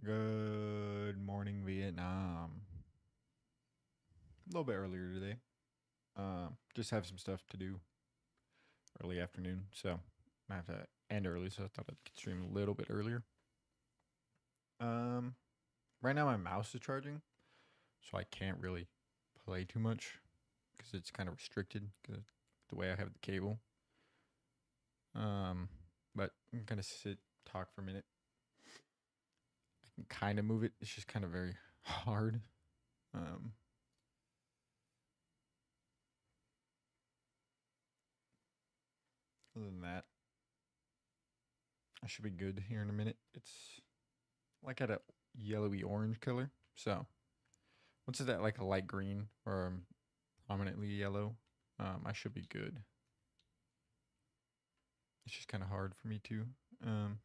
Good morning, Vietnam. A little bit earlier today. Just have some stuff to do early afternoon, so I have to end early, so I thought I'd stream a little bit earlier. Um, right now my mouse is charging, so I can't really play too much because it's kind of restricted because the way I have the cable. But I'm gonna sit, talk for a minute. I can kind of move it. It's just kind of very hard. Um, Other than that, I should be good here in a minute. It's like at a yellowy orange color. So once it's at like a light green or prominently yellow, I should be good. It's just kind of hard for me to um,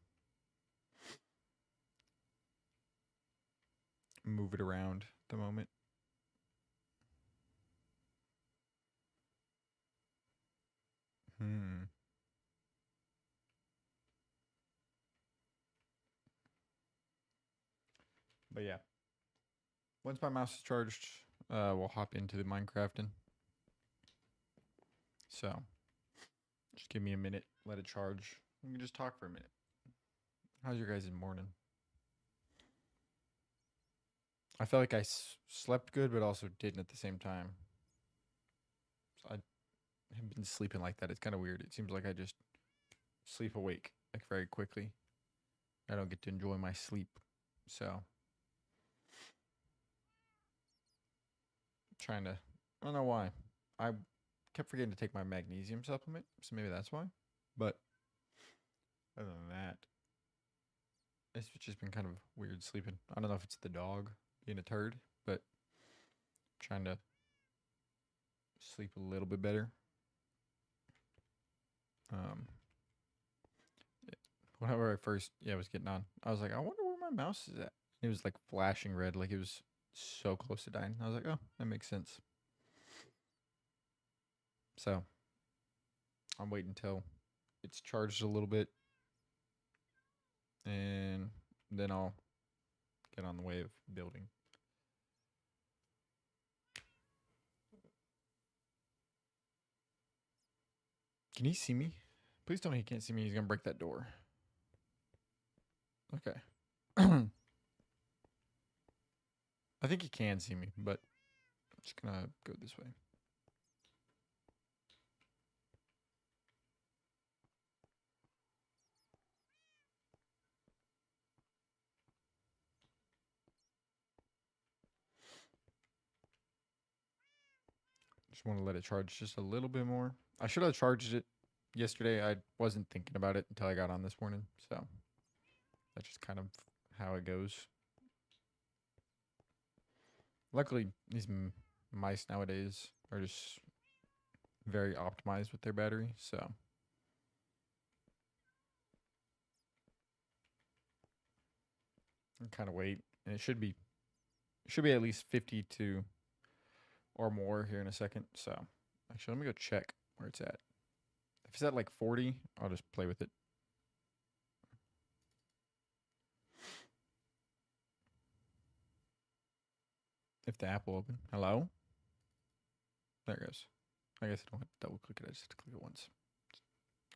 move it around at the moment. Hmm. But yeah, once my mouse is charged, we'll hop into the Minecrafting. So just give me a minute, let it charge. We can just talk for a minute. How's your guys' morning? I felt like I slept good, but also didn't at the same time. So I have been sleeping like that. It's kind of weird. It seems like I just sleep awake like very quickly. I don't get to enjoy my sleep. So trying to I don't know why. I kept forgetting to take my magnesium supplement, so maybe that's why. But other than that, it's just been kind of weird sleeping. I don't know if it's the dog being a turd, but trying to sleep a little bit better. Um Whenever I first was getting on, I was like, I wonder where my mouse is at. It was like flashing red, like it was so close to dying. I was like, oh, that makes sense. So I'm waiting until it's charged a little bit, and then I'll get on the way of building. Can he see me? Please tell me he can't see me. He's gonna break that door. Okay. I think he can see me, but I'm just gonna go this way. Just want to let it charge just a little bit more. I should have charged it yesterday. I wasn't thinking about it until I got on this morning, so that's just kind of how it goes. Luckily, these mice nowadays are just very optimized with their battery, so I kind of wait, and it should be at least 52 or more here in a second. So actually, let me go check where it's at. If it's at like 40, I'll just play with it. If the app will open. Hello? There it goes. I guess I don't have to double click it. I just have to click it once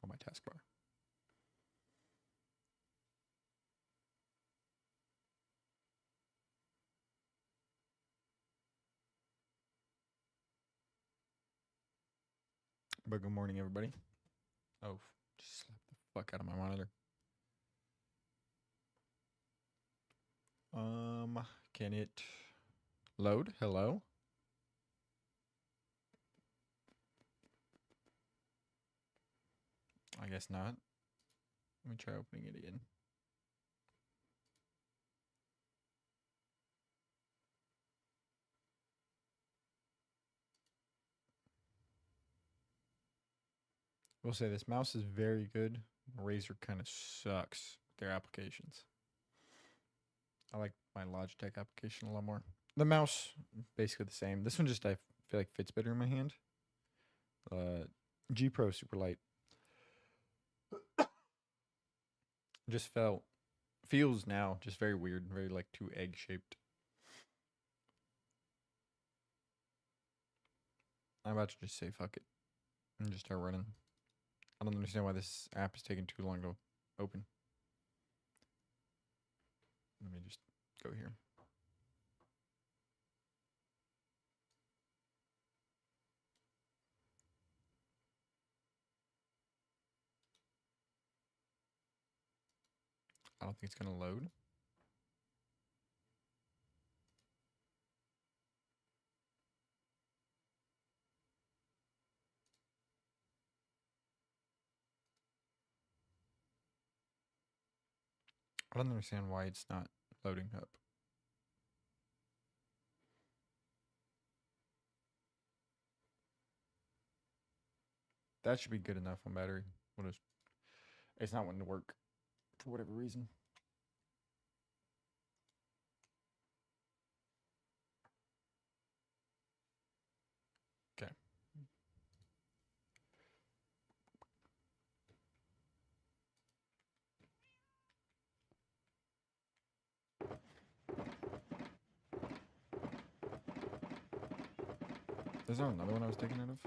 on my taskbar. But good morning, everybody. Oh, just slap the fuck out of my monitor. Can it load? Hello? I guess not. Let me try opening it again. We'll say this mouse is very good. Razer kind of sucks with their applications. I like my Logitech application a lot more. The mouse, basically the same. This one just I feel like fits better in my hand. G Pro super light. Just felt Feels now just very weird, very like too egg shaped. I'm about to just say fuck it and just start running. I don't understand why this app is taking too long to open. Let me just go here. I don't think it's gonna load. I don't understand why it's not loading up. That should be good enough on battery. What is? It's not wanting to work for whatever reason. Okay. Is there another one I was taking out of?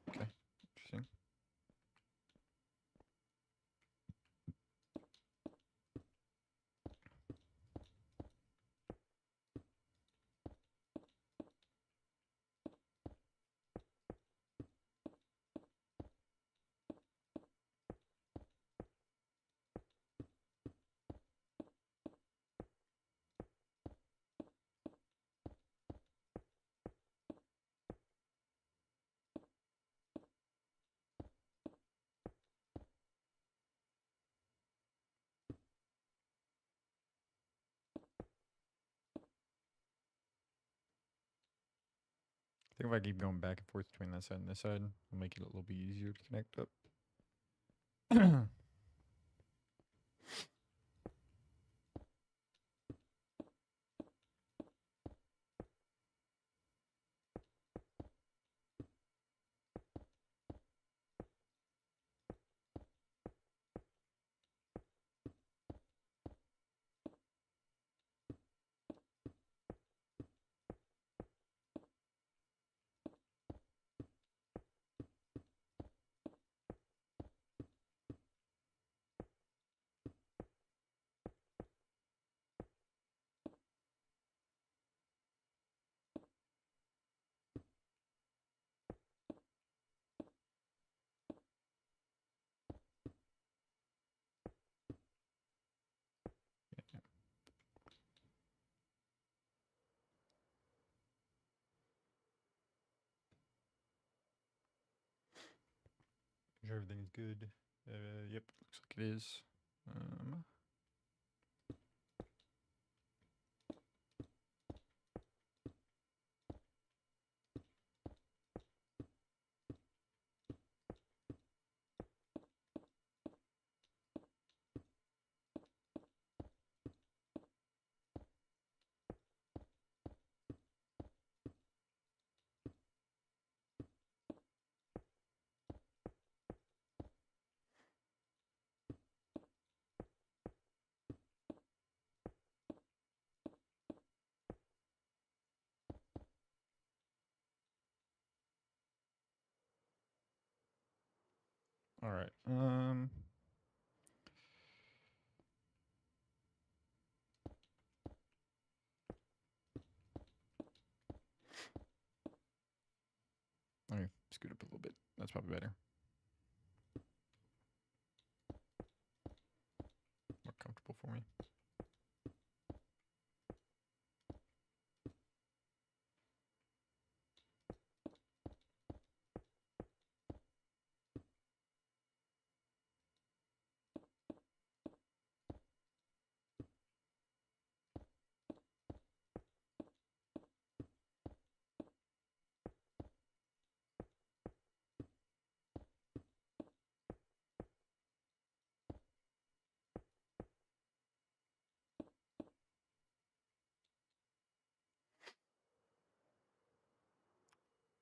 Okay. Interesting. I think if I keep going back and forth between that side and this side, it'll make it a little bit easier to connect up. Make sure everything's good. Yep, looks like it is. All right. Let me scoot up a little bit. That's probably better. More comfortable for me.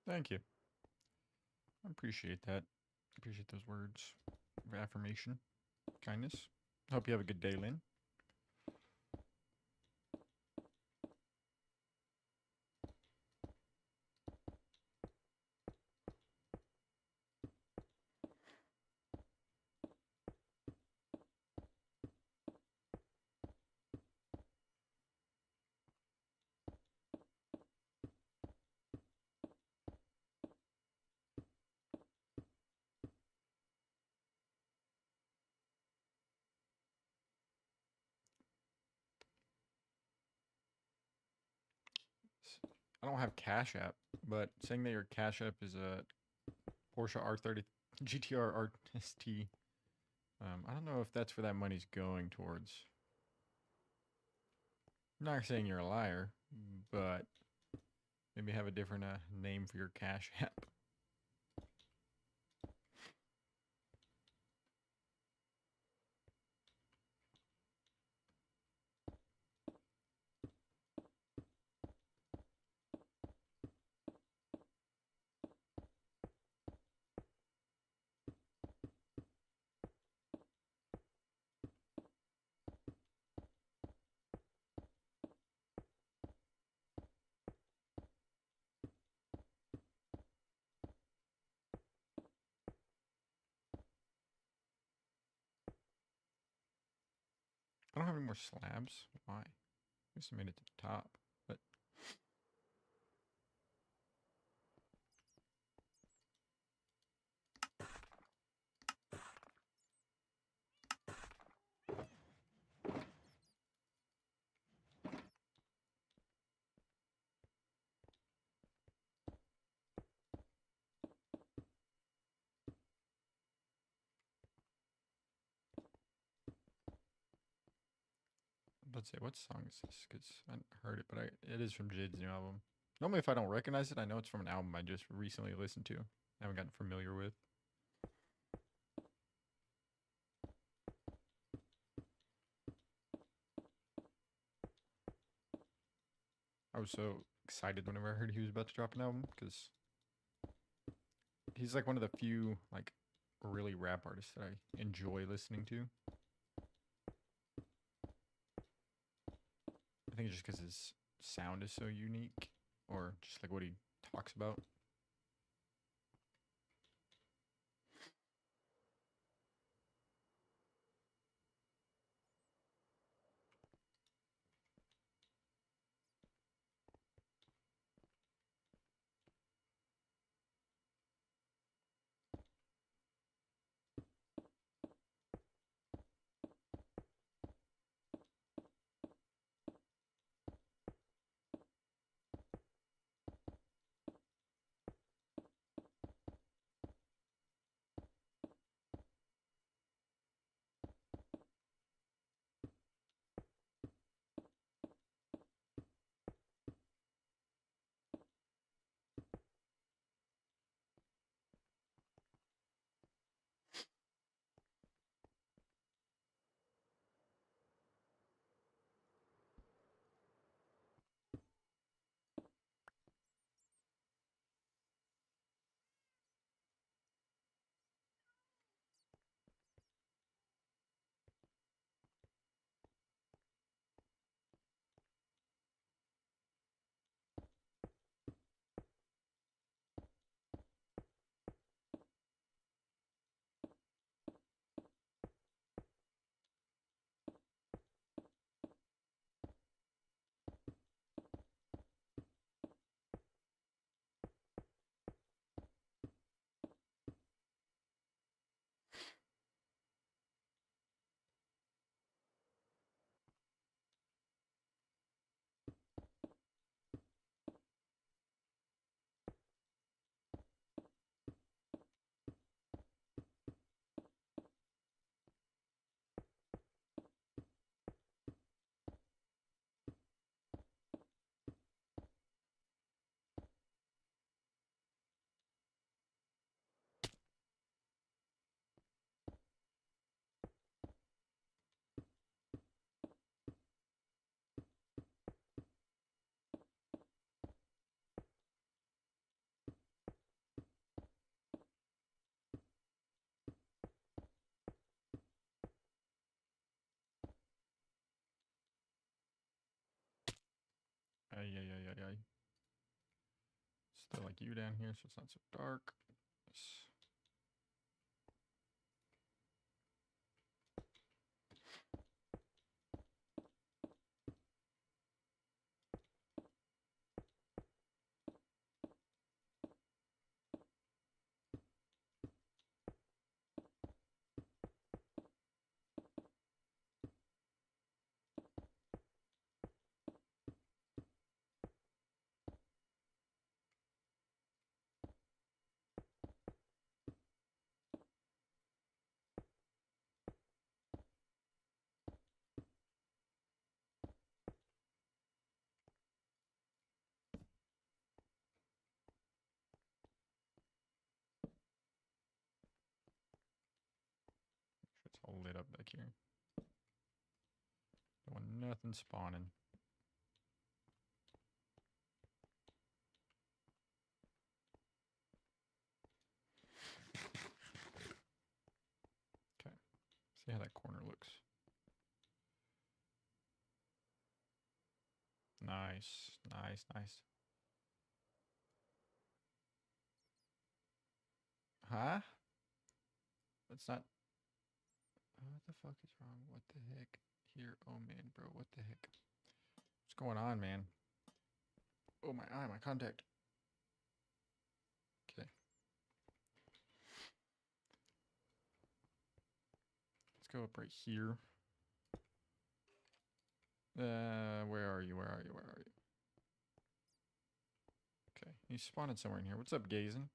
Thank you. I appreciate that. Appreciate those words of affirmation, kindness. Hope you have a good day, Lynn. I don't have Cash App, but saying that your Cash App is a Porsche R30 GTR RST, I don't know if that's where that money's going towards. I'm not saying you're a liar, but maybe have a different name for your Cash App. I don't have any more slabs. Why? I guess I made it to the top, but let's say, what song is this? Because I hadn't heard it, but it is from Jid's new album. Normally, if I don't recognize it, I know it's from an album I just recently listened to. I haven't gotten familiar with. I was so excited whenever I heard he was about to drop an album because he's like one of the few like really rap artists that I enjoy listening to. I think it's just because his sound is so unique, or just like what he talks about. ay. Still like you down here, so it's not so dark. It's all lit up back here. Don't want nothing spawning. Okay. See how that corner looks. Nice. Huh? That's not... What the fuck is wrong? What the heck? Here, oh man, bro, what the heck? What's going on, man? Oh, my eye, my contact. Okay. Let's go up right here. Where are you? Okay, he's spawning somewhere in here. What's up, Gazin?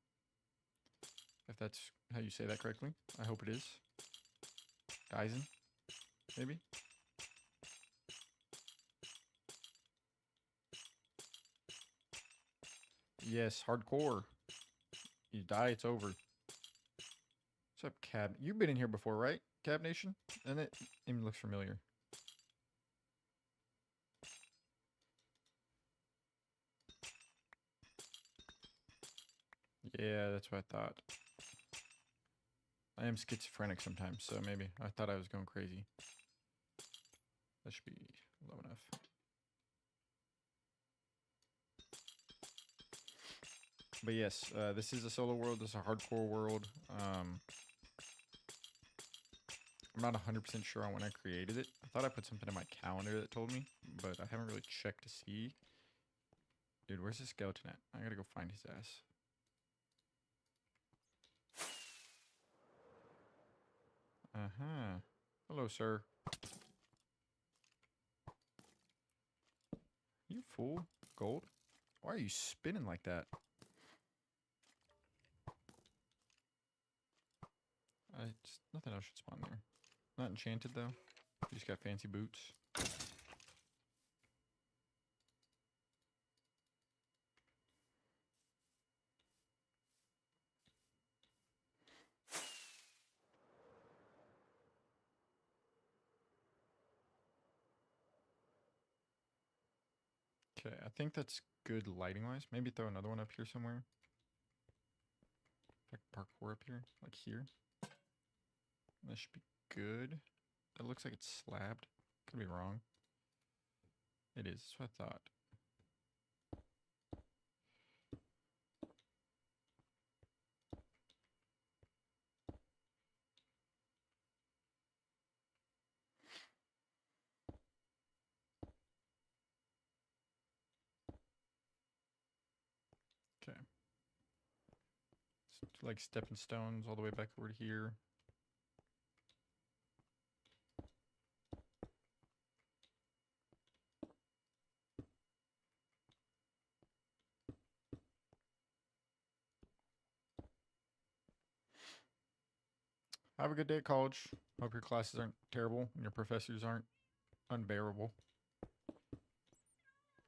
If that's how you say that correctly. I hope it is. Gazin? Maybe? Yes, hardcore. You die, it's over. What's up, Cab? You've been in here before, right? Cab Nation? And it even looks familiar. Yeah, that's what I thought. I am schizophrenic sometimes, so maybe. I thought I was going crazy. That should be low enough. But yes, this is a solo world. This is a hardcore world. I'm not 100% sure on when I created it. I thought I put something in my calendar that told me, but I haven't really checked to see. Dude, where's the skeleton at? I gotta go find his ass. Uh-huh. Hello, sir. You fool. Gold? Why are you spinning like that? Nothing else should spawn there. Not enchanted, though. You just got fancy boots. Okay, I think that's good lighting-wise. Maybe throw another one up here somewhere. Like parkour up here, like here. That should be good. That looks like it's slabbed. Could be wrong. It is. That's what I thought. Okay. It's like stepping stones all the way back over to here. Have a good day at college. Hope your classes aren't terrible and your professors aren't unbearable.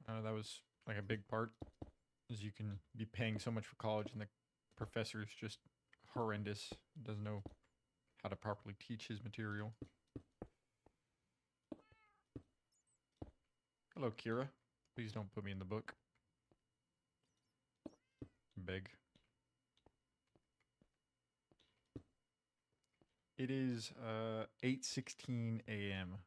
That was like a big part, is you can be paying so much for college and the professor is just horrendous. Doesn't know how to properly teach his material. Hello, Kira. Please don't put me in the book. Beg. It is 8:16 a.m.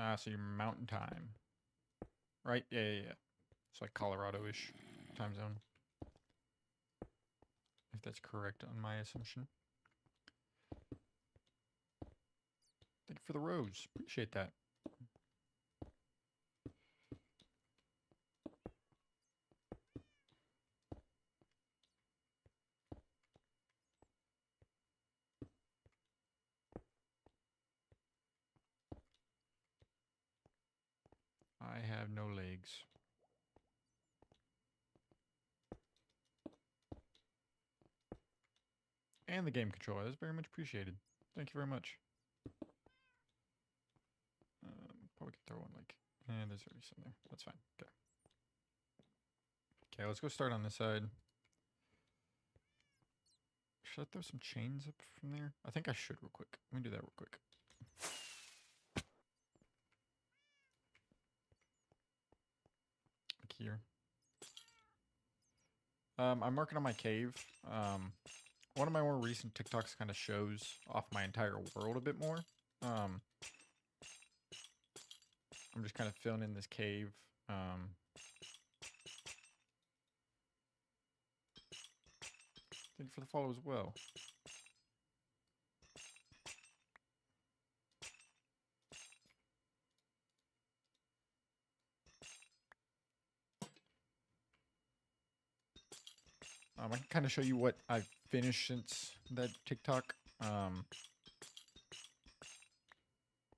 Ah, so you're mountain time. Right? Yeah, yeah, yeah. It's like Colorado-ish time zone. If that's correct on my assumption. Thank you for the rose. Appreciate that. I have no legs. And the game controller. That's very much appreciated. Thank you very much. Probably could throw one like... And there's already some there. That's fine. Okay. Okay, let's go start on this side. Should I throw some chains up from there? I think I should real quick. Let me do that real quick. Like here. I'm working on my cave. One of my more recent TikToks kind of shows off my entire world a bit more. I'm just kind of filling in this cave. Thank you for the follow as well. I can kind of show you what I've finished since that TikTok.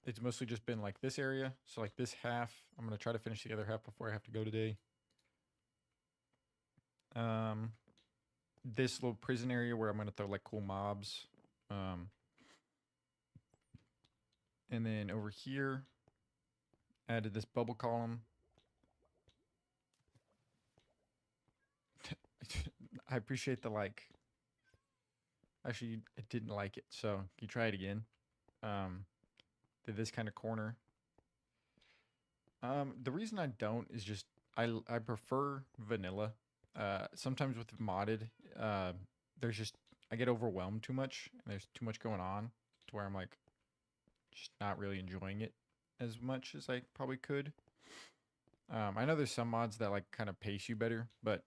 It's mostly just been like this area. So like this half, I'm going to try to finish the other half before I have to go today. This little prison area where I'm going to throw like cool mobs. And then over here, added this bubble column. I appreciate the like. Actually, I didn't like it, so you try it again. Did this kind of corner. The reason I don't is just I prefer vanilla. Sometimes with modded, there's just I get overwhelmed too much, and there's too much going on to where I'm like just not really enjoying it as much as I probably could. I know there's some mods that like kind of pace you better, but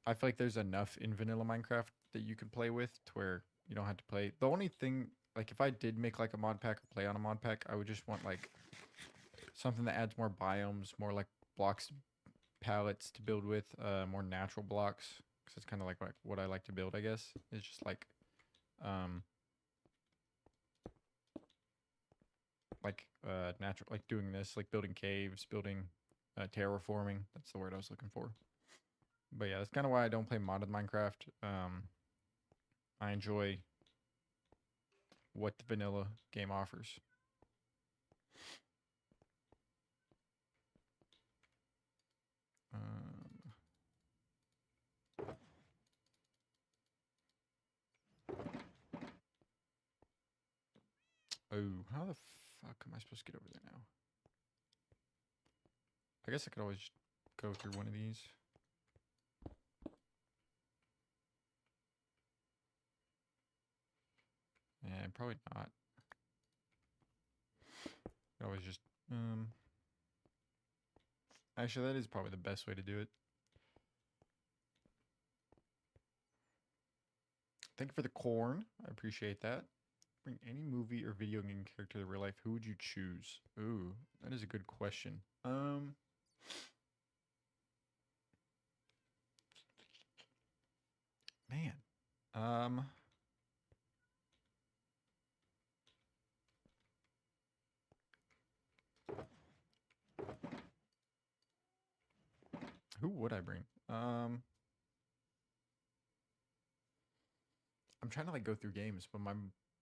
I feel like there's enough in vanilla Minecraft that you can play with to where you don't have to play. The only thing, like if I did make like a mod pack or play on a mod pack, I would just want like something that adds more biomes, more like blocks, palettes to build with, more natural blocks. Because it's kind of like what I like to build, I guess. It's just like natural, like doing this, like building caves, building terraforming. That's the word I was looking for. But yeah, that's kind of why I don't play modded Minecraft. I enjoy what the vanilla game offers. Oh, how the fuck am I supposed to get over there now? I guess I could always go through one of these. Yeah, probably not. I always just actually that is probably the best way to do it. Thank you for the corn. I appreciate that. Bring any movie or video game character to real life. Who would you choose? Ooh, that is a good question. Man. Who would I bring? I'm trying to like go through games, but my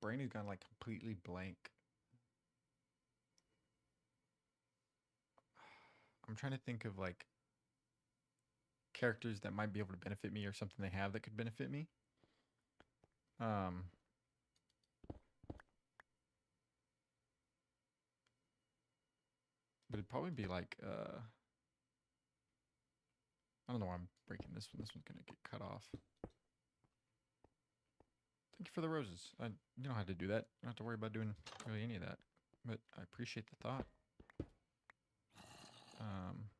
brain has gone like completely blank. I'm trying to think of like characters that might be able to benefit me or something they have that could benefit me. But it'd probably be like I don't know why I'm breaking this one. This one's gonna get cut off. Thank you for the roses. You don't have to do that. You don't have to worry about doing really any of that. But I appreciate the thought. Um,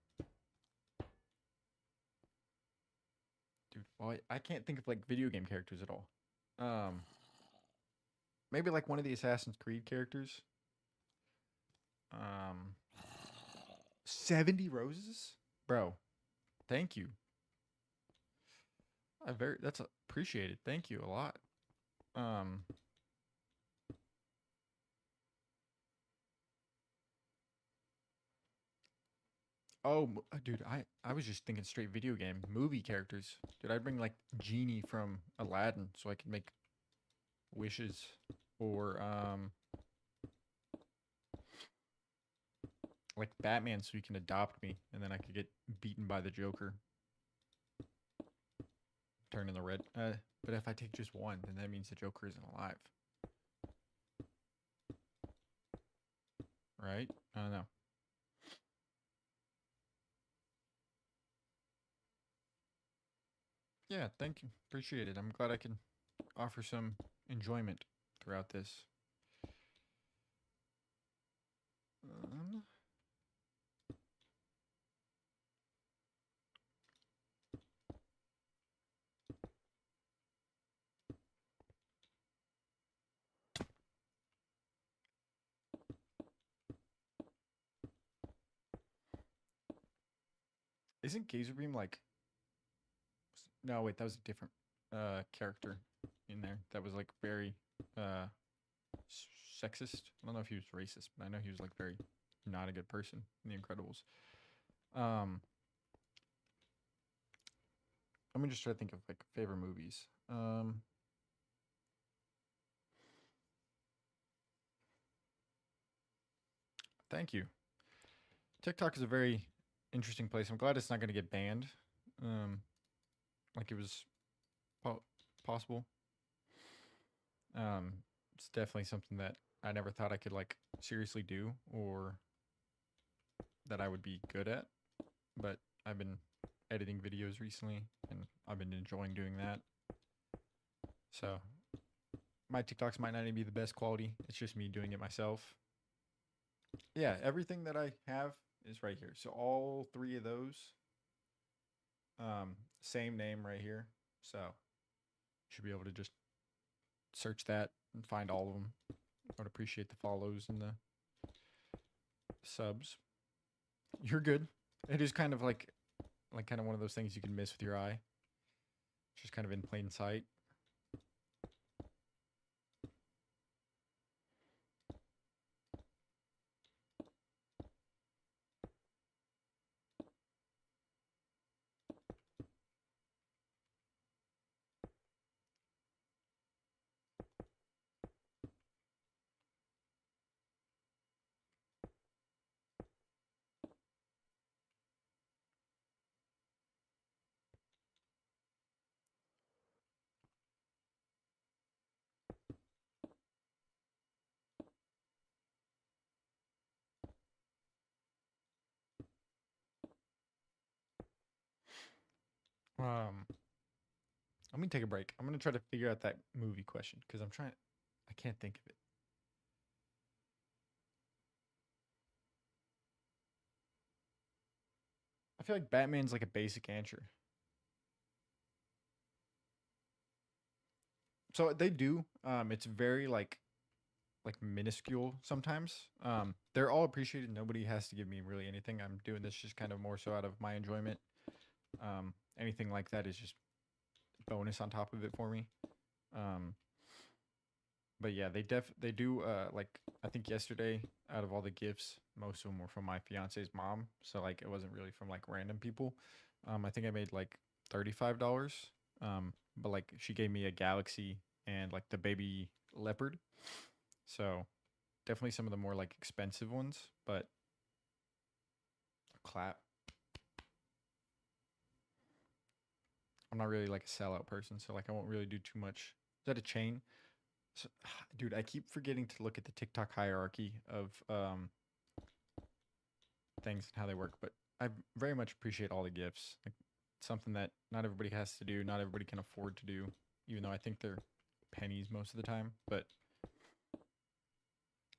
dude, well, I can't think of like video game characters at all. Um, maybe like one of the Assassin's Creed characters. Um, 70 roses, bro. Thank you. That's appreciated. Thank you a lot. Um, dude, I was just thinking straight video game movie characters. Dude, I'd bring like Genie from Aladdin so I could make wishes, or like Batman so he can adopt me, and then I could get beaten by the Joker, turn in the red. But if I take just one, then that means the Joker isn't alive, right? I don't know. Yeah, thank you. Appreciate it. I'm glad I can offer some enjoyment throughout this. Um, isn't Gazerbeam like? No, wait, that was a different character in there. That was like very uh sexist. I don't know if he was racist, but I know he was like very not a good person in The Incredibles. Um, Let me just try to think of like favorite movies. Thank you. TikTok is a very interesting place. I'm glad it's not going to get banned, um, like it was po- possible. It's definitely something that I never thought I could like seriously do, or that I would be good at. But I've been editing videos recently, and I've been enjoying doing that. So my TikToks might not even be the best quality. It's just me doing it myself. Yeah, everything that I have is right here. So all three of those, same name right here. So you should be able to just search that and find all of them. I would appreciate the follows and the subs. You're good. It is kind of like kind of one of those things you can miss with your eye. It's just kind of in plain sight. Um, Let me take a break. I'm gonna try to figure out that movie question because I'm trying. I can't think of it. I feel like Batman's like a basic answer. So they do. It's very like minuscule sometimes. They're all appreciated. Nobody has to give me really anything. I'm doing this just kind of more so out of my enjoyment. Anything like that is just bonus on top of it for me. Um, but yeah, they do like I think yesterday out of all the gifts, most of them were from my fiance's mom. So like it wasn't really from like random people. I think I made like $35. But like she gave me a galaxy and like the baby leopard. So definitely some of the more like expensive ones, but clap. I'm not really like a sellout person, so like I won't really do too much. Is that a chain? So, dude, I keep forgetting to look at the TikTok hierarchy of things and how they work, but I very much appreciate all the gifts. Like something that not everybody has to do, not everybody can afford to do, even though I think they're pennies most of the time, but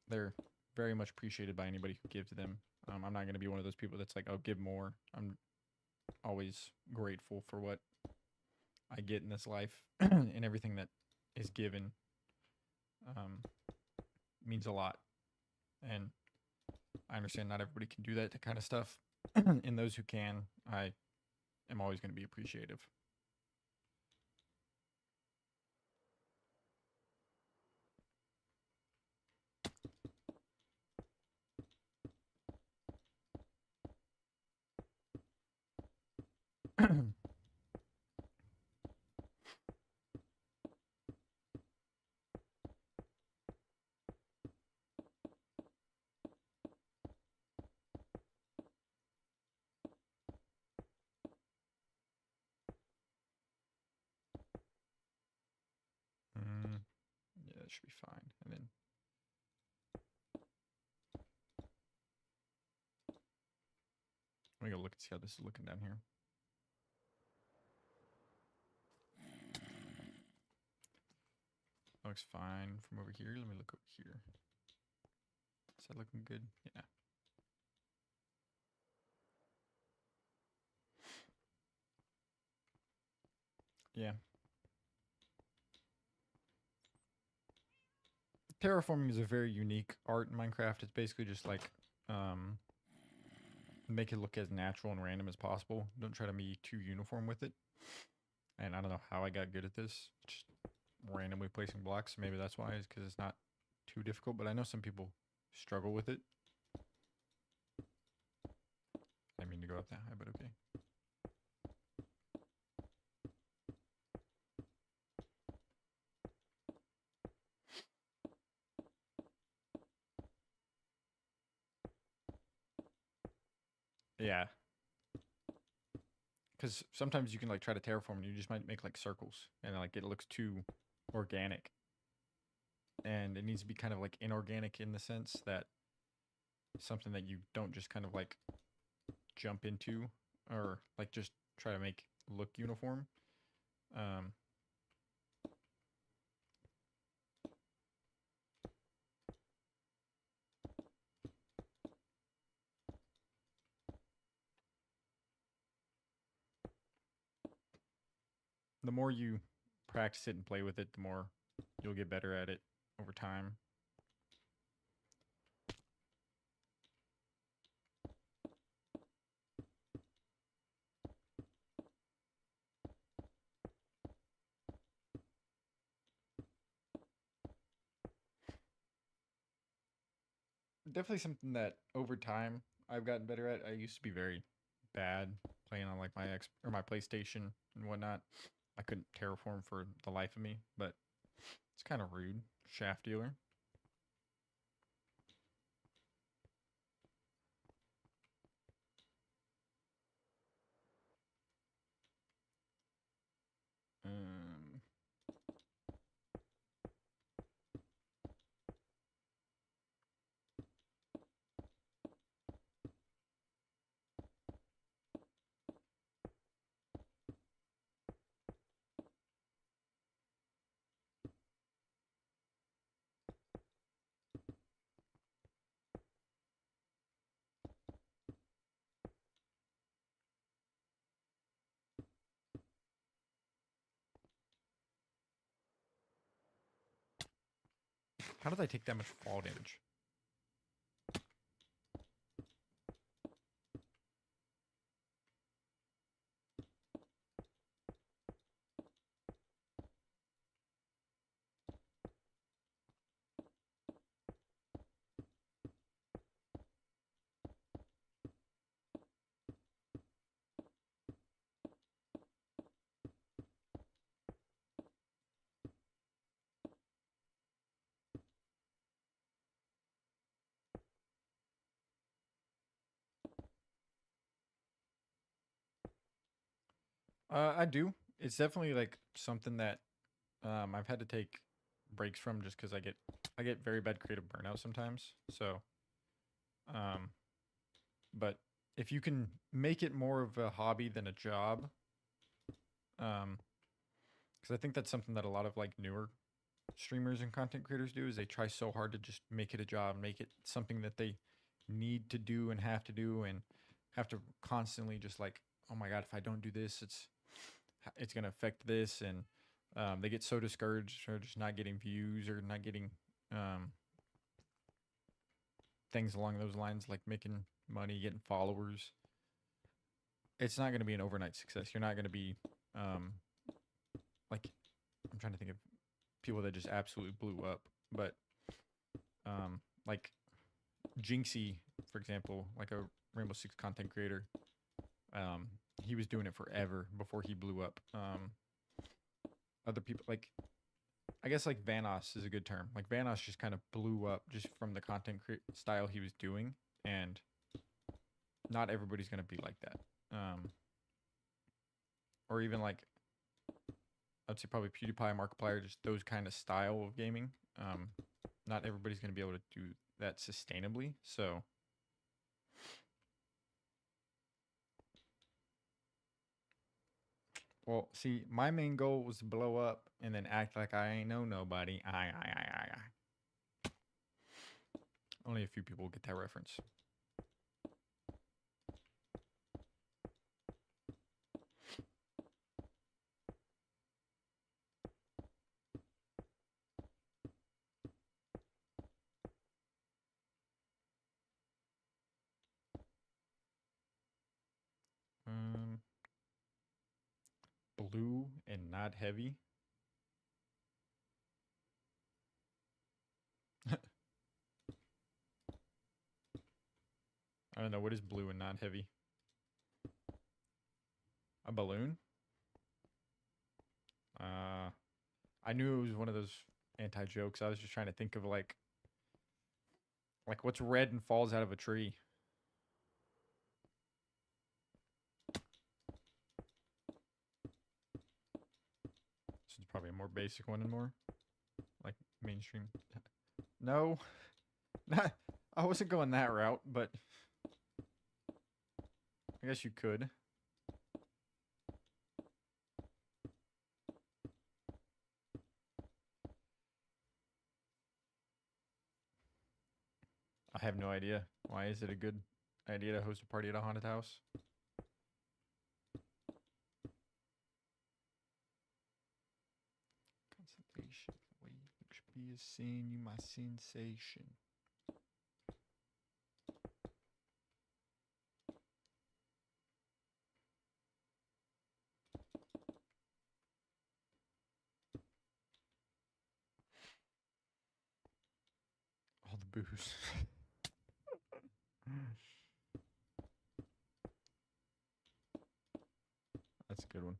they're very much appreciated by anybody who gives them. I'm not going to be one of those people that's like, oh, give more. I'm always grateful for what I get in this life and everything that is given um, means a lot. And I understand not everybody can do that kind of stuff. And those who can, I am always going to be appreciative. Yeah, that should be fine. And then let me go look and see how this is looking down here. Looks fine from over here. Let me look over here. Is that looking good? Yeah. Yeah. Terraforming is a very unique art in Minecraft. It's basically just like make it look as natural and random as possible. Don't try to be too uniform with it. And I don't know how I got good at this. Just randomly placing blocks. Maybe that's why, is because it's not too difficult. But I know some people struggle with it. I mean to go up that high, but okay. Yeah. Because sometimes you can like try to terraform and you just might make like circles and like it looks too organic. And it needs to be kind of like inorganic in the sense that something that you don't just kind of like jump into or like just try to make look uniform. The more you practice it and play with it, the more you'll get better at it over time. Definitely something that over time I've gotten better at. I used to be very bad playing on like my X or my PlayStation and whatnot. I couldn't terraform for the life of me, but it's kind of rude. Shaft dealer. Um, how did I take that much fall damage? I do. It's definitely like something that I've had to take breaks from just because I get very bad creative burnout sometimes. So, um, but if you can make it more of a hobby than a job, because I think that's something that a lot of like newer streamers and content creators do is they try so hard to just make it a job, make it something that they need to do and have to constantly just like, oh my god, if I don't do this, it's gonna affect this, and they get so discouraged or just not getting views or not getting um, things along those lines, like making money, getting followers. It's not gonna be an overnight success. You're not gonna be um, like, I'm trying to think of people that just absolutely blew up, but like Jinxie, for example, like a Rainbow Six content creator. Um, he was doing it forever before he blew up. Other people like, I guess like Vanoss is a good term. Like Vanoss just kind of blew up just from the style he was doing, and not everybody's gonna be like that. Or even like, I'd say probably PewDiePie, Markiplier, just those kind of style of gaming. Not everybody's gonna be able to do that sustainably. So well, see, my main goal was to blow up and then act like I ain't know nobody. I. Only a few people get that reference. Um, Blue and not heavy. I don't know, what is blue and not heavy? A balloon? Uh, I knew it was one of those anti jokes. I was just trying to think of like what's red and falls out of a tree. This is probably a more basic one and more like mainstream. No, not. I wasn't going that route, but I guess you could. I have no idea. Why is it a good idea to host a party at a haunted house? Consolation. The way you look should be a sin. You my sensation. All the booze. That's a good one.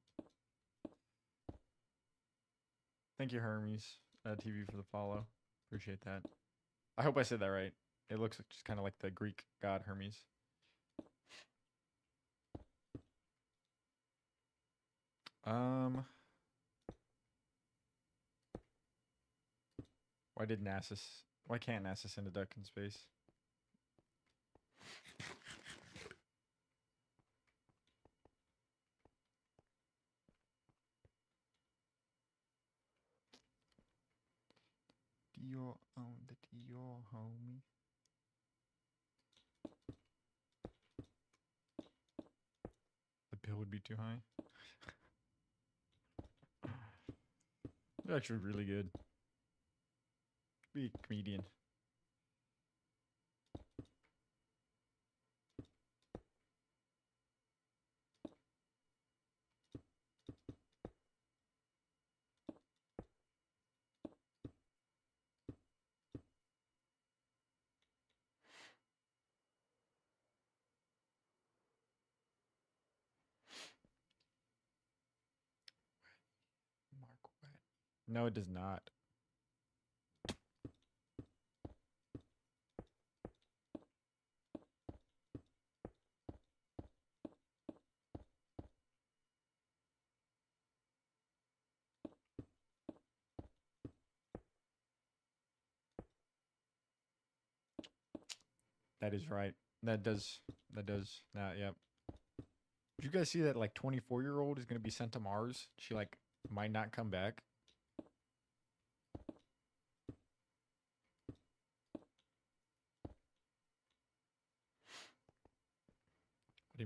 Thank you, Hermes TV, for the follow. Appreciate that. I hope I said that right. It looks just kind of like the Greek god Hermes. Why did NASA? Why can't NASA send a duck in space? Dior on the Dior, homie. The bill would be too high. They're actually really good. Be a comedian. Mark Wet. No, it does not. That is right. That does. That does. Yep. Did you guys see that like 24-year-old is gonna be sent to Mars? She like might not come back.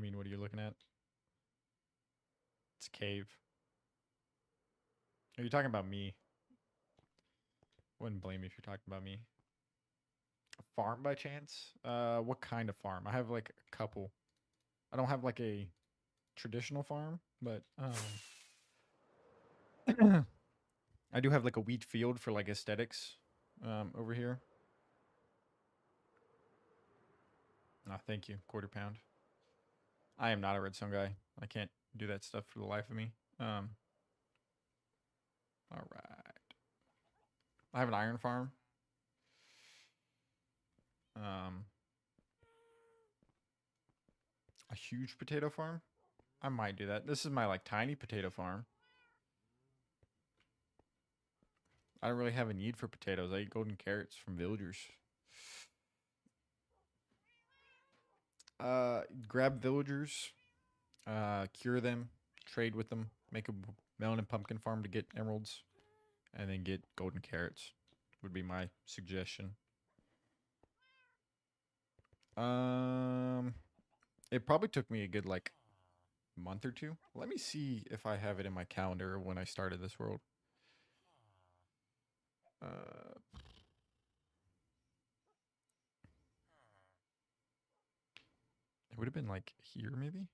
you mean, what are you looking at? It's a cave. Are you talking about me? Wouldn't blame you if you're talking about me. A farm by chance? What kind of farm? I have like a couple. I don't have like a traditional farm, but I do have like a wheat field for like aesthetics over here. Oh, thank you. Quarter pound. I am not a redstone guy. I can't do that stuff for the life of me. All right. I have an iron farm. A huge potato farm. I might do that. This is my like tiny potato farm. I don't really have a need for potatoes. I eat golden carrots from villagers. Grab villagers, cure them, trade with them, make a melon and pumpkin farm to get emeralds, and then get golden carrots. Would be my suggestion. It probably took me a good like month or two. Let me see if I have it in my calendar when I started this world. It would have been like here maybe.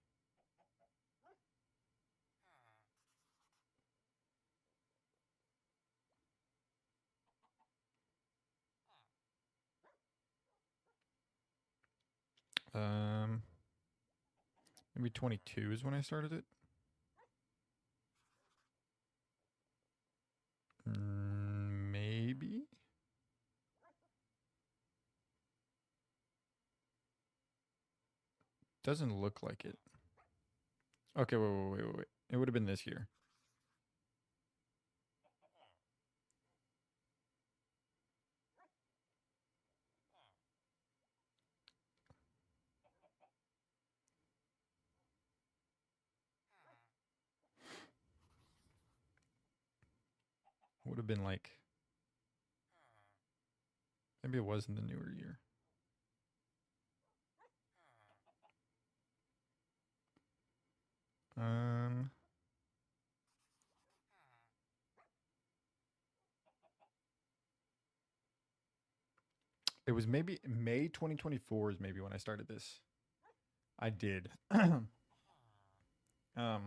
Maybe 22 is when I started it. Maybe. Doesn't look like it. Okay, wait. It would have been this year. Would have been like. Maybe it was in the newer year. It was maybe May 2024 is maybe when I started this. I did. But I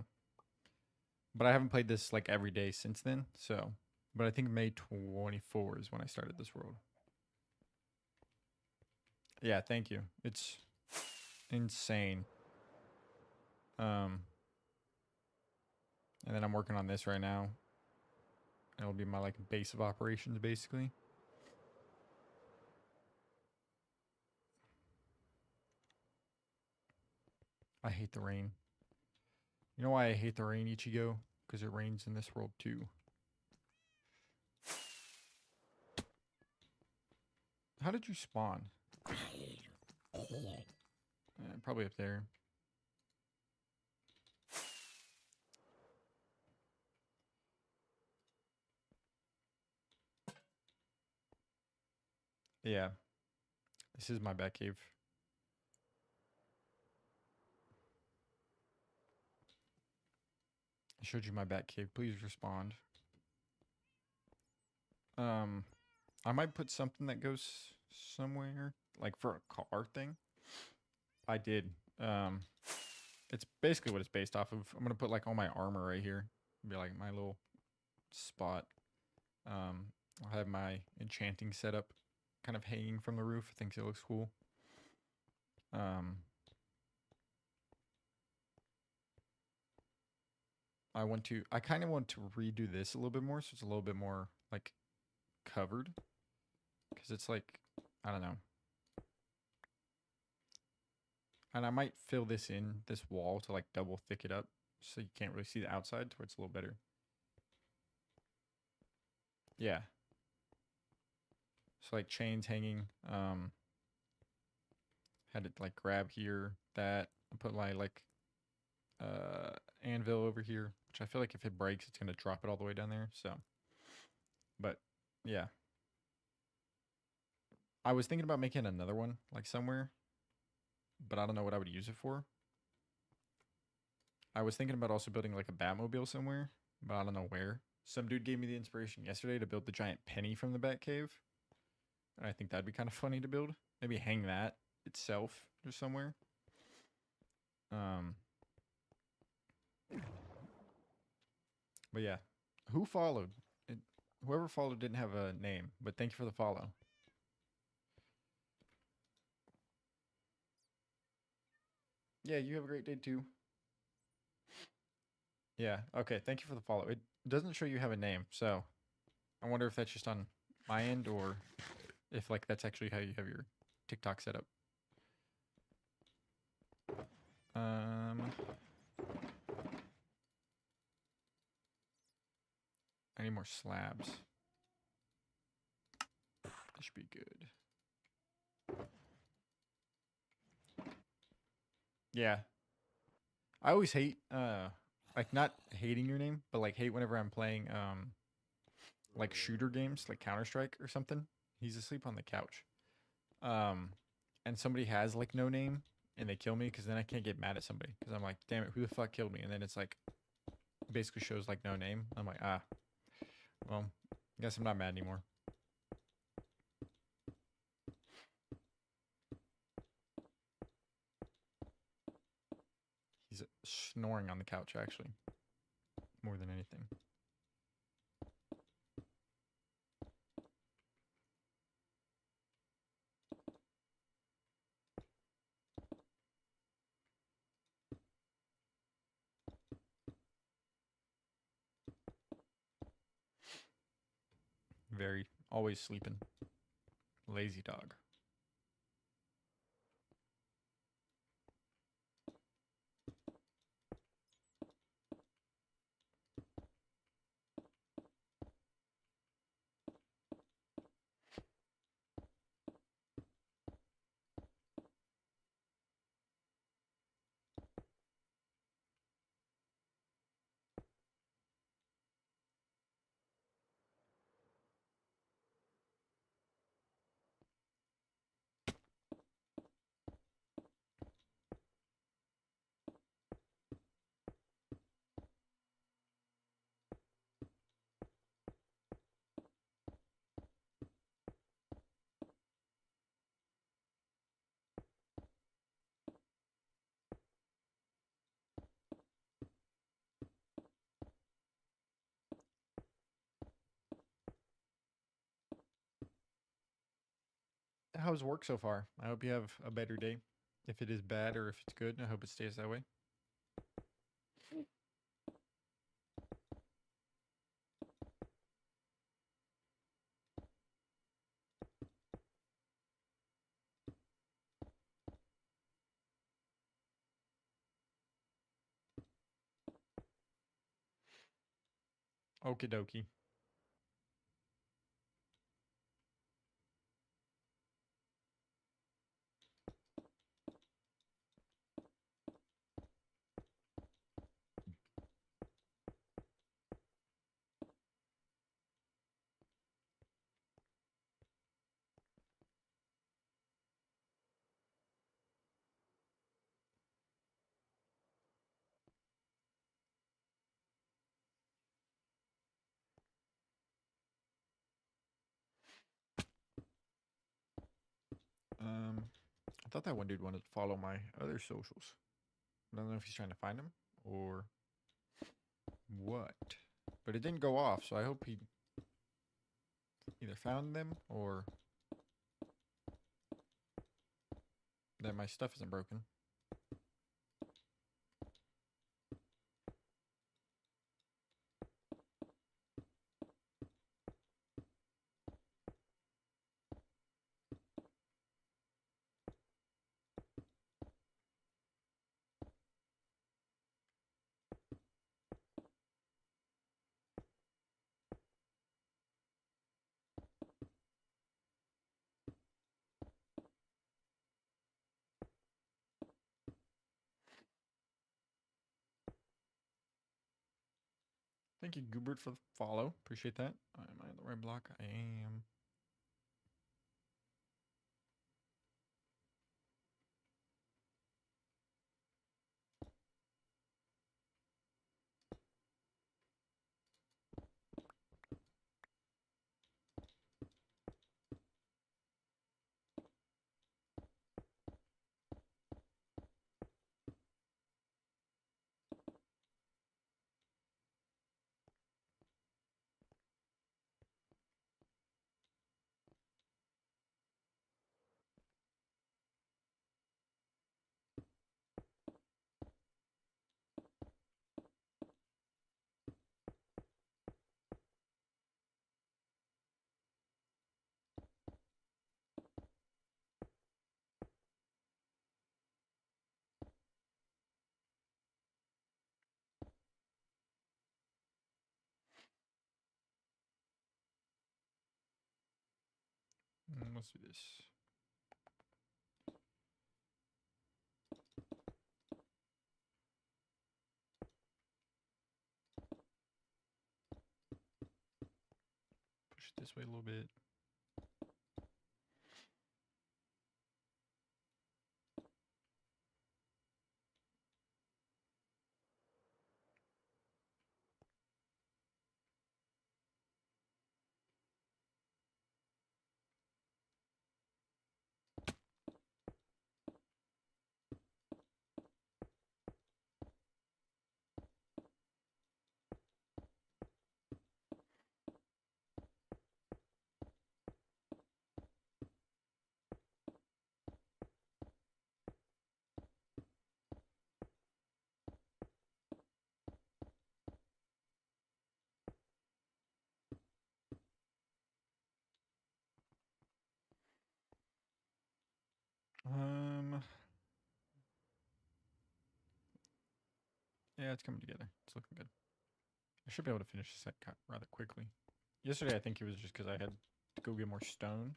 haven't played this like every day since then. So, but I think May 24 is when I started this world. Yeah, thank you. It's insane. And then I'm working on this right now. It'll be my like base of operations basically. I hate the rain. You know why I hate the rain, Ichigo? Because it rains in this world too. How did you spawn? Probably up there. Yeah. This is my bat cave. I showed you my bat cave. Please respond. I might put something that goes somewhere, like for a car thing. I did. It's basically what it's based off of. I'm gonna put like all my armor right here. Be like my little spot. I'll have my enchanting setup kind of hanging from the roof. I think it looks cool. I kind of want to redo this a little bit more, so it's a little bit more like covered, because it's like, I don't know. And I might fill this wall to like double thick it up so you can't really see the outside, to where it's a little better. Yeah. So like chains hanging. Had it like grab here, that. I put my like anvil over here, which I feel like if it breaks, it's gonna drop it all the way down there. So, but yeah. I was thinking about making another one like somewhere, but I don't know what I would use it for. I was thinking about also building like a Batmobile somewhere, but I don't know where. Some dude gave me the inspiration yesterday to build the giant penny from the Batcave, and I think that'd be kind of funny to build. Maybe hang that itself or somewhere. Um, but yeah, who followed? It, whoever followed didn't have a name, but thank you for the follow. Yeah, you have a great day too. Yeah, okay, thank you for the follow. It doesn't show you have a name, so I wonder if that's just on my end or if like that's actually how you have your TikTok set up. Um, I need more slabs. This should be good. Yeah. I always hate like not hating your name, but like hate whenever I'm playing like shooter games like Counter-Strike or something. He's asleep on the couch. Um and somebody has like no name and they kill me because then I can't get mad at somebody because I'm like, damn it, who the fuck killed me? And then it's like basically shows like no name. I'm like, ah, well, I guess I'm not mad anymore. He's snoring on the couch actually, more than anything. Very always sleeping. Lazy dog. How's work so far? I hope you have a better day. If it is bad or if it's good, I hope it stays that way. Okie dokie. I thought that one dude wanted to follow my other socials. I don't know if he's trying to find them or what. But it didn't go off, so I hope he either found them or that my stuff isn't broken. Thank you, Goobert, for the follow. Appreciate that. Am I on the right block? I am. Let's do this. Push it this way a little bit. Yeah, it's coming together. It's looking good. I should be able to finish this set rather quickly. Yesterday, I think it was just because I had to go get more stone.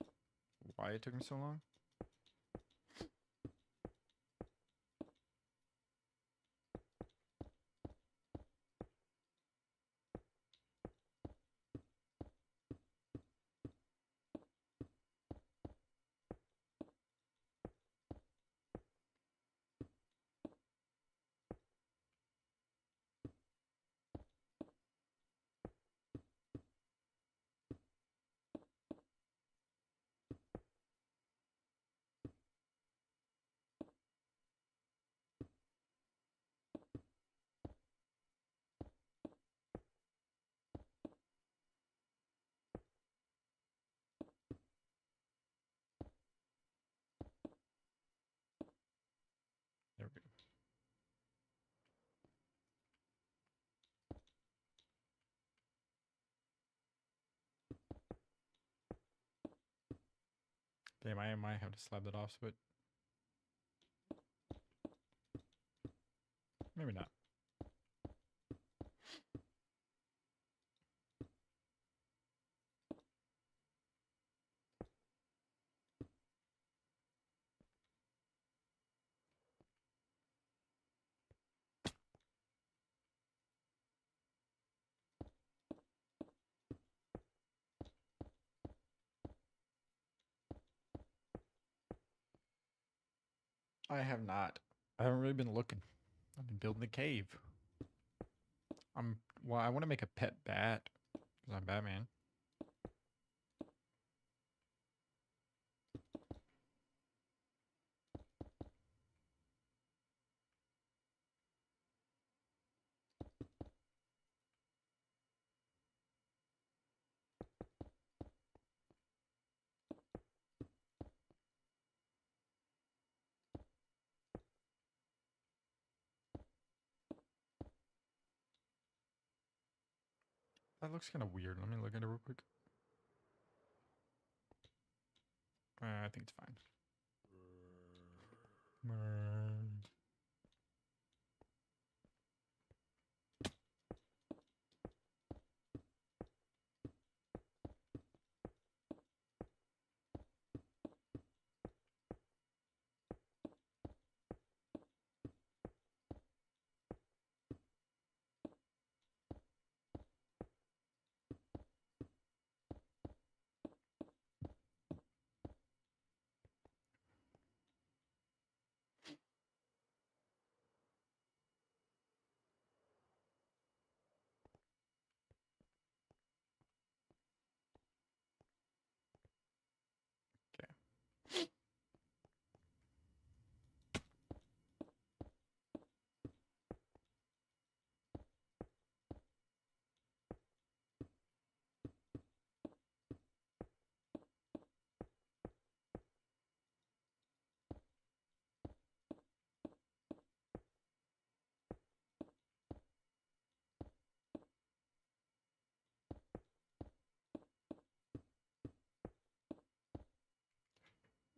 Why it took me so long? There we go. Damn, I might have to slab that off, but maybe not. I have not. I haven't really been looking. I've been building the cave. Well, I want to make a pet bat because I'm Batman. That looks kind of weird. Let me look at it real quick. I think it's fine.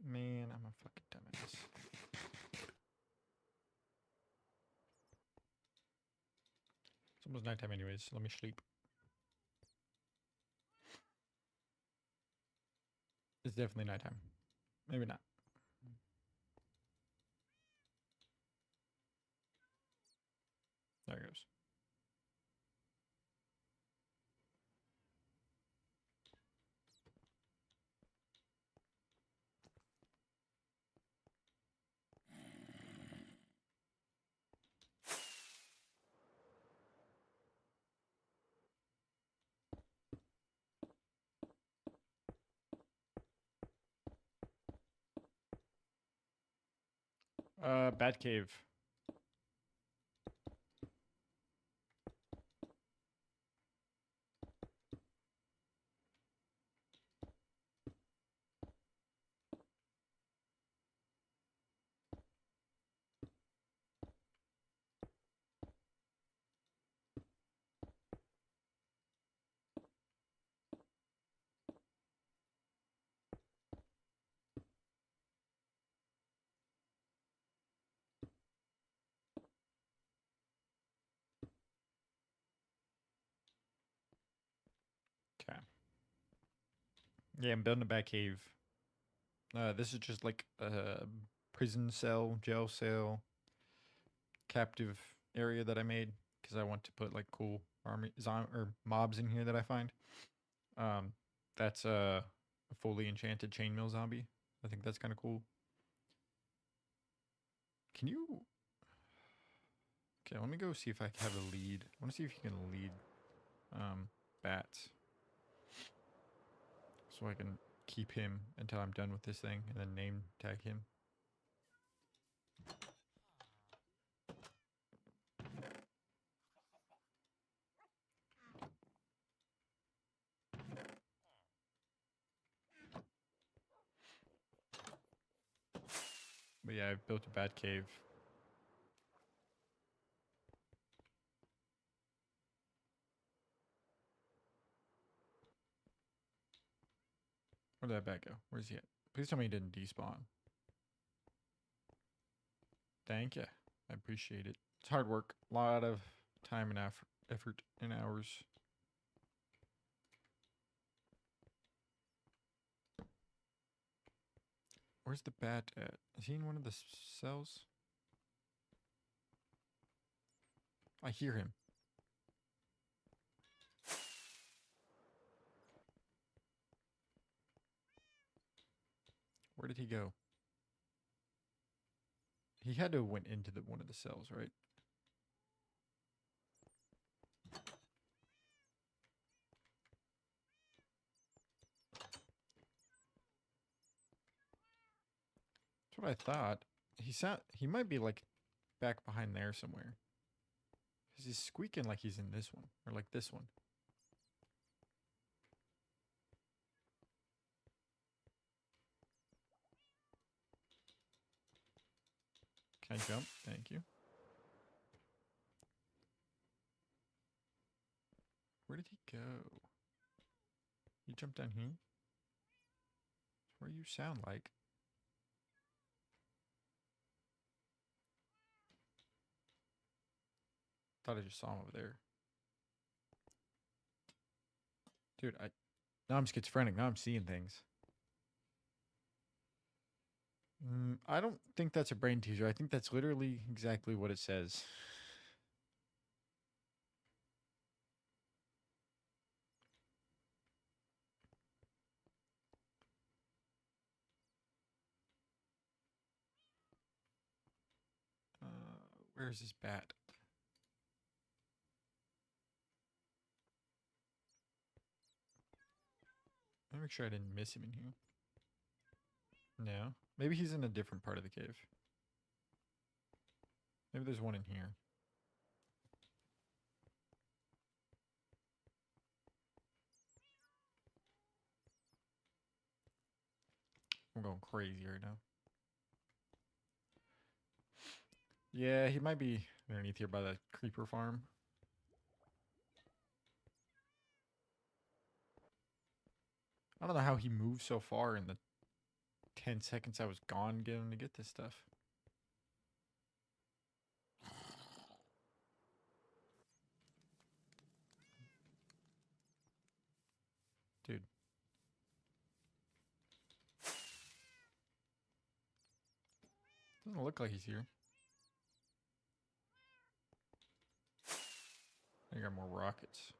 Man, I'm a fucking dumbass. It's almost nighttime anyways, so let me sleep. It's definitely nighttime. Maybe not. There it goes. Batcave. Okay. Yeah, I'm building a Batcave. This is just like a prison cell, jail cell, captive area that I made because I want to put like cool army or mobs in here that I find. Um, that's a fully enchanted chainmail zombie. I think that's kind of cool. Can you? Okay, let me go see if I have a lead. I want to see if you can lead bats, so I can keep him until I'm done with this thing, and then name tag him. But yeah, I've built a bat cave. Where did that bat go? Where's he at? Please tell me he didn't despawn. Thank you. I appreciate it. It's hard work. A lot of time and effort and hours. Where's the bat at? Is he in one of the cells? I hear him. Where did he go? He had to have went into one of the cells, right? That's what I thought. He might be like back behind there somewhere. Cause he's squeaking like he's in this one or like this one. Can I jump? Thank you. Where did he go? He jumped down here? That's where you sound like. Thought I just saw him over there. Dude, now I'm schizophrenic. Now I'm seeing things. I don't think that's a brain teaser. I think that's literally exactly what it says. Where's this bat? Let me make sure I didn't miss him in here. No. Maybe he's in a different part of the cave. Maybe there's one in here. I'm going crazy right now. Yeah, he might be underneath here by that creeper farm. I don't know how he moved so far in the 10 seconds I was gone getting to get this stuff. Dude. Doesn't look like he's here. I got more rockets.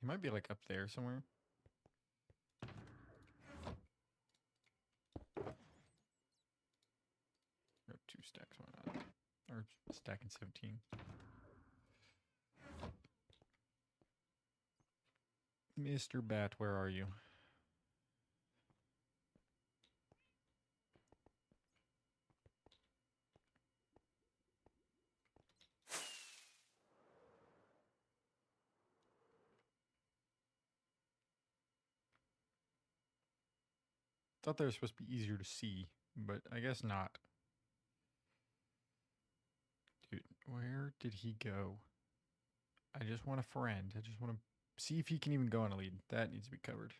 He might be like up there somewhere. Got 2 stacks, why not? Or stacking 17. Mr. Bat, where are you? Thought they were supposed to be easier to see, but I guess not. Dude, where did he go? I just want a friend. I just want to see if he can even go on a lead. That needs to be covered.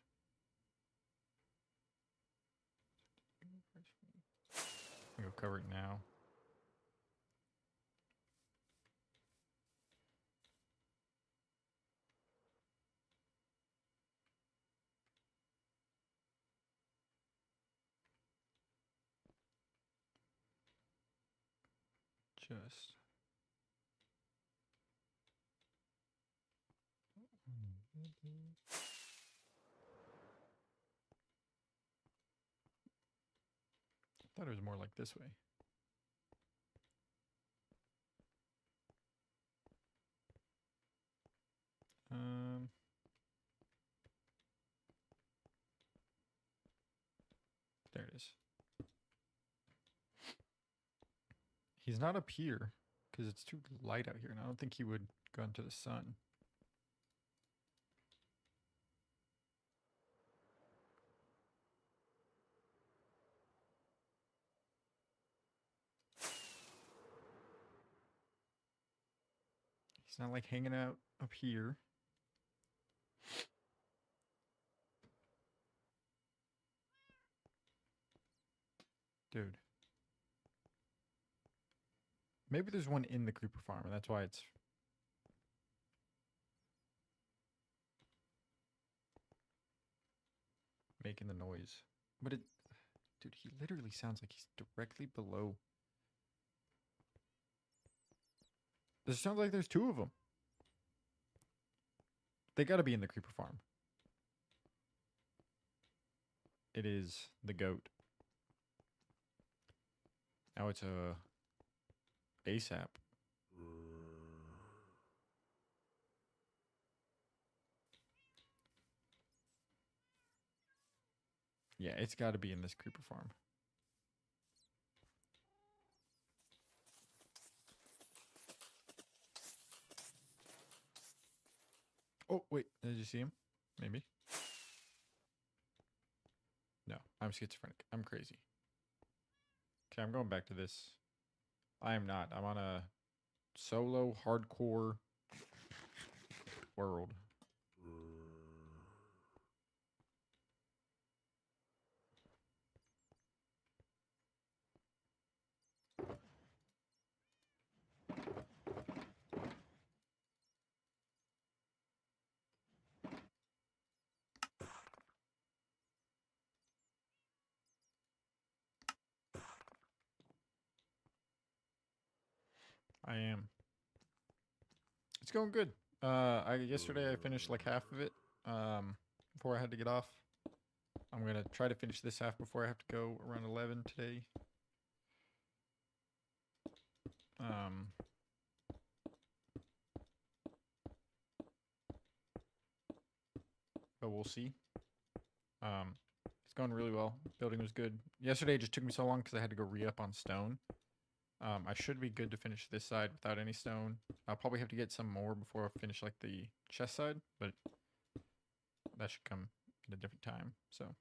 I'll go cover it now. Just. I thought it was more like this way. There it is. He's not up here because it's too light out here, and I don't think he would go into the sun. He's not like hanging out up here. Dude. Maybe there's one in the creeper farm, and that's why it's... making the noise. But it... Dude, he literally sounds like he's directly below. This sounds like there's 2 of them. They gotta be in the creeper farm. It is the goat. Now it's a... ASAP. Yeah, it's got to be in this creeper farm. Oh, wait. Did you see him? Maybe. No, I'm schizophrenic. I'm crazy. Okay, I'm going back to this. I am not. I'm on a solo hardcore world. I am. It's going good. Yesterday I finished like half of it before I had to get off. I'm gonna try to finish this half before I have to go around 11 today. But we'll see. It's going really well. Building was good. Yesterday it just took me so long because I had to go re-up on stone. I should be good to finish this side without any stone. I'll probably have to get some more before I finish like the chest side, but that should come at a different time. So.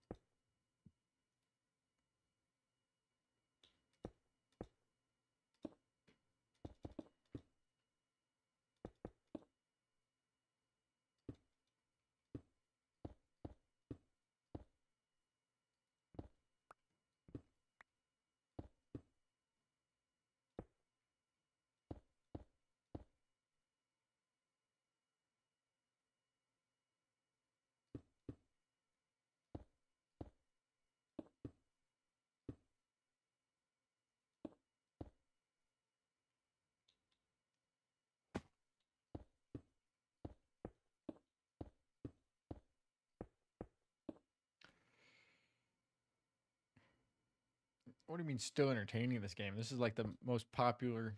What do you mean still entertaining this game? This is like the most popular,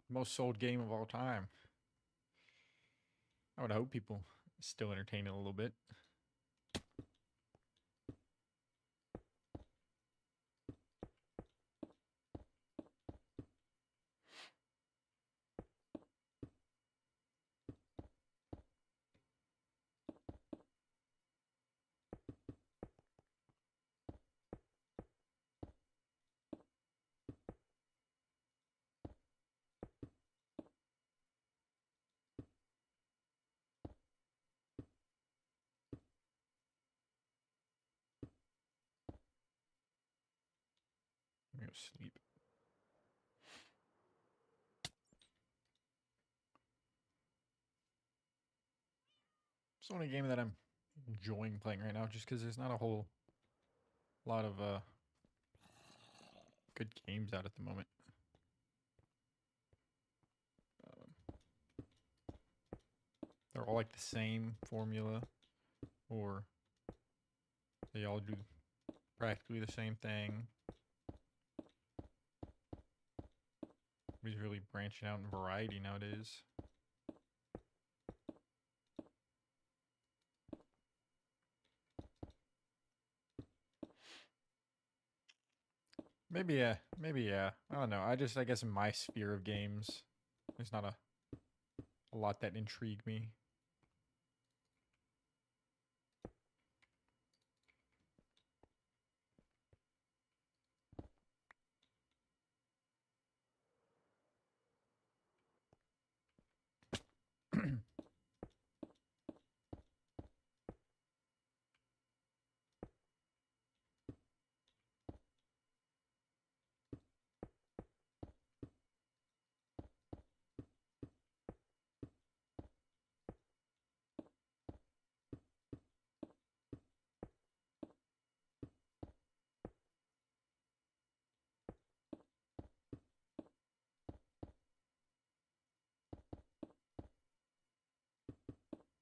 most sold game of all time. I would hope people still entertain it a little bit. I'm gonna go sleep. It's the only game that I'm enjoying playing right now, just because there's not a whole lot of good games out at the moment. They're all like the same formula, or they all do practically the same thing. He's really branching out in variety nowadays. Maybe yeah, maybe yeah. I don't know. I guess in my sphere of games, there's not a lot that intrigue me.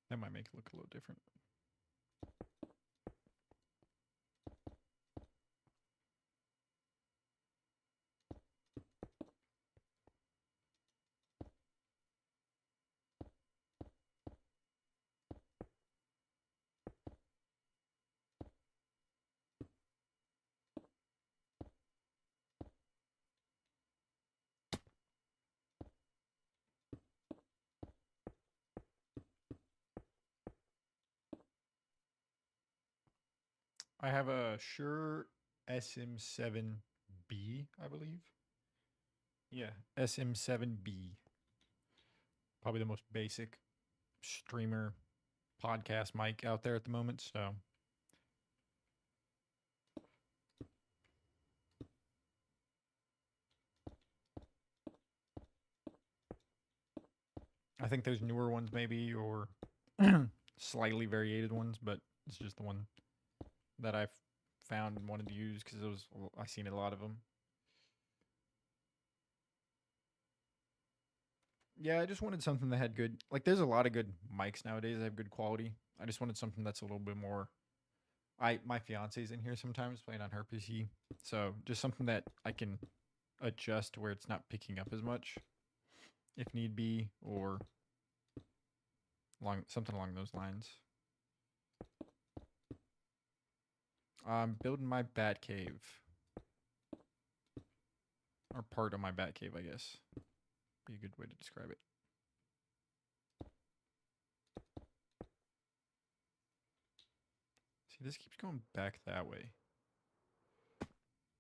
That might make it look a little different. I have a Shure SM7B, I believe. Yeah, SM7B. Probably the most basic streamer podcast mic out there at the moment. So I think there's newer ones maybe, or slightly variated ones, but it's just the one that I've found and wanted to use because I've seen a lot of them. Yeah, I just wanted something that had good, like there's a lot of good mics nowadays that have good quality. I just wanted something that's a little bit more. My fiance's in here sometimes playing on her PC, so just something that I can adjust where it's not picking up as much if need be, or something along those lines. I'm building my bat cave, or part of my bat cave, I guess. Be a good way to describe it. See, this keeps going back that way.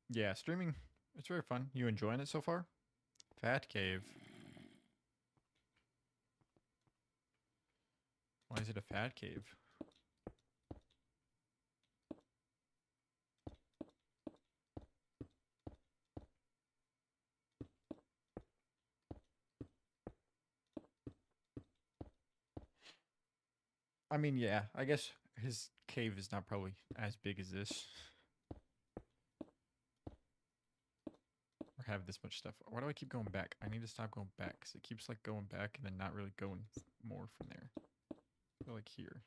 Yeah, streaming, it's very fun. You enjoying it so far? Fat cave. Why is it a fat cave? I mean, yeah, I guess his cave is not probably as big as this. Or have this much stuff. Why do I keep going back? I need to stop going back because it keeps like going back and then not really going more from there. Go like here.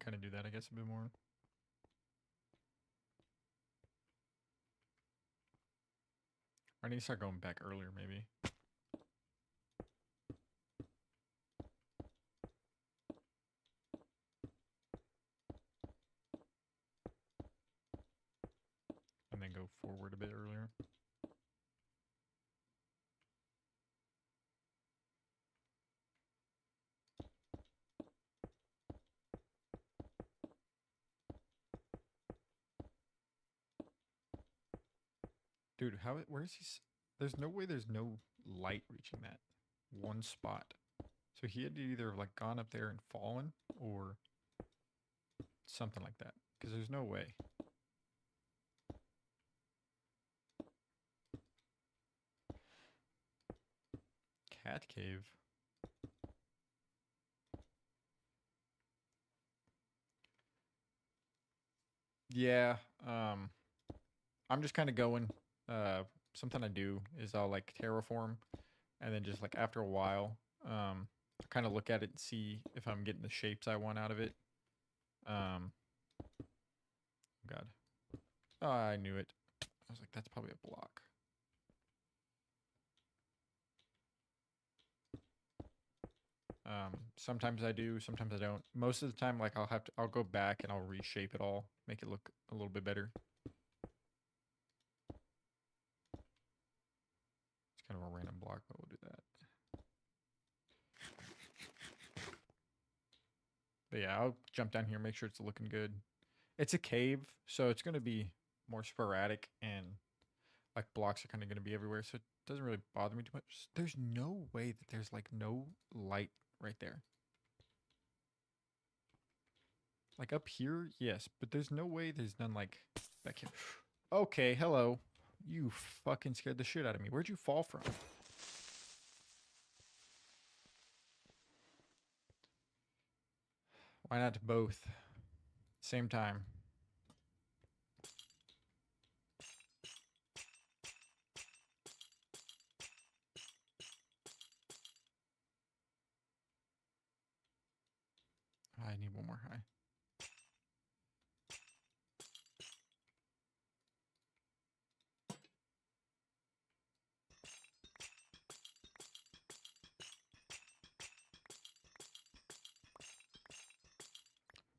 kind of do that, I guess, a bit more. I need to start going back earlier, maybe. And then go forward a bit earlier. Dude, where is he? There's no way there's no light reaching that one spot. So he had to either have like gone up there and fallen or something like that. Because there's no way. Cat cave. Yeah, I'm just kind of going. Something I do is I'll like terraform, and then just like after a while, kind of look at it and see if I'm getting the shapes I want out of it. God, oh, I knew it. I was like, that's probably a block. Sometimes I do, sometimes I don't. Most of the time, like I'll go back and I'll reshape it all, make it look a little bit better. It's kind of a random block, but we'll do that. But yeah, I'll jump down here, make sure it's looking good. It's a cave, so it's going to be more sporadic and like blocks are kind of going to be everywhere, so it doesn't really bother me too much. There's no way that there's like no light right there. Like up here, yes, but there's no way there's none like back here. Okay, hello. You fucking scared the shit out of me. Where'd you fall from? Why not both? Same time. I need one more high.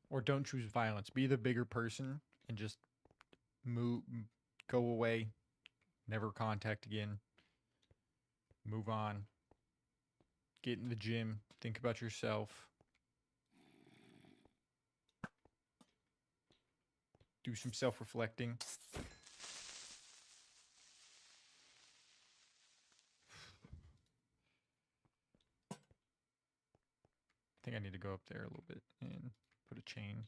Or don't choose violence. Be the bigger person and just go away, never contact again, move on, get in the gym, think about yourself, do some self-reflecting. I think I need to go up there a little bit and put a chain.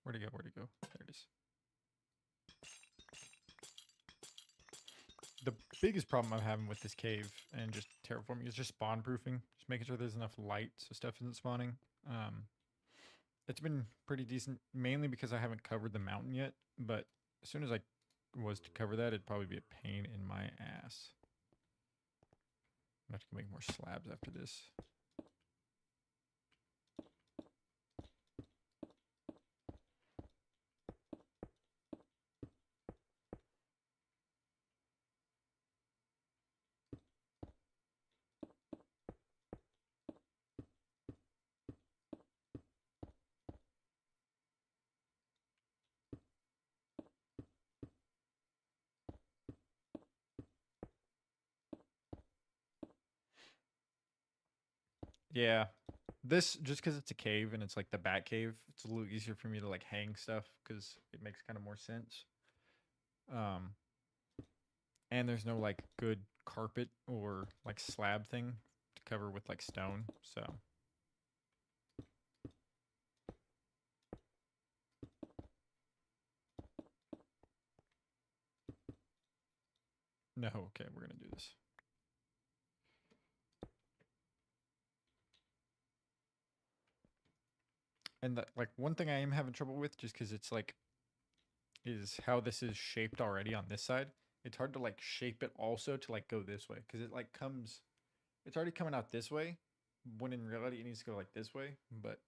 Where'd it go? Where'd it go? There it is. The biggest problem I'm having with this cave and just terraforming is just spawn proofing. Just making sure there's enough light so stuff isn't spawning. It's been pretty decent, mainly because I haven't covered the mountain yet. But as soon as I was to cover that, it'd probably be a pain in my ass. I'm gonna have to make more slabs after this. Yeah, this just because it's a cave and it's like the bat cave, it's a little easier for me to like hang stuff because it makes kind of more sense. Um, and there's no like good carpet or like slab thing to cover with like stone, so. No, okay, we're gonna do this. And like one thing I am having trouble with, just because it's like, is how this is shaped already on this side. It's hard to like shape it also to like go this way because it like comes. It's already coming out this way, when in reality it needs to go like this way. But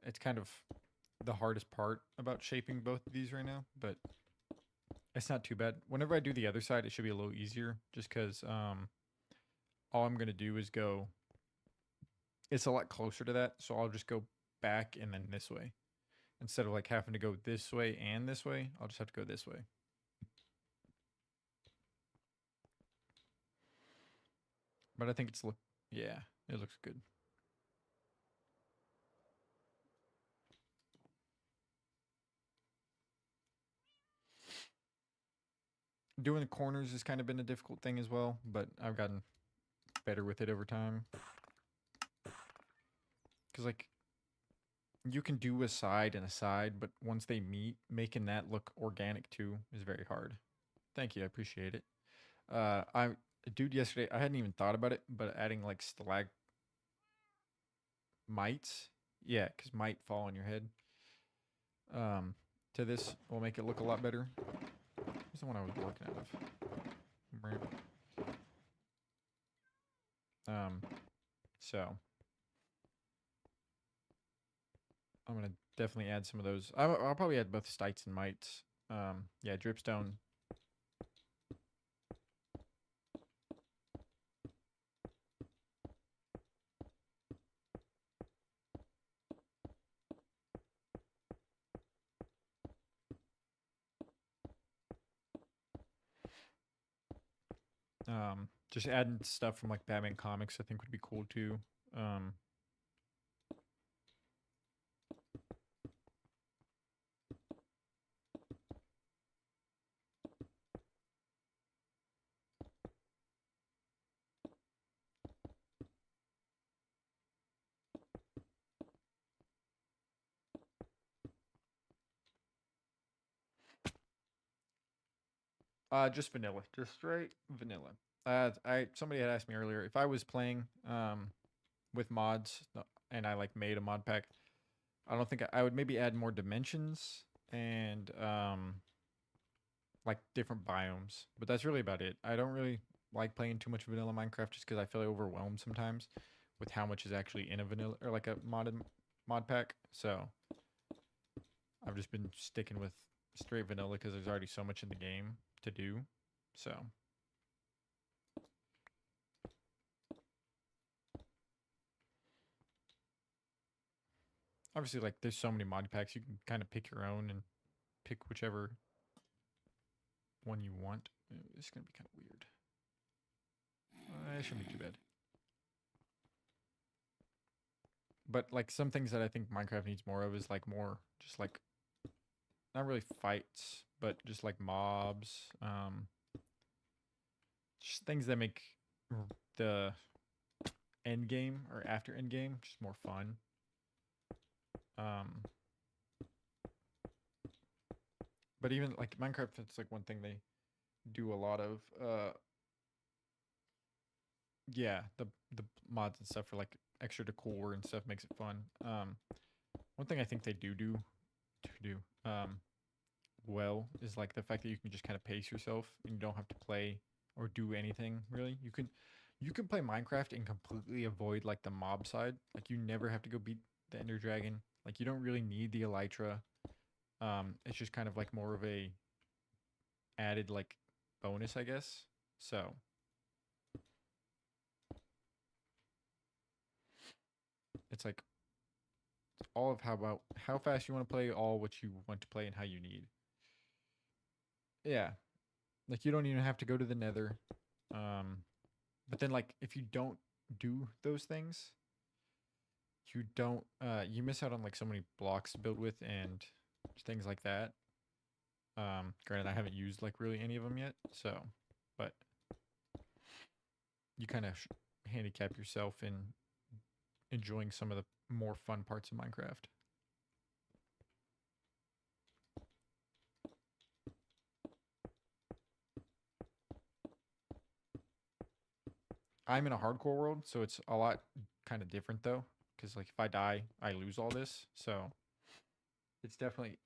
it's kind of the hardest part about shaping both of these right now. But it's not too bad. Whenever I do the other side, it should be a little easier, just because all I'm gonna do is go. It's a lot closer to that, so I'll just go back and then this way. Instead of like having to go this way and this way, I'll just have to go this way. But I think yeah, it looks good. Doing the corners has kind of been a difficult thing as well, but I've gotten better with it over time. Because like you can do a side and a side, but once they meet, making that look organic too is very hard. Thank you, I appreciate it. I dude yesterday I hadn't even thought about it, but adding like stalagmites, yeah, because might fall on your head. Um, to this will make it look a lot better. Where's the one I was working out of? So I'm gonna definitely add some of those. I'll probably add both stites and mites. Yeah, dripstone. Just adding stuff from like Batman comics, I think would be cool too. Um, just vanilla, just straight vanilla. I somebody had asked me earlier if I was playing with mods and I like made a mod pack. I don't think I would maybe add more dimensions and like different biomes, but that's really about it. I don't really like playing too much vanilla Minecraft just because I feel overwhelmed sometimes with how much is actually in a vanilla or like a mod pack. So I've just been sticking with straight vanilla because there's already so much in the game to do. So obviously, like there's so many mod packs you can kind of pick your own and pick whichever one you want. It's gonna be kind of weird. It shouldn't be too bad. But like some things that I think Minecraft needs more of is like more just like not really fights, but just like mobs, just things that make the end game or after end game just more fun. Um, but even like Minecraft, it's like one thing they do a lot of. Yeah, the mods and stuff for like extra decor and stuff makes it fun. One thing I think they do well is like the fact that you can just kind of pace yourself and you don't have to play or do anything really. You can play Minecraft and completely avoid like the mob side. Like you never have to go beat the Ender Dragon. Like you don't really need the Elytra. It's just kind of like more of a added like bonus, I guess. So it's like all of how fast you want to play, all what you want to play, and how you need. Yeah, like you don't even have to go to the Nether. Um, but then like if you don't do those things, you miss out on like so many blocks to build with and things like that. Granted, I haven't used like really any of them yet, so but you kind of handicap yourself in enjoying some of the more fun parts of Minecraft. I'm in a hardcore world, so it's a lot kind of different though, because like if I die, I lose all this. So it's definitely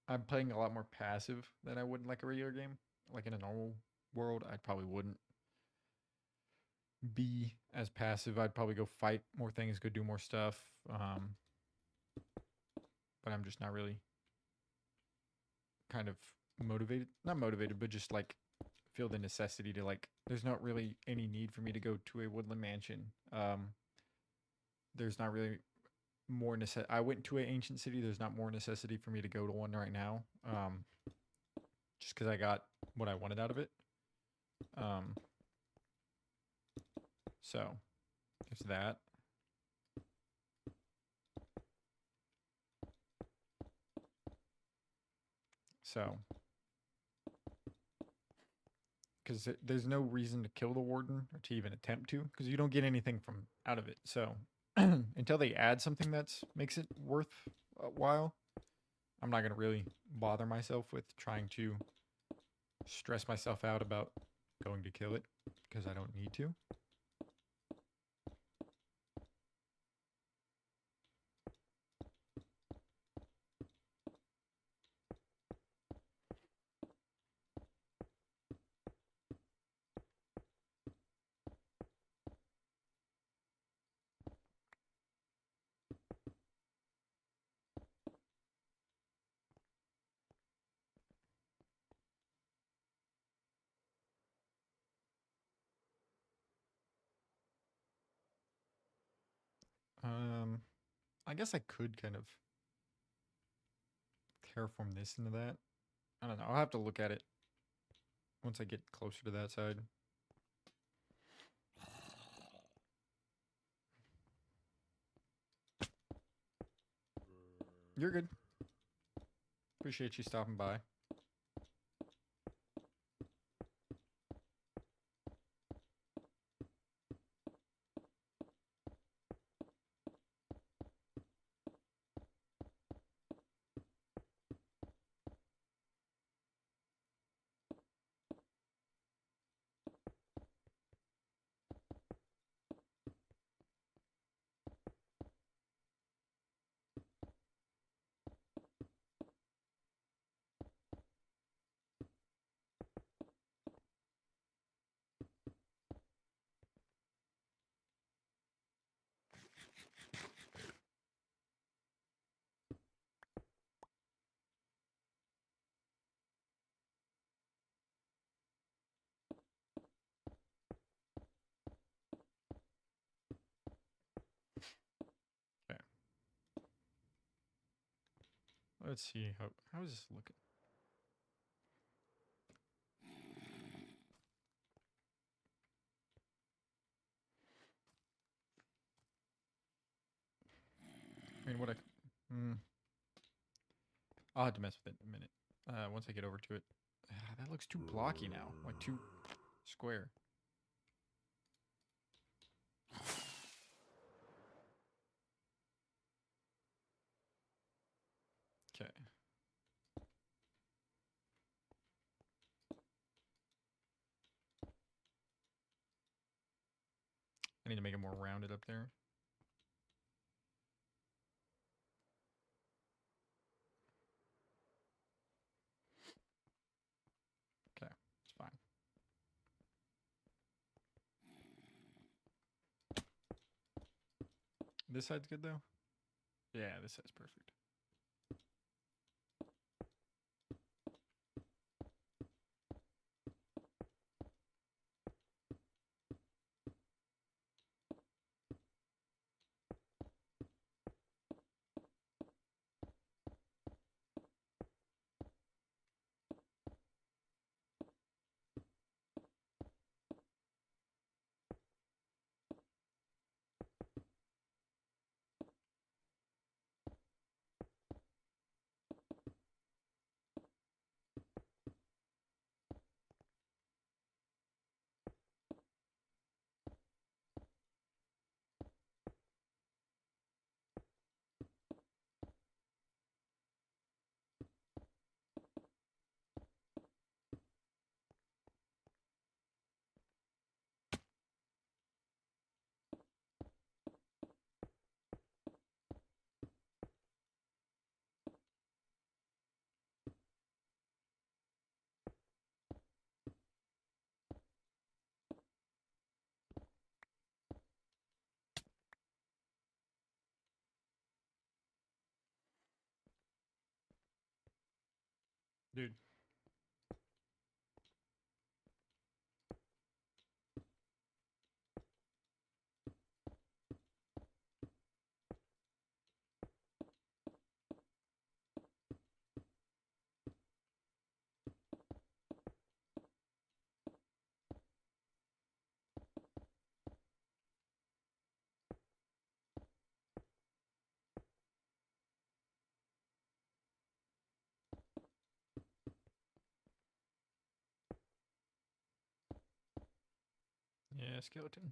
I'm playing a lot more passive than I would in like a regular game. Like in a normal world, I probably wouldn't be as passive. I'd probably go fight more things, go do more stuff. But I'm just not really kind of motivated. Not motivated, but just like feel the necessity to like. There's not really any need for me to go to a woodland mansion. There's not really more necessity. I went to an ancient city. There's not more necessity for me to go to one right now. Just because I got what I wanted out of it. Um, so there's that. So, because there's no reason to kill the warden or to even attempt to, because you don't get anything from out of it. So, until they add something that's makes it worth a while, I'm not gonna really bother myself with trying to stress myself out about going to kill it because I don't need to. Um, I guess I could kind of terraform this into that. I don't know. I'll have to look at it once I get closer to that side. You're good. Appreciate you stopping by. Okay. Let's see how is this looking? I mean, what I I'll have to mess with it in a minute. Once I get over to it. That looks too blocky now, like too square. Okay. I need to make it more rounded up there. Okay, it's fine. This side's good though? Yeah, this side's perfect. Dude. Yeah, skeleton.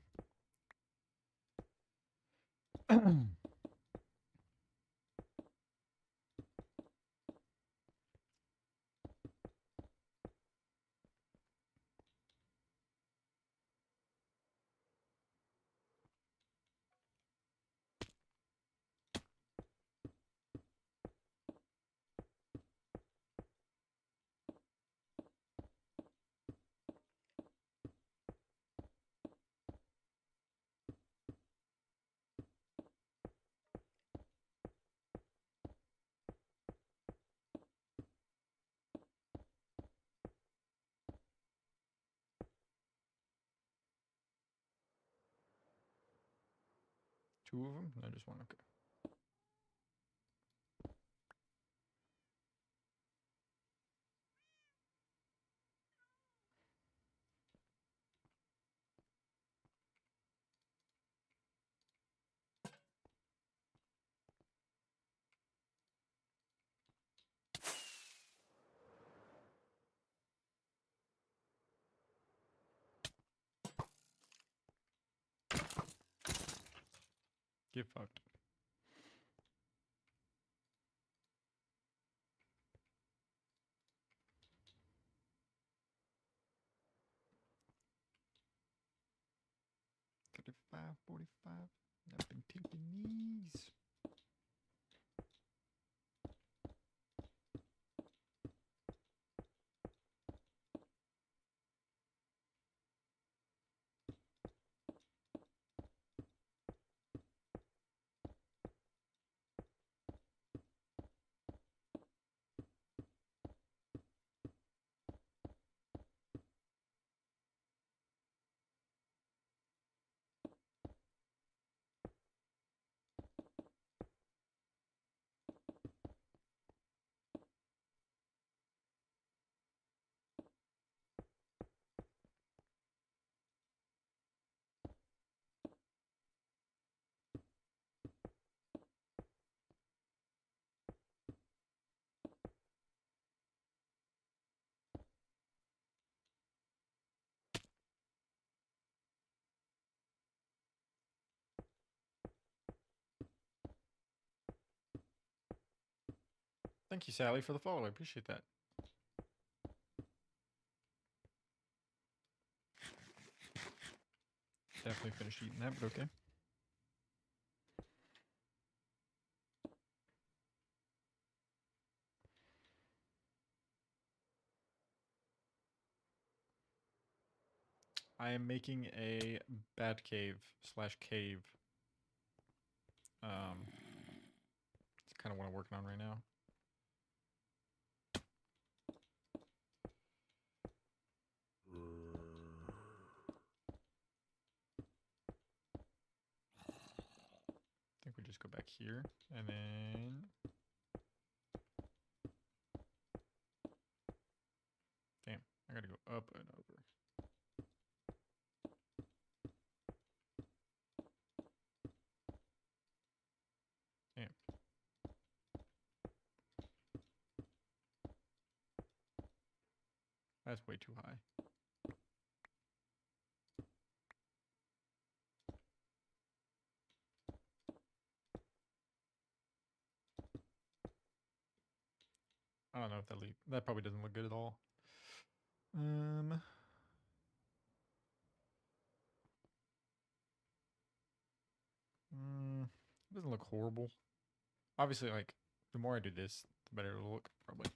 Two of them? No, just one. Okay. Get fucked. $35, $45. I've been taking these. Thank you, Sally, for the follow. I appreciate that. Definitely finished eating that, but okay. I am making a bat cave / cave. It's kind of what I'm working on right now. I think we just go back here and then damn, I gotta go up and over. Damn. That's way too high. I don't know if that probably doesn't look good at all. It doesn't look horrible. Obviously, like, the more I do this, the better it'll look, probably.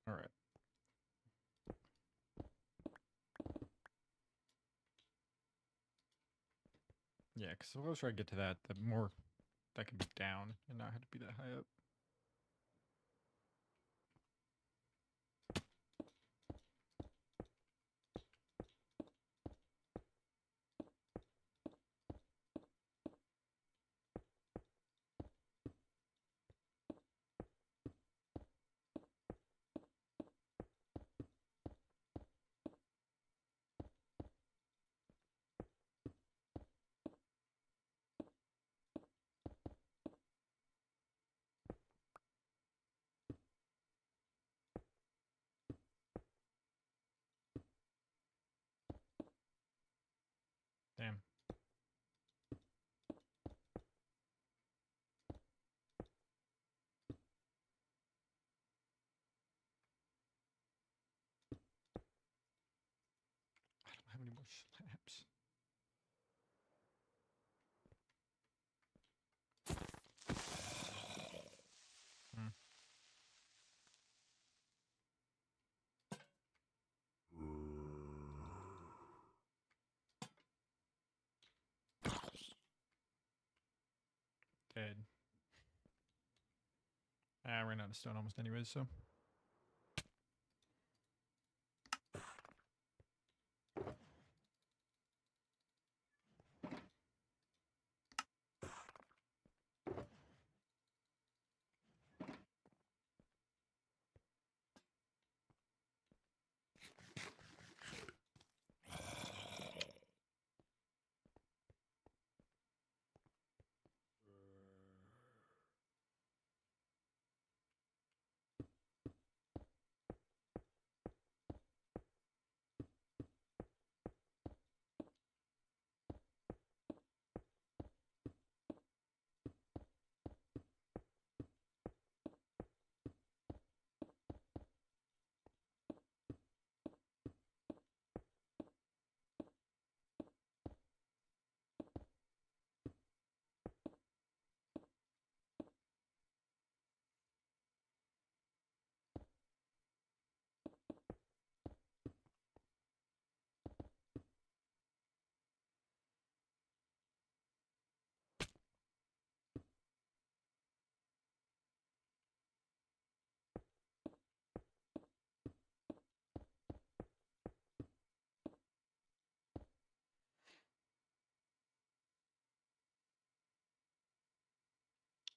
All right. Yeah, because the closer I get to that, the more that can be down and not have to be that high up. Damn. I don't have any more slabs. Hmm. Dead. I ran out of stone almost anyways, so.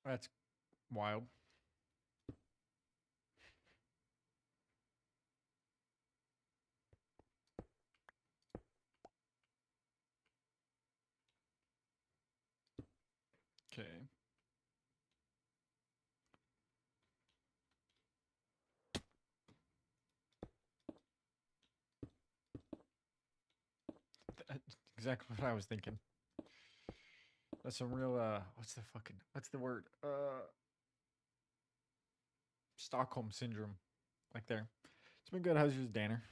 That's wild. Okay. Exactly what I was thinking. That's some real what's the word? Stockholm syndrome. Like there. It's been good. How's yours, Danner?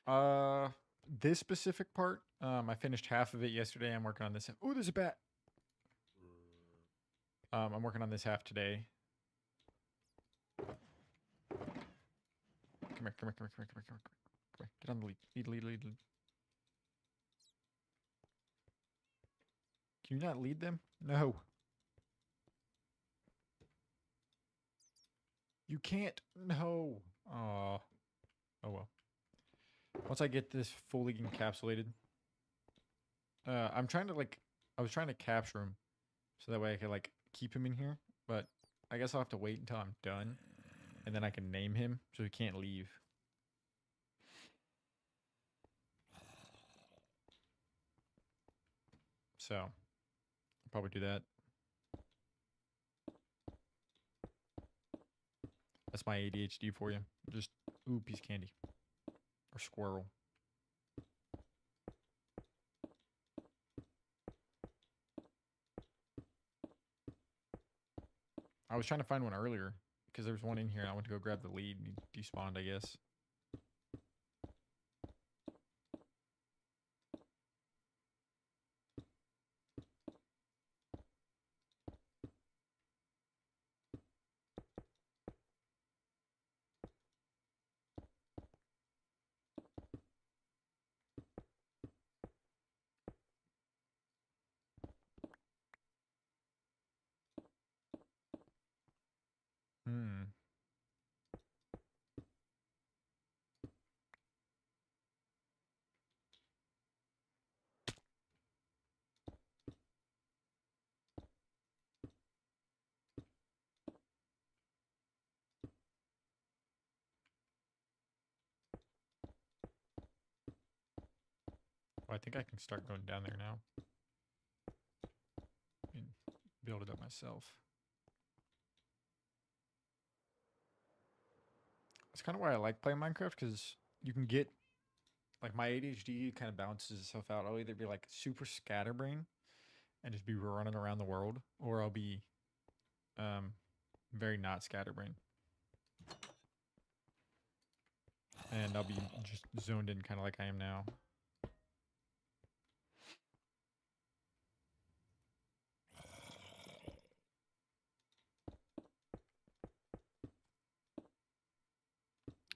Uh this specific part, I finished half of it yesterday. I'm working on this. Oh, there's a bat. I'm working on this half today. Come here, come here, come here, come here, come here, come here, come here. Get on the lead. Lead. Can you not lead them? No. You can't. No. Oh. Oh well. Once I get this fully encapsulated, I'm trying to I was trying to capture him, so that way I could keep him in here. But I guess I'll have to wait until I'm done, and then I can name him so he can't leave. So I'll probably do that. That's my ADHD for you. Just ooh, piece of candy or squirrel. I was trying to find one earlier because there was one in here. And I went to go grab the lead and he despawned, I guess. Hmm. Well, I think I can start going down there now and build it up myself. That's kind of why I like playing Minecraft because you can get like my ADHD kind of balances itself out. I'll either be like super scatterbrain and just be running around the world, or I'll be very not scatterbrain. And I'll be just zoned in kind of like I am now.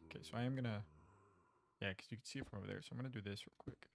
Okay, so I am gonna, yeah, because you can see it from over there. So I'm gonna do this real quick.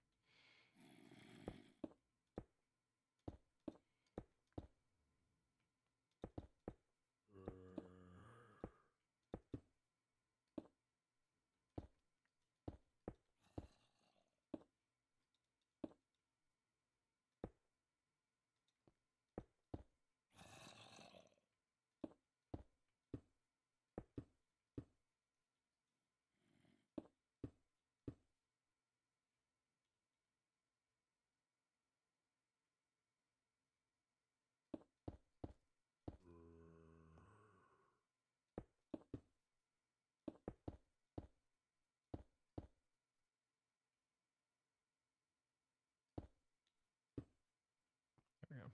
There we go.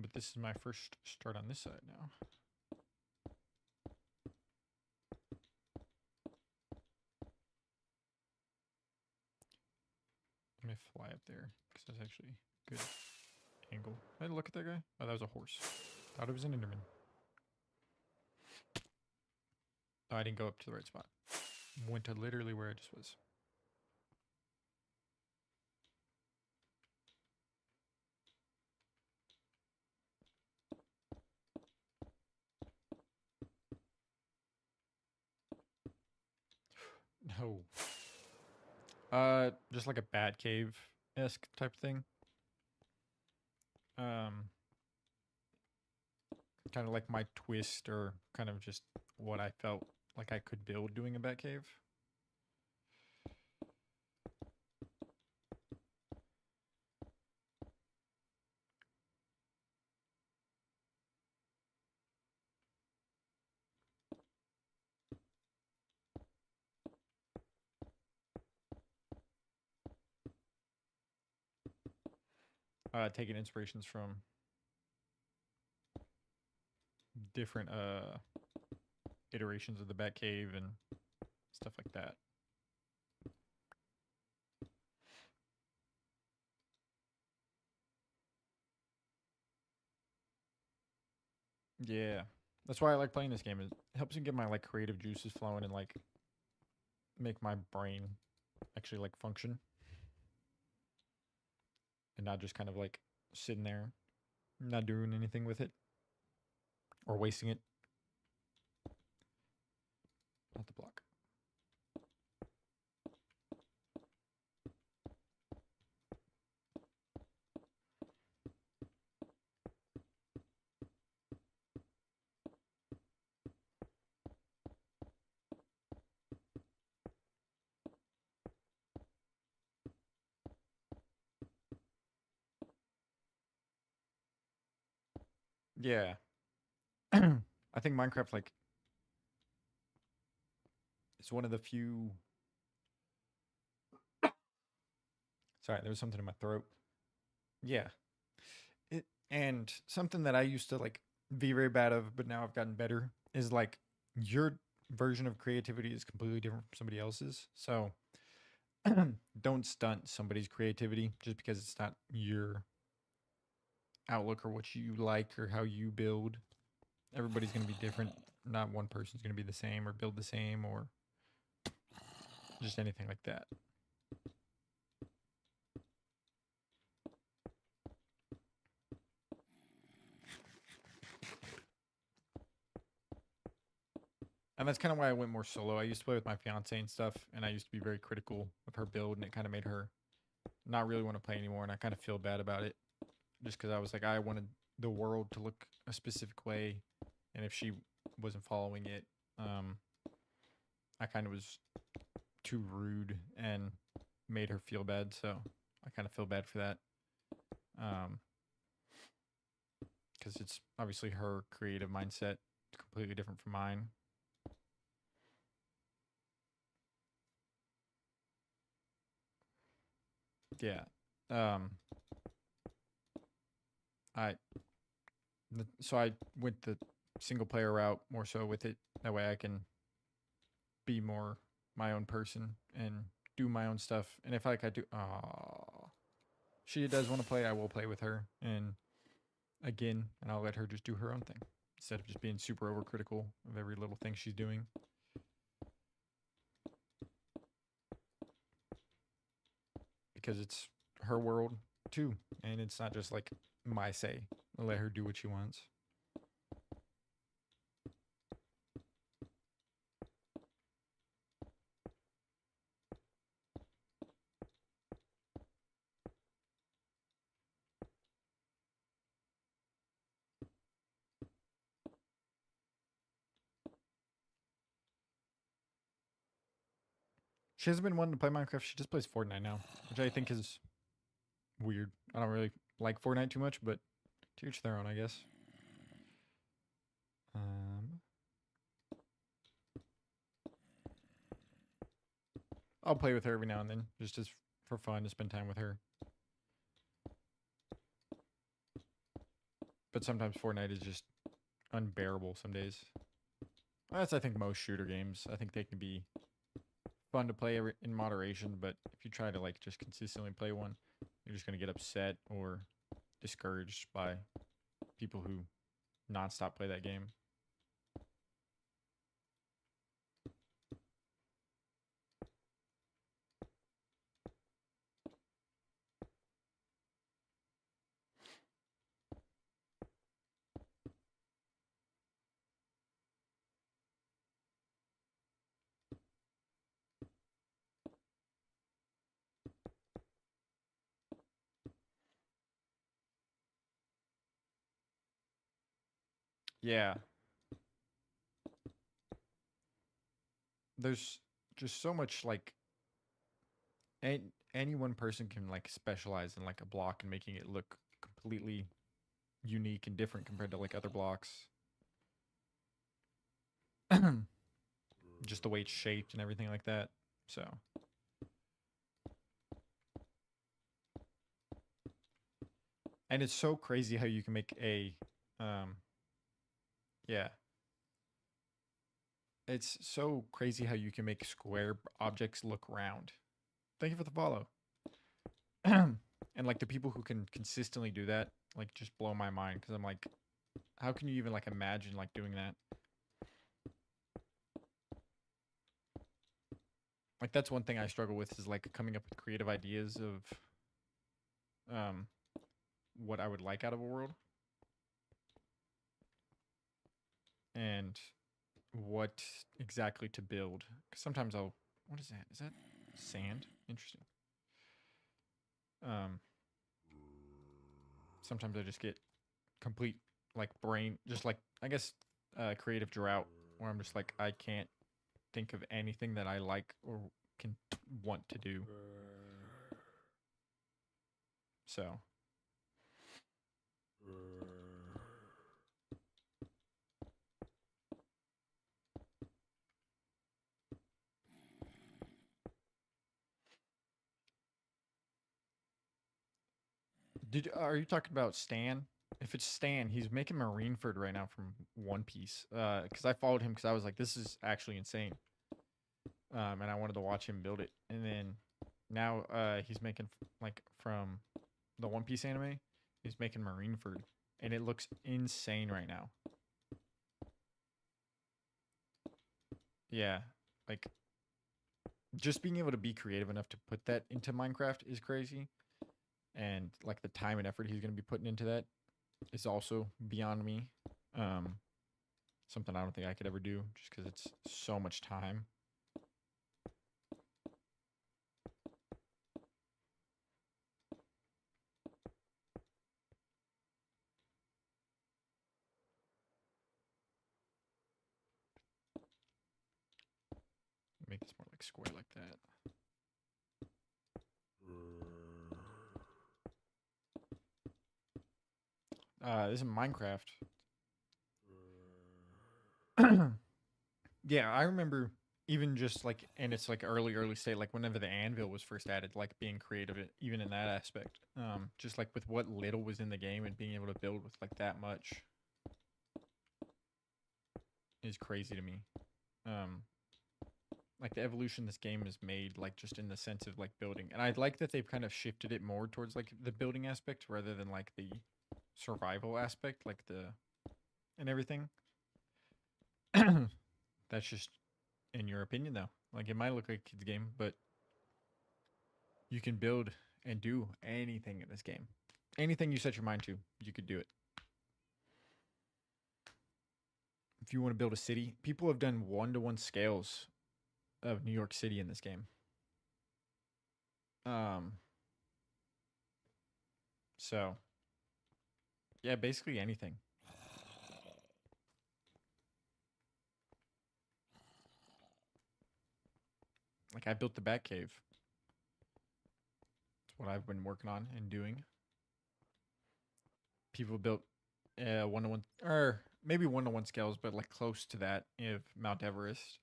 But this is my first start on this side now. Let me fly up there because that's actually a good angle. Hey, look at that guy. Oh, that was a horse. Thought it was an Enderman. Oh, I didn't go up to the right spot. Went to literally where I just was. No. Just like a bat cave-esque type thing. Kind of like my twist, or kind of just what I felt like I could build doing a bat cave. Taking inspirations from different iterations of the bat cave and stuff like that. Yeah, that's why I like playing this game. It helps me get my like creative juices flowing and like make my brain actually like function and not just kind of like sitting there not doing anything with it or wasting it. Not the block. Yeah. I think Minecraft like is one of the few. Sorry, there was something in my throat. Yeah. And something that I used to like be very bad of, but now I've gotten better is like your version of creativity is completely different from somebody else's. So don't stunt somebody's creativity just because it's not your outlook or what you like or how you build. Everybody's going to be different. Not one person's going to be the same or build the same or just anything like that. And that's kind of why I went more solo. I used to play with my fiance and stuff, and I used to be very critical of her build, and it kind of made her not really want to play anymore. And I kind of feel bad about it just because I was like, I wanted the world to look a specific way, and if she wasn't following it, I kind of was too rude and made her feel bad. So I kind of feel bad for that. Because it's obviously her creative mindset, completely different from mine. Yeah. Um, I so I went the single player route more so with it. That way I can be more my own person and do my own stuff. And if like I do, she does want to play, I will play with her. And again, and I'll let her just do her own thing instead of just being super overcritical of every little thing she's doing. Because it's her world too, and it's not just like my say. I'll let her do what she wants. She hasn't been wanting to play Minecraft. She just plays Fortnite now, which I think is weird. I don't really like Fortnite too much, but to each their own, I guess. Um, I'll play with her every now and then, just as for fun to spend time with her. But sometimes Fortnite is just unbearable some days. That's I think most shooter games. I think they can be fun to play in moderation, but if you try to like just consistently play one, you're just gonna get upset or discouraged by people who nonstop play that game. Yeah, there's just so much like any one person can like specialize in like a block and making it look completely unique and different compared to like other blocks. Just the way it's shaped and everything like that. So, and it's so crazy how you can make a, um, yeah, it's so crazy how you can make square objects look round. Thank you for the follow. And like the people who can consistently do that, like just blow my mind because I'm like, how can you even like imagine like doing that? Like that's one thing I struggle with is like coming up with creative ideas of what I would like out of a world and what exactly to build. Cause sometimes I'll what is that? Is that sand? Interesting. Um Sometimes I just get complete like brain just like I guess creative drought where I'm just like I can't think of anything that I like or can want to do. So did are you talking about Stan? If it's Stan, he's making Marineford right now from One Piece. Because I followed him because I was like, this is actually insane. And I wanted to watch him build it. And then now he's making like from the One Piece anime, he's making Marineford, and it looks insane right now. Yeah, like just being able to be creative enough to put that into Minecraft is crazy, and like the time and effort he's gonna be putting into that is also beyond me. Um, Something I don't think I could ever do just because it's so much time. Make this more like square like that. This is Minecraft. Yeah, I remember even just like, and it's like early state, like whenever the anvil was first added, like being creative, even in that aspect. Just like with what little was in the game and being able to build with like that much is crazy to me. Um, like the evolution this game has made, like just in the sense of like building, and I like that they've kind of shifted it more towards like the building aspect rather than like the survival aspect, like the and everything. That's just in your opinion, though. Like it might look like a kid's game, but you can build and do anything in this game. Anything you set your mind to, you could do it. If you want to build a city, people have done 1-to-1 scales of New York City in this game. Um, so yeah, basically anything. Like I built the Batcave. It's what I've been working on and doing. People built 1-to-1 or maybe 1-to-1 scales, but like close to that of Mount Everest.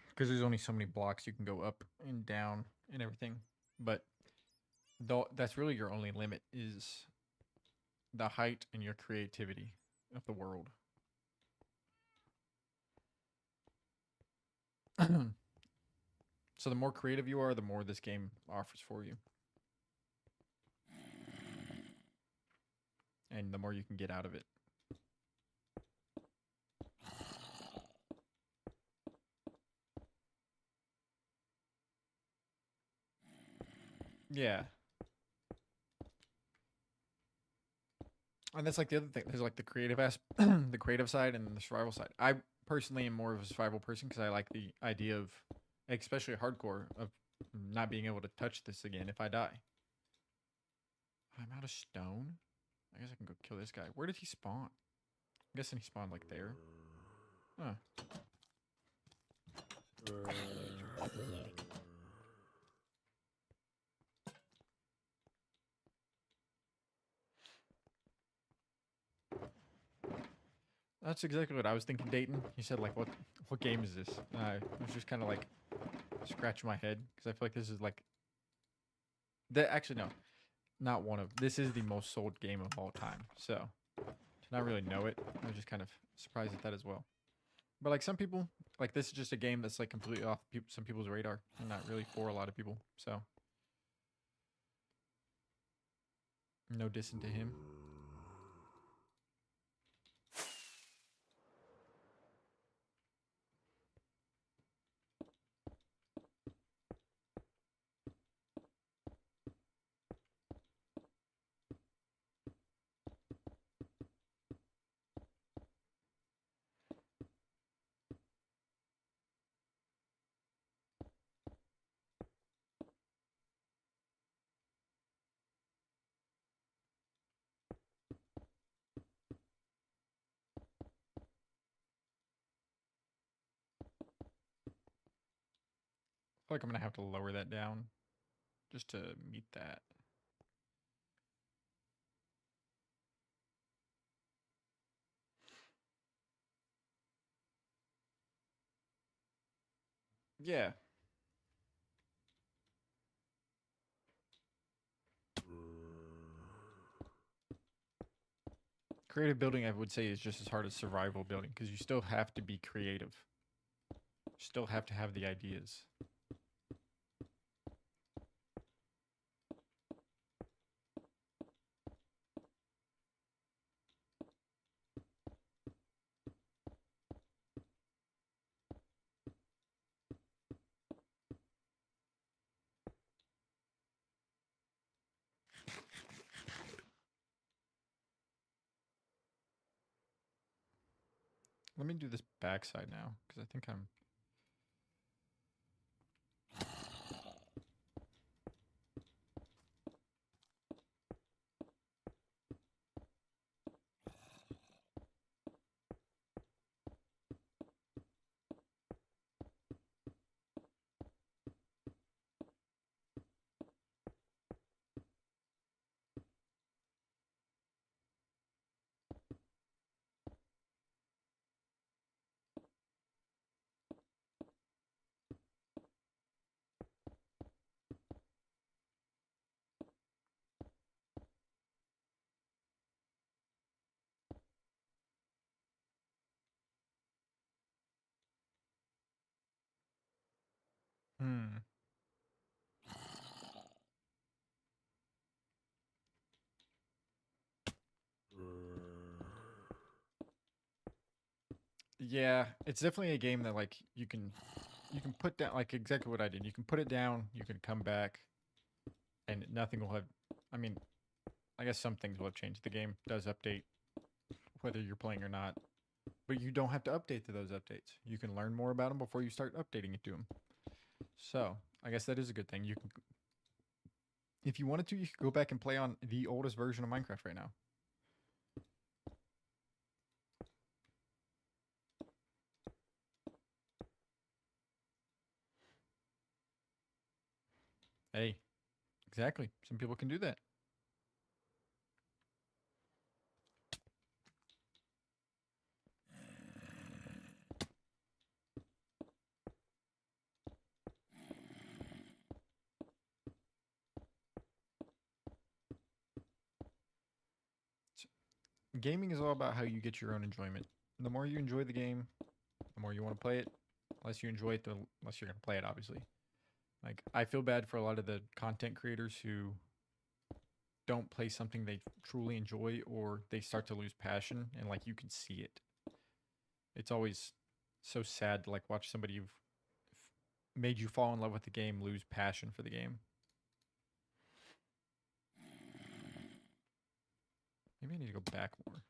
Because there's only so many blocks you can go up and down and everything. But though that's really your only limit is the height and your creativity of the world. So the more creative you are, the more this game offers for you. And the more you can get out of it. Yeah. And that's like the other thing. There's like the creative the creative side and the survival side. I personally am more of a survival person because I like the idea of, especially hardcore, of not being able to touch this again if I die. I'm out of stone. I guess I can go kill this guy. Where did he spawn? I'm guessing he spawned like there. Huh. That's exactly what I was thinking, Dayton. He said, like, what game is this? And I was just kind of like scratching my head because I feel like this is like actually no, not one of. This is the most sold game of all time. So to not really know it, I was just kind of surprised at that as well. But like some people, like this is just a game that's like completely off some people's radar and not really for a lot of people. So no dissing to him. I feel like I'm gonna have to lower that down just to meet that. Yeah. Creative building, I would say, is just as hard as survival building because you still have to be creative. You still have to have the ideas. Let me do this backside now because I think I'm. Hmm. Yeah, it's definitely a game that like you can put down like exactly what I did. You can put it down, you can come back, and nothing will have. I mean, I guess some things will have changed. The game does update whether you're playing or not, but you don't have to update to those updates. You can learn more about them before you start updating it to them. So I guess that is a good thing. You can, if you wanted to, you could go back and play on the oldest version of Minecraft right now. Hey, exactly. Some people can do that. Gaming is all about how you get your own enjoyment. The more you enjoy the game, the more you want to play it. Less you enjoy it, the less you're gonna play it. Obviously, like I feel bad for a lot of the content creators who don't play something they truly enjoy, or they start to lose passion, and like you can see it. It's always so sad to like watch somebody who've made you fall in love with the game lose passion for the game. Maybe I need to go back more.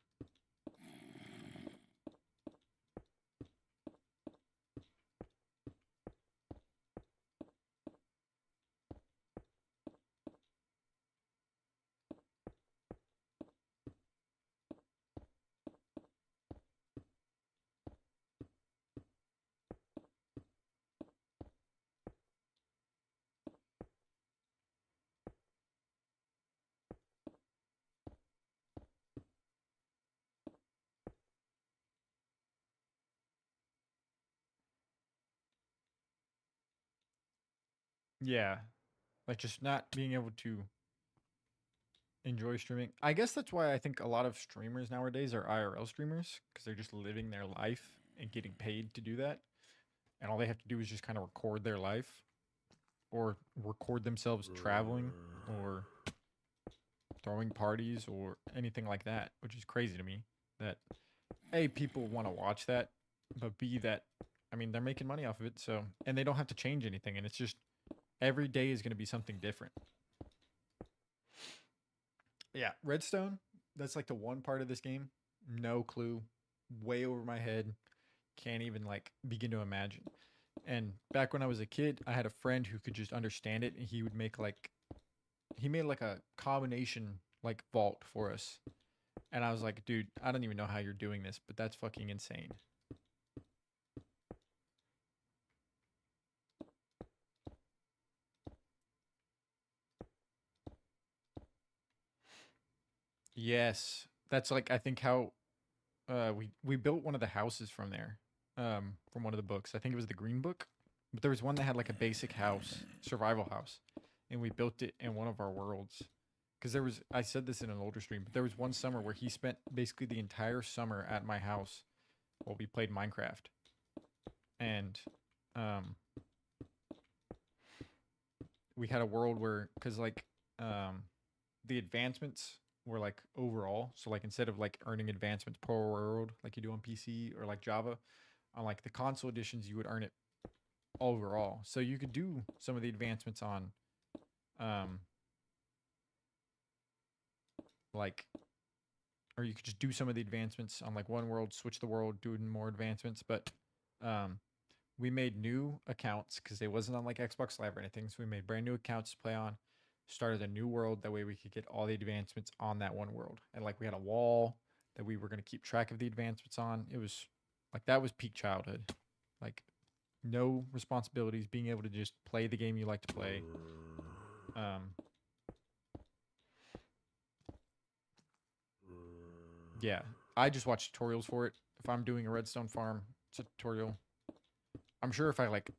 Yeah, like just not being able to enjoy streaming. I guess that's why I think a lot of streamers nowadays are IRL streamers because they're just living their life and getting paid to do that. And all they have to do is just kind of record their life or record themselves traveling or throwing parties or anything like that, which is crazy to me that A, people want to watch that, but B, that, I mean, they're making money off of it. So, and they don't have to change anything. And it's just every day is going to be something different. Yeah, Redstone, that's like the one part of this game. No clue. Way over my head. Can't even like begin to imagine. And back when I was a kid, I had a friend who could just understand it and he would make like he made like a combination like vault for us. And I was like, dude, I don't even know how you're doing this, but that's fucking insane. Yes. That's like I think how we built one of the houses from there. From one of the books. I think it was the Green Book. But there was one that had like a basic house, survival house. And we built it in one of our worlds because I said this in an older stream, but there was one summer where he spent basically the entire summer at my house while we played Minecraft. And um, we had a world where, because like the advancements were like overall. So like instead of like earning advancements per world like you do on PC or like Java, on like the console editions you would earn it overall. So you could do some of the advancements on um like or you could just do some of the advancements on like one world, switch the world, do more advancements, but um we made new accounts because it wasn't on like Xbox Live or anything. So we made brand new accounts to play on, started a new world. That way we could get all the advancements on that one world. And like we had a wall that we were going to keep track of the advancements on. It was like that was peak childhood. Like no responsibilities, being able to just play the game you like to play. Yeah, I just watch tutorials for it. If I'm doing a redstone farm, it's a tutorial. I'm sure if I like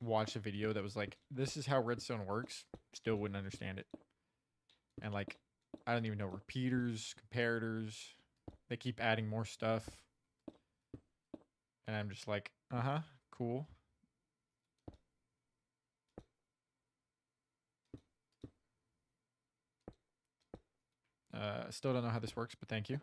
watched a video that was like, this is how redstone works, still wouldn't understand it. And like, I don't even know repeaters, comparators. They keep adding more stuff. And I'm just like, uh-huh, cool. Still don't know how this works, but thank you.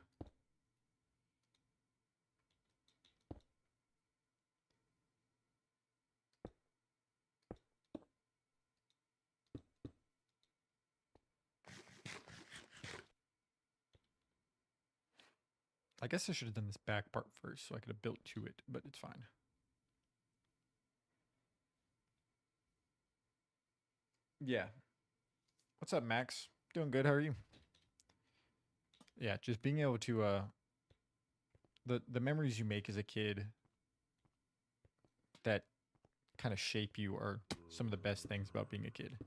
I guess I should have done this back part first so I could have built to it, but it's fine. Yeah. What's up, Max? Doing good. How are you? Yeah, just being able to the memories you make as a kid that kind of shape you are some of the best things about being a kid.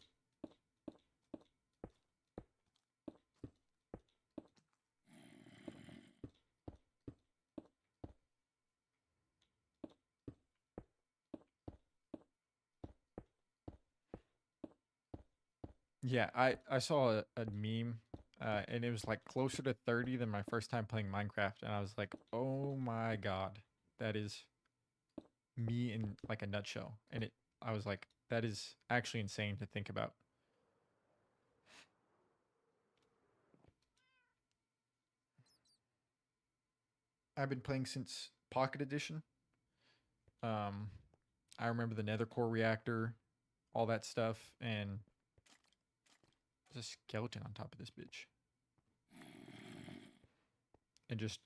Yeah, I saw a meme, and it was like closer to 30 than my first time playing Minecraft, and I was like, oh my god, that is me in like a nutshell. And I was like, that is actually insane to think about. I've been playing since Pocket Edition. Um, I remember the Nether Core reactor, all that stuff, and there's a skeleton on top of this bitch. And just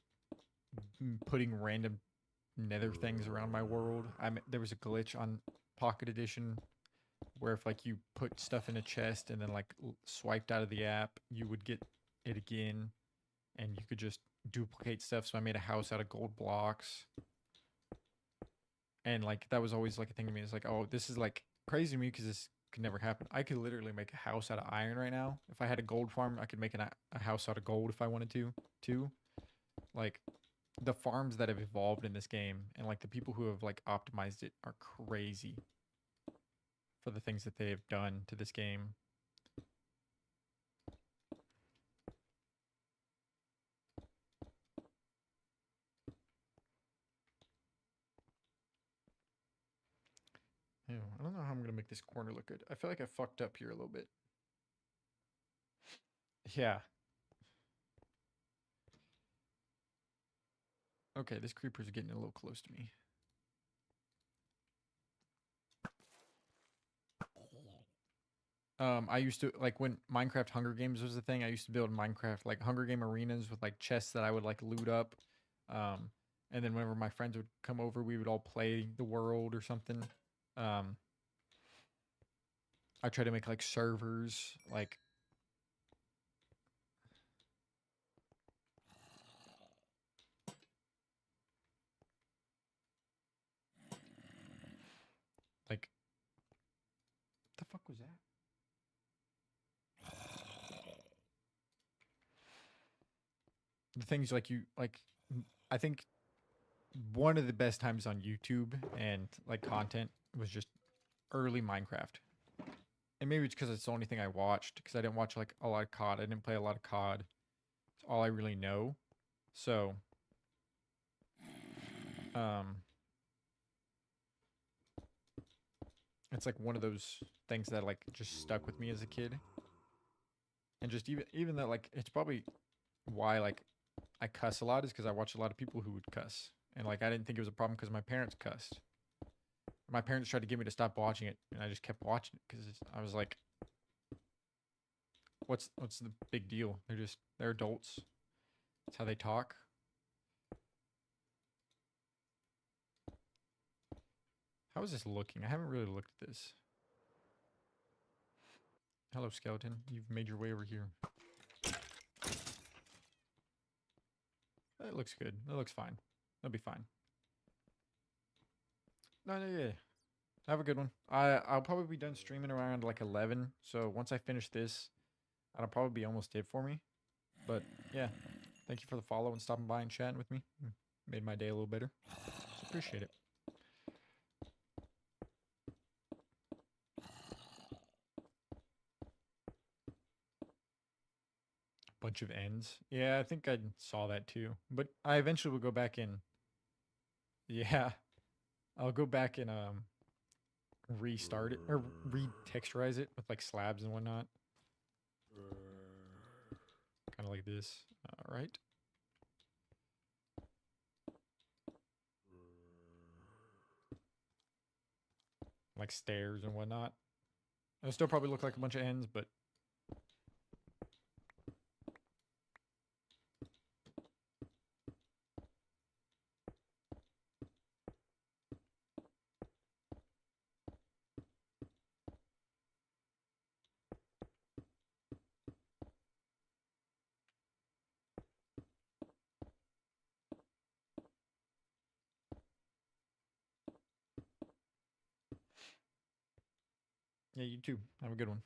putting random nether things around my world. There was a glitch on Pocket Edition where if like you put stuff in a chest and then like swiped out of the app, you would get it again, and you could just duplicate stuff. So I made a house out of gold blocks, and like that was always like a thing to me. It's like, oh, this is like crazy to me because this could never happen. I could literally make a house out of iron right now. If I had a gold farm, I could make a house out of gold if I wanted to, too. Like the farms that have evolved in this game and like the people who have like optimized it are crazy for the things that they have done to this game. Ew, I don't know how I'm gonna make this corner look good. I feel like I fucked up here a little bit. Yeah. Okay, this creeper's getting a little close to me. I used to like when Minecraft Hunger Games was a thing. I used to build Minecraft like Hunger Game arenas with like chests that I would like loot up. Um, and then whenever my friends would come over, we would all play the world or something. Um, I try to make like servers, like the fuck was that? The things like you like. I think one of the best times on YouTube and like content was just early Minecraft. and maybe it's because it's the only thing I watched. Because I didn't watch like a lot of COD. I didn't play a lot of COD. It's all I really know. So, um, it's like one of those things that like just stuck with me as a kid, and just even that like it's probably why like I cuss a lot is because I watch a lot of people who would cuss, and like I didn't think it was a problem because my parents cussed. My parents tried to get me to stop watching it, and I just kept watching it because I was like, what's the big deal? They're adults. That's how they talk. How is this looking? I haven't really looked at this. Hello, skeleton. You've made your way over here. That looks good. That looks fine. That'll be fine. No, no, yeah. Have a good one. I'll probably be done streaming around like 11. So once I finish this, that'll probably be almost it for me. But yeah, thank you for the follow and stopping by and chatting with me. Made my day a little better. So appreciate it. Bunch of ends. Yeah, I think I saw that too. But I eventually will go back in. Yeah, I'll go back and restart it or retexturize it with like slabs and whatnot. Kind of like this. All right. Like stairs and whatnot. It'll still probably look like a bunch of ends, but yeah, you too. Have a good one.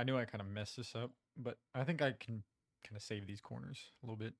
I knew I kind of messed this up, but I think I can kind of save these corners a little bit.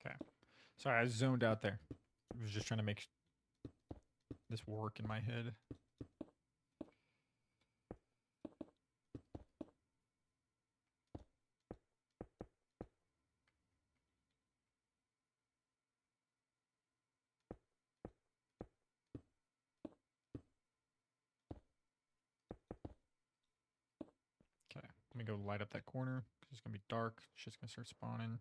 Okay. Sorry, I zoned out there. I was just trying to make this work in my head. Let me go light up that corner. It's gonna be dark. Shit's gonna start spawning.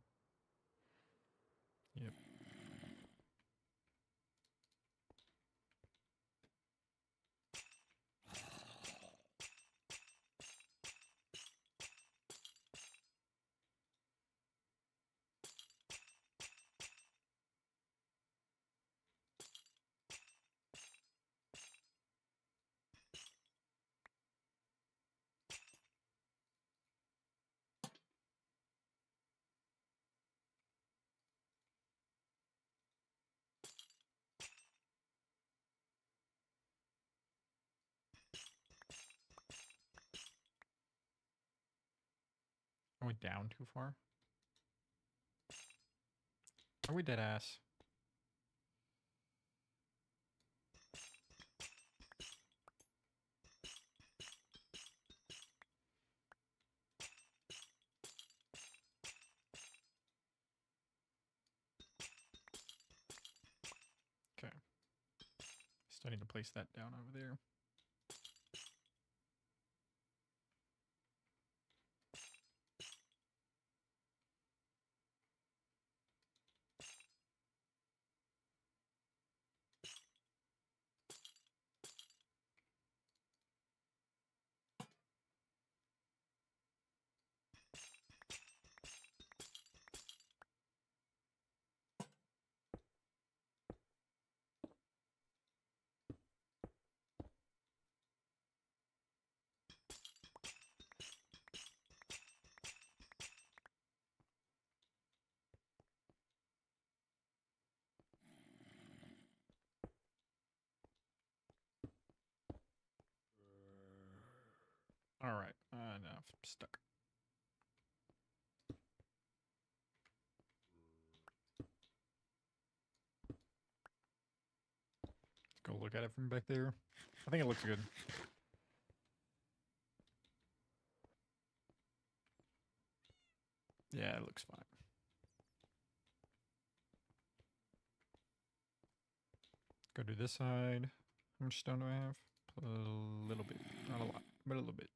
Yep. I went down too far. Are we dead ass? Okay. Still need to place that down over there. All right. Now I'm stuck. Let's go look at it from back there. I think it looks good. Yeah, it looks fine. Go to this side. How much stone do I have? A little bit. Not a lot, but a little bit.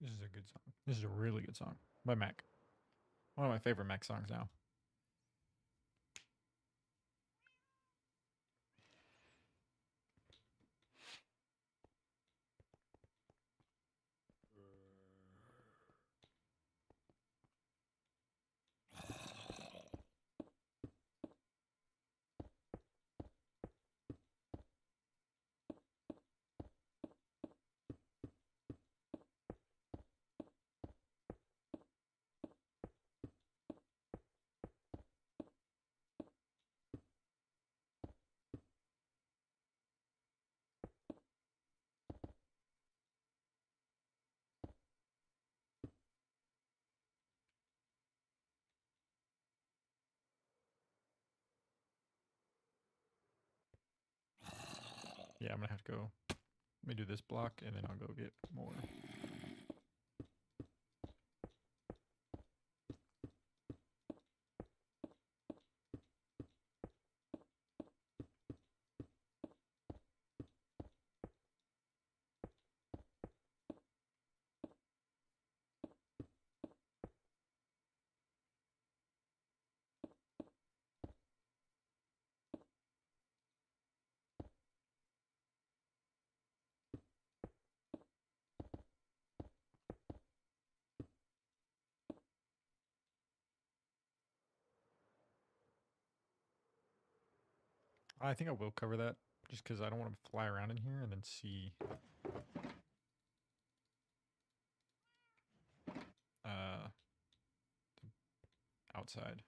This is a good song. This is a really good song by Mac. One of my favorite Mac songs now. Yeah, I'm gonna have to go. Let me do this block and then I'll go get more. I think I will cover that just because I don't want to fly around in here and then see the outside.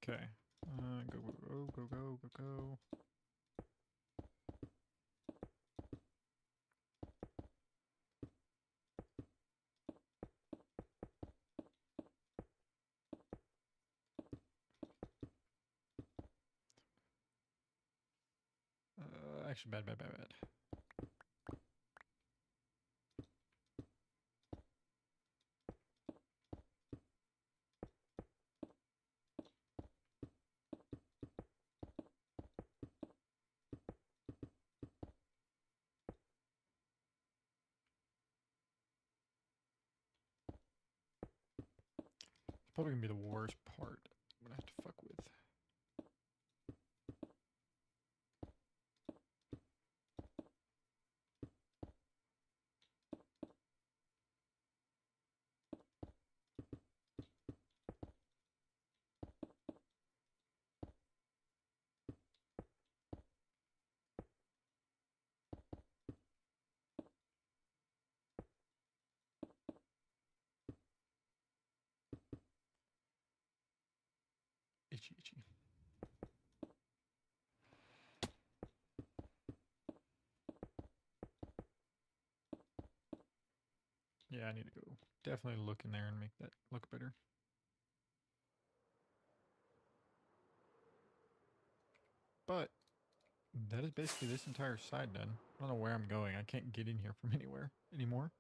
Okay. Go, go, go, go, go, go. Actually, bad, bad, bad, bad. It's probably gonna be the worst part I'm gonna have to fuck with. Itchy, itchy. Yeah, I need to go definitely look in there and make that look better. But that is basically this entire side done. I don't know where I'm going. I can't get in here from anywhere anymore.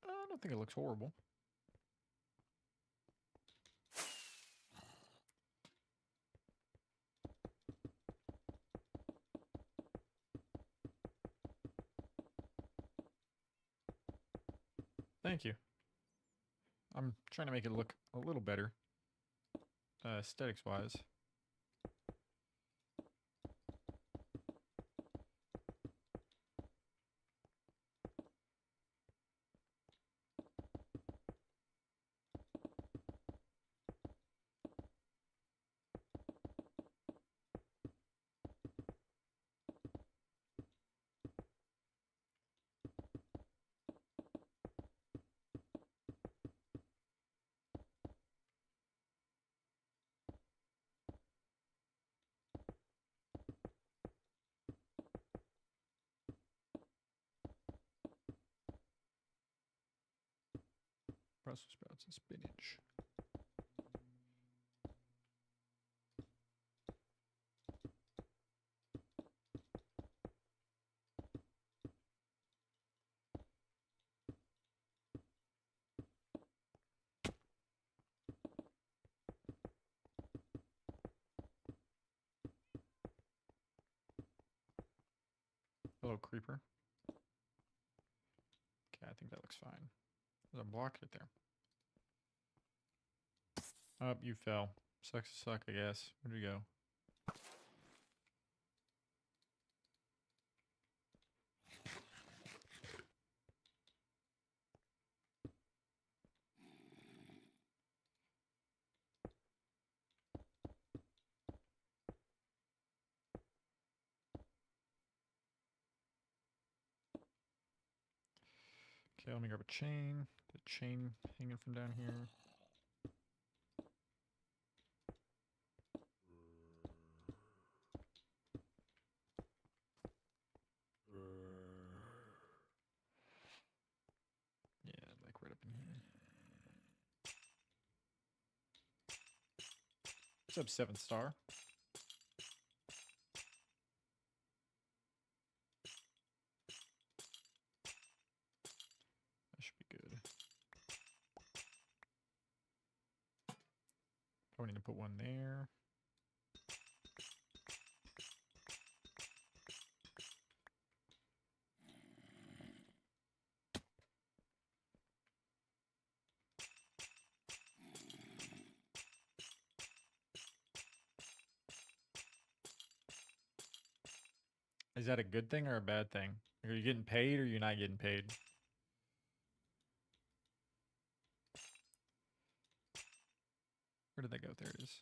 I don't think it looks horrible. Thank you. I'm trying to make it look a little better, aesthetics wise. Brussels sprouts and spinach. Hello, creeper. Okay, I think that looks fine. There's a block right there. Oh, you fell. Sucks to suck, I guess. Where'd you go? Okay, let me grab a chain. The chain hanging from down here. Yeah, like right up in here. What's up, 7-star? That should be good. Probably need to put one there. Is that a good thing or a bad thing? Are you getting paid or you're not getting paid? Where did that go? There it is.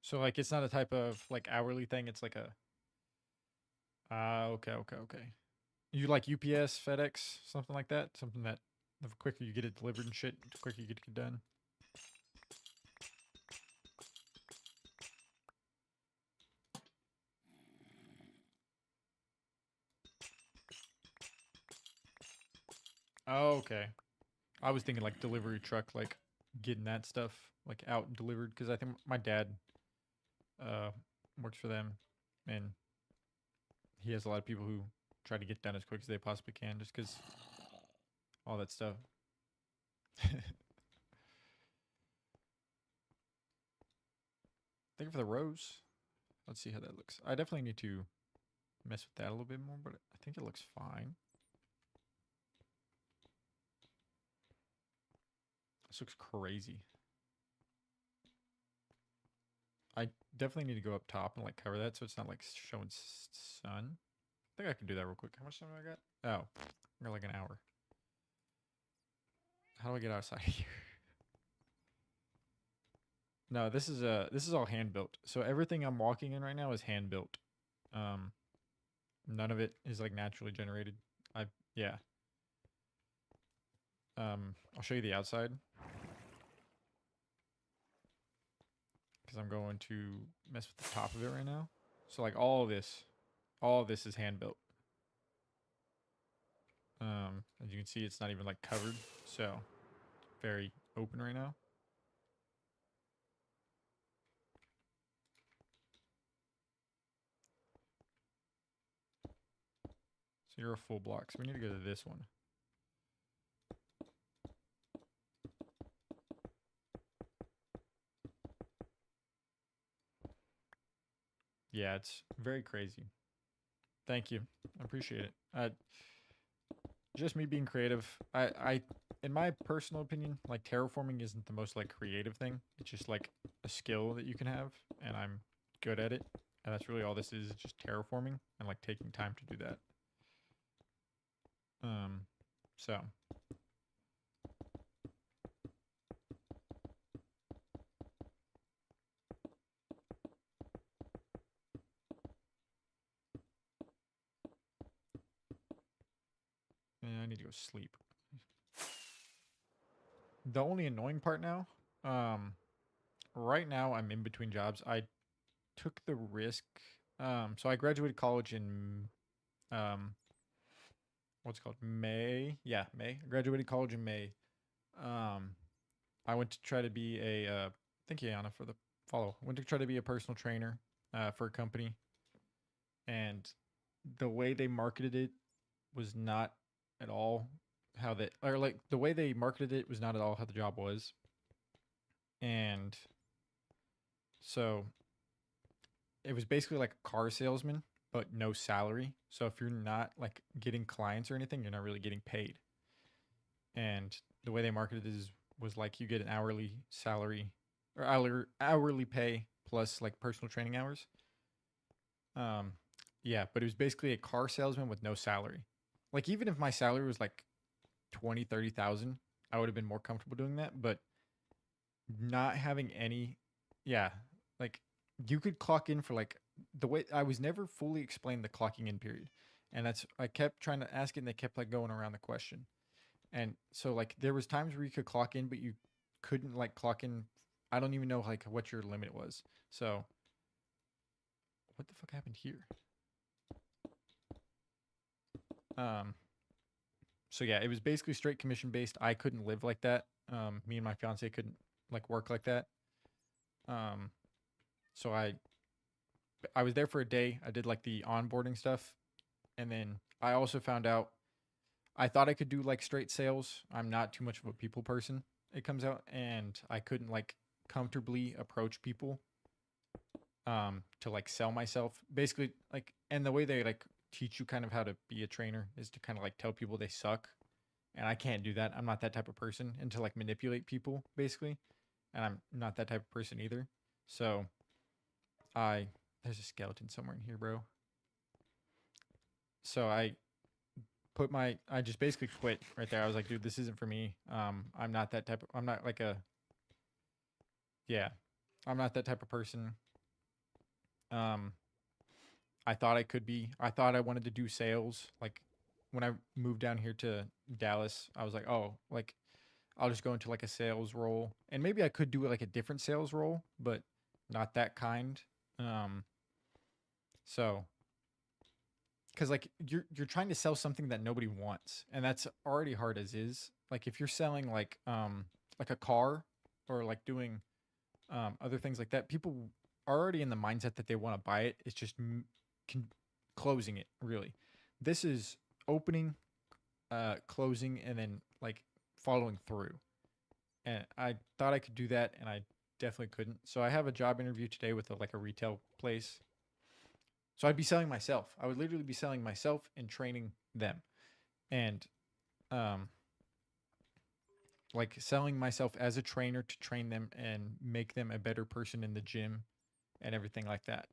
So like it's not a type of like hourly thing. It's like a. Okay. You like UPS, FedEx, something like that? Something that the quicker you get it delivered and shit, the quicker you get it done. Oh, okay. I was thinking like delivery truck, like getting that stuff like out and delivered because I think my dad uh works for them and he has a lot of people who try to get done as quick as they possibly can just because all that stuff. Thank you for the rose. Let's see how that looks. I definitely need to mess with that a little bit more, but I think it looks fine. This looks crazy. I definitely need to go up top and like cover that so it's not like showing sun. I think I can do that real quick. How much time do I got? Oh, I got like an hour. How do I get outside here? No, this is all hand built. So everything I'm walking in right now is hand built. None of it is like naturally generated. Yeah. I'll show you the outside because I'm going to mess with the top of it right now. So like all of this is hand built. As you can see, it's not even like covered, so very open right now. So you're a full block. So we need to go to this one. Yeah, it's very crazy. Thank you. I appreciate it. Just me being creative. In my personal opinion, like terraforming isn't the most like creative thing. It's just like a skill that you can have, and I'm good at it. And that's really all this is just terraforming and like taking time to do that. So yeah, I need to go sleep. The only annoying part now, right now I'm in between jobs. I took the risk. So I graduated college in what's it called, May. Yeah, May. I graduated college in May. Um, I went to try to be a thank you, Anna, for the follow. Went to try to be a personal trainer for a company, and the way they marketed it was not at all how they, or like the way they marketed it was not at all how the job was. And so it was basically like a car salesman, but no salary. So if you're not like getting clients or anything, you're not really getting paid. And the way they marketed it was like you get an hourly salary or hourly pay plus like personal training hours. Um, yeah, but it was basically a car salesman with no salary. Like even if my salary was like 20, 30,000, I would have been more comfortable doing that. But not having any, yeah, like you could clock in for like the way I was never fully explained the clocking in period. And that's, I kept trying to ask it and they kept like going around the question. And so like there was times where you could clock in, but you couldn't like clock in. I don't even know like what your limit was. So what the fuck happened here? Um, so yeah, it was basically straight commission based. I couldn't live like that. Me and my fiance couldn't like work like that. Um, so I was there for a day. I did like the onboarding stuff, and then I also found out I thought I could do like straight sales. I'm not too much of a people person. It comes out, and I couldn't like comfortably approach people to like sell myself. Basically, like, and the way they like teach you kind of how to be a trainer is to kind of like tell people they suck, and I can't do that. I'm not that type of person, and to like manipulate people basically, and I'm not that type of person either. So I there's a skeleton somewhere in here, bro. So I just basically quit right there. I was like, dude, this isn't for me. I'm not that type of, I'm not like a, yeah, I'm not that type of person. Um, I thought I could be. I thought I wanted to do sales. Like when I moved down here to Dallas, I was like, oh, like I'll just go into like a sales role, and maybe I could do like a different sales role, but not that kind. Um, so because like you're trying to sell something that nobody wants, and that's already hard as is. Like if you're selling like a car or like doing other things like that, people are already in the mindset that they want to buy it. It's just con- closing it really. This is opening, closing, and then like following through. And I thought I could do that, and I definitely couldn't. So I have a job interview today with like a retail place. So I'd be selling myself. I would literally be selling myself and training them, and um, like selling myself as a trainer to train them and make them a better person in the gym and everything like that.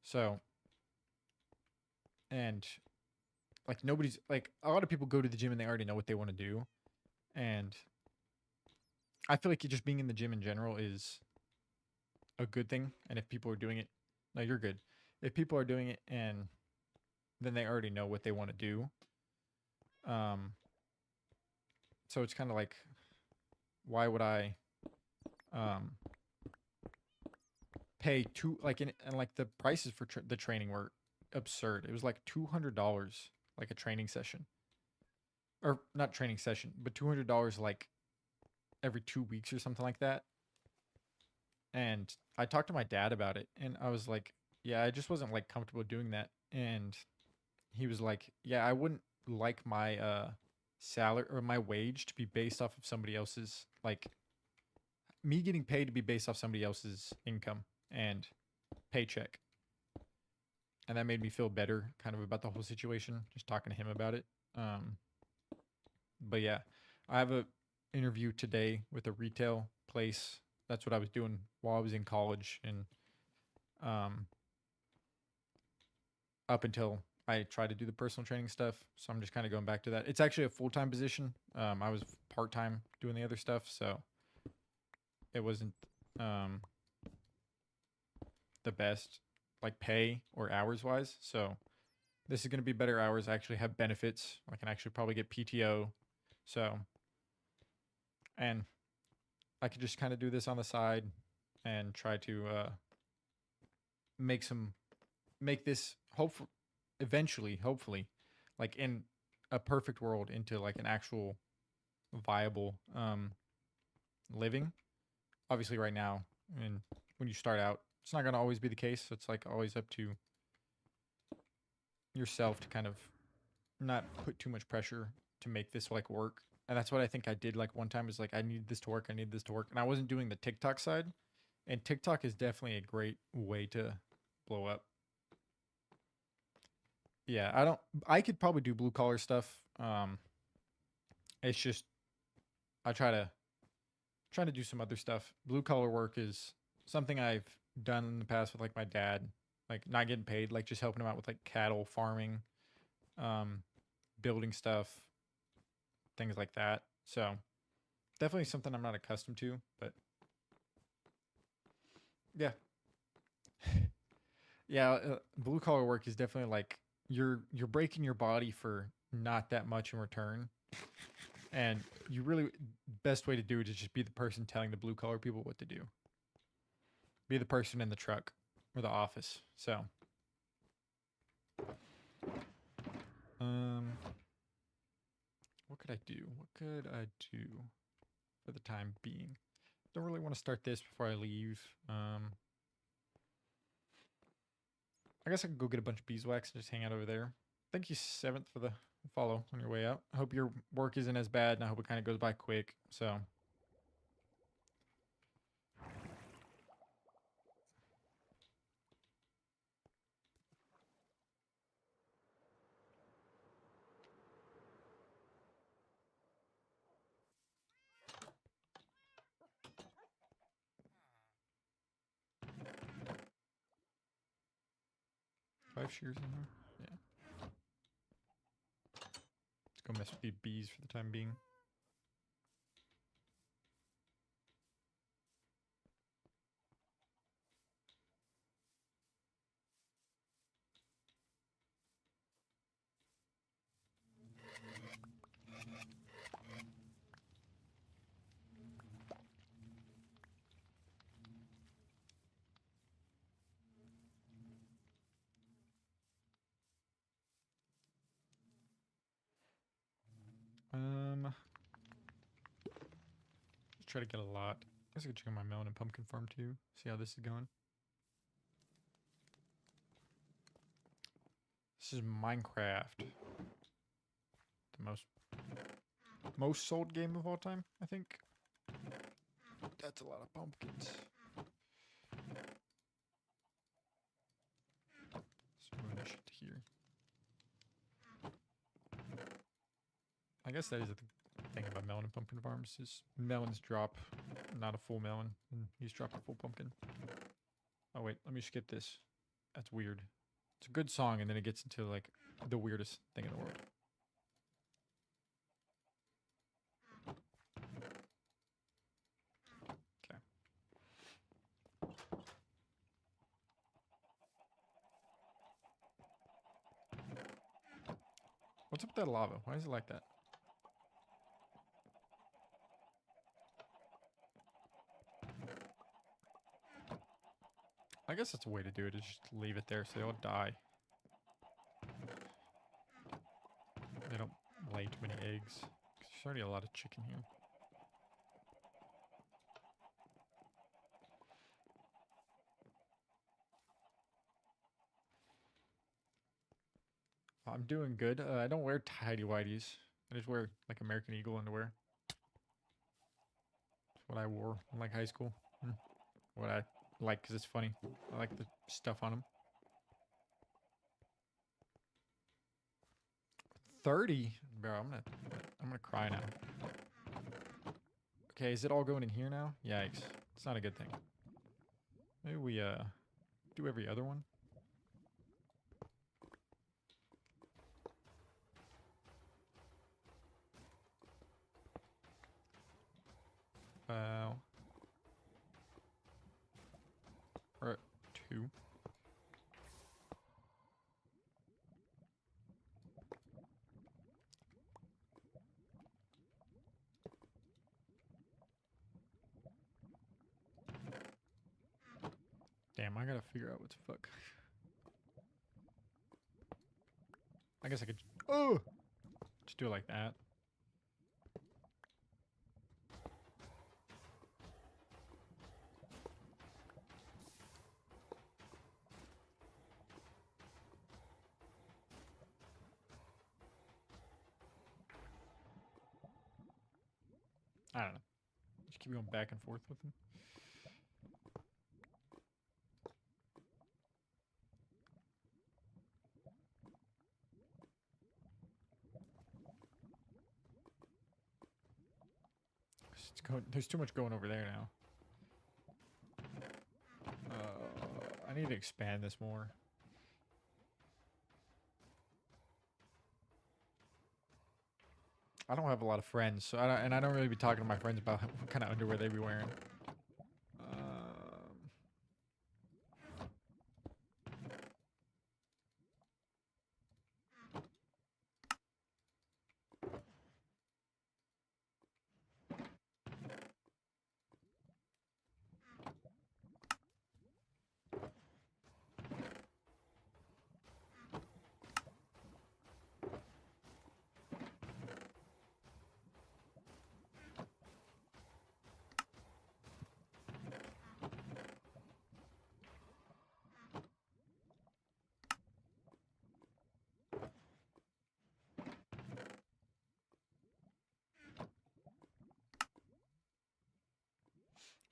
So, and like nobody's like a lot of people go to the gym and they already know what they want to do, and I feel like just being in the gym in general is a good thing. And if people are doing it, no, you're good. If people are doing it and then they already know what they want to do, um, so it's kind of like, why would I um pay two like and like the prices for the training were absurd. It was like $200 like a training session, or not training session, but $200 like every 2 weeks or something like that. And I talked to my dad about it, and I was like, yeah, I just wasn't like comfortable doing that. And he was like, yeah, I wouldn't like my salary or my wage to be based off of somebody else's, like me getting paid to be based off somebody else's income and paycheck. And that made me feel better kind of about the whole situation, just talking to him about it. Um, but yeah, I have a interview today with a retail place. That's what I was doing while I was in college, and um, up until I tried to do the personal training stuff. So I'm just kind of going back to that. It's actually a full time position. I was part time doing the other stuff, so it wasn't um, the best like pay or hours wise. So this is going to be better hours. I actually have benefits. I can actually probably get PTO. So, and I could just kind of do this on the side and try to make some, make this hopefully, eventually, hopefully, like in a perfect world into like an actual viable living. Obviously, right now, and when you start out, it's not going to always be the case. It's like always up to yourself to kind of not put too much pressure to make this like work. And that's what I think I did like one time is like I need this to work, I need this to work. And I wasn't doing the TikTok side. And TikTok is definitely a great way to blow up. Yeah, I could probably do blue collar stuff. It's just I try to do some other stuff. Blue collar work is something I've done in the past with like my dad, like not getting paid, like just helping him out with like cattle farming, um, building stuff, things like that. So definitely something I'm not accustomed to, but yeah, yeah. Blue collar work is definitely like you're breaking your body for not that much in return, and you really best way to do it is just be the person telling the blue collar people what to do. Be the person in the truck or the office. So, um, what could I do? What could I do for the time being? Don't really want to start this before I leave. I guess I could go get a bunch of beeswax and just hang out over there. Thank you, Seventh, for the follow on your way out. I hope your work isn't as bad, and I hope it kind of goes by quick. So, 5 shears in here. Yeah. Let's go mess with the bees for the time being. Let's try to get a lot. I guess I could check on my melon and pumpkin farm too. See how this is going. This is Minecraft. The most sold game of all time, I think. That's a lot of pumpkins. Let's move this shit to here. I guess that is the thing about melon and pumpkin farms is melons drop not a full melon, and he's dropped a full pumpkin. Oh wait, let me skip this. That's weird. It's a good song, and then it gets into like the weirdest thing in the world. Okay. What's up with that lava? Why is it like that? I guess that's a way to do it, is just leave it there so they all die. They don't lay too many eggs. There's already a lot of chicken here. I'm doing good. I don't wear tidy whities. I just wear like American Eagle underwear. That's what I wore in like high school. What I like because it's funny. I like the stuff on them. 30, bro. I'm gonna cry now. Okay, is it all going in here now? Yikes! It's not a good thing. Maybe we do every other one. We're at 2. Damn, I gotta figure out what the fuck. I guess I could. Oh, do it like that. I don't know. Just keep going back and forth with them. There's too much going over there now. I need to expand this more. I don't have a lot of friends, so I don't really be talking to my friends about what kind of underwear they be wearing.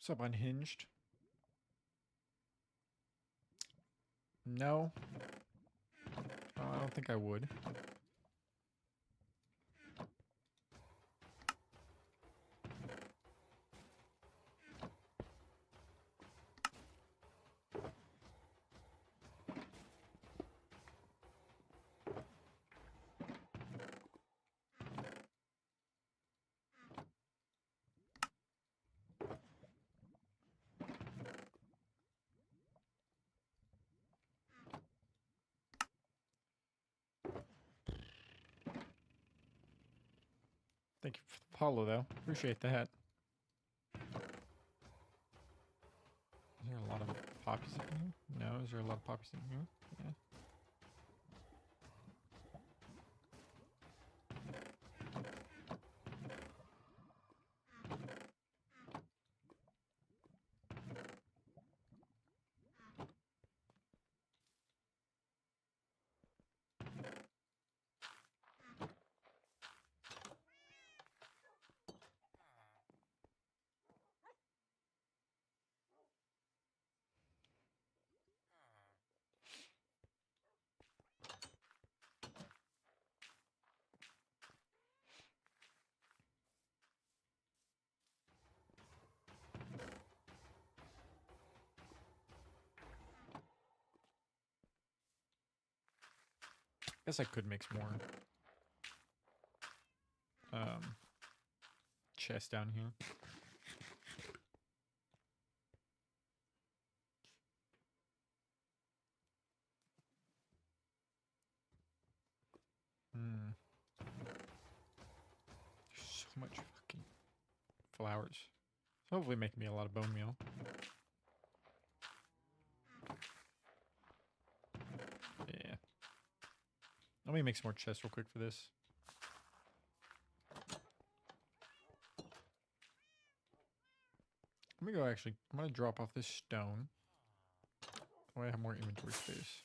What's up, Unhinged? No. I don't think I would. Thank you for the follow, though. Appreciate that. Is there a lot of poppies in here? No. Is there a lot of poppies in here? Yeah. Guess I could mix more chests down here. So much fucking flowers. So hopefully making me a lot of bone meal. Yeah. Let me make some more chests real quick for this. Let me go actually. I'm going to drop off this stone. So I have more inventory space.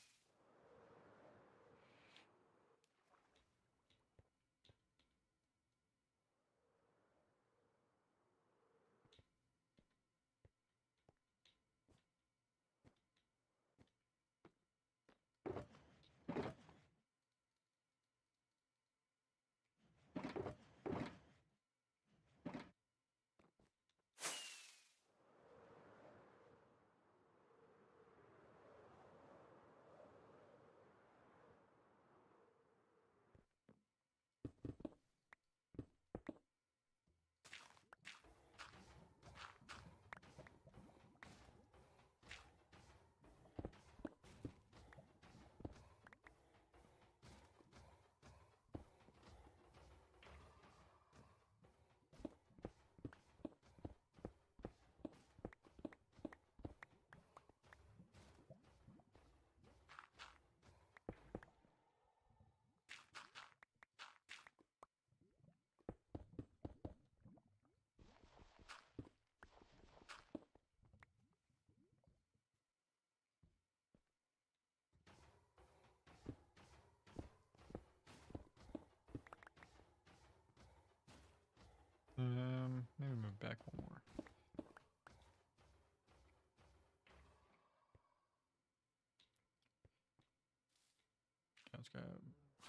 let's grab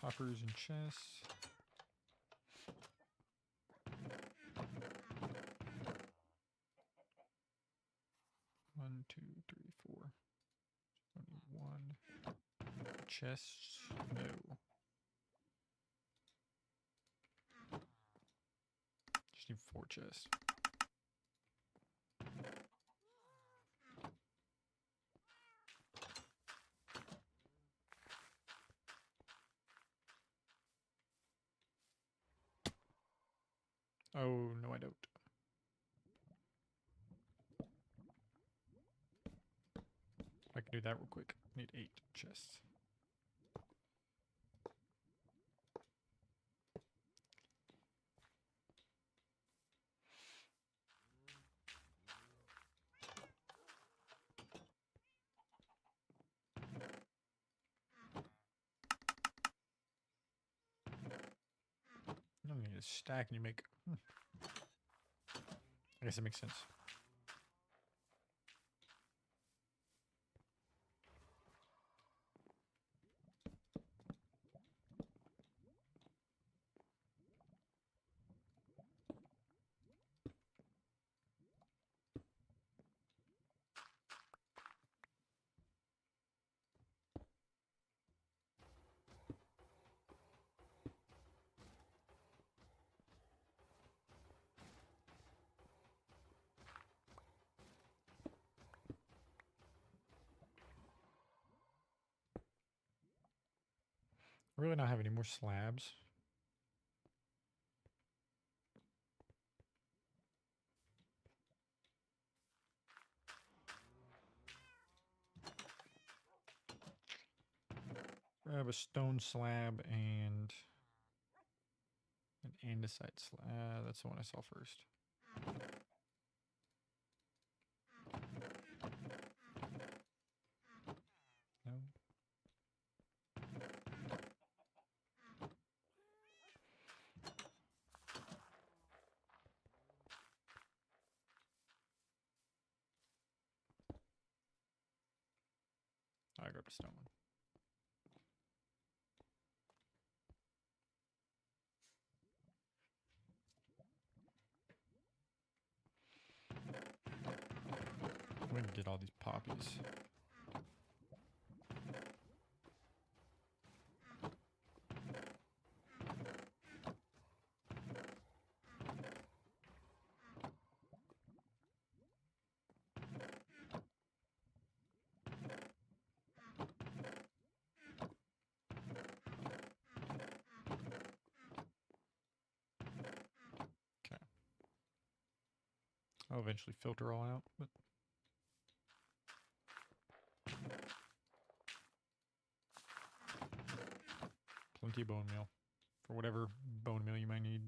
hoppers and chests. One, two, three, four. Only one. Chests? No. Just need 4 chests. Oh, no, I don't. I can do that real quick. Need 8 chests. You don't need a stack and you make... I guess it makes sense. I really not have any more slabs. Grab a stone slab and an andesite slab. That's the one I saw first. No. I grabbed a stone one. I'm going to get all these poppies. Okay. I'll eventually filter all out, but plenty of bone meal for whatever bone meal you might need.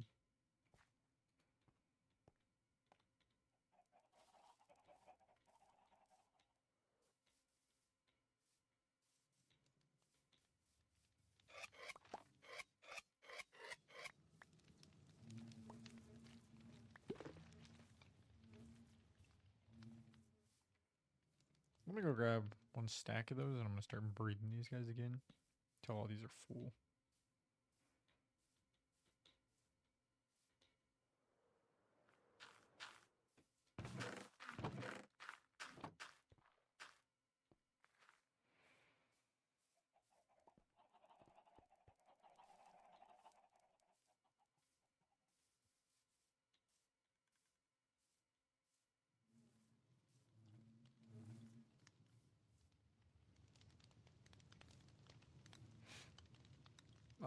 I'm gonna go grab 1 stack of those and I'm gonna start breeding these guys again until all these are full.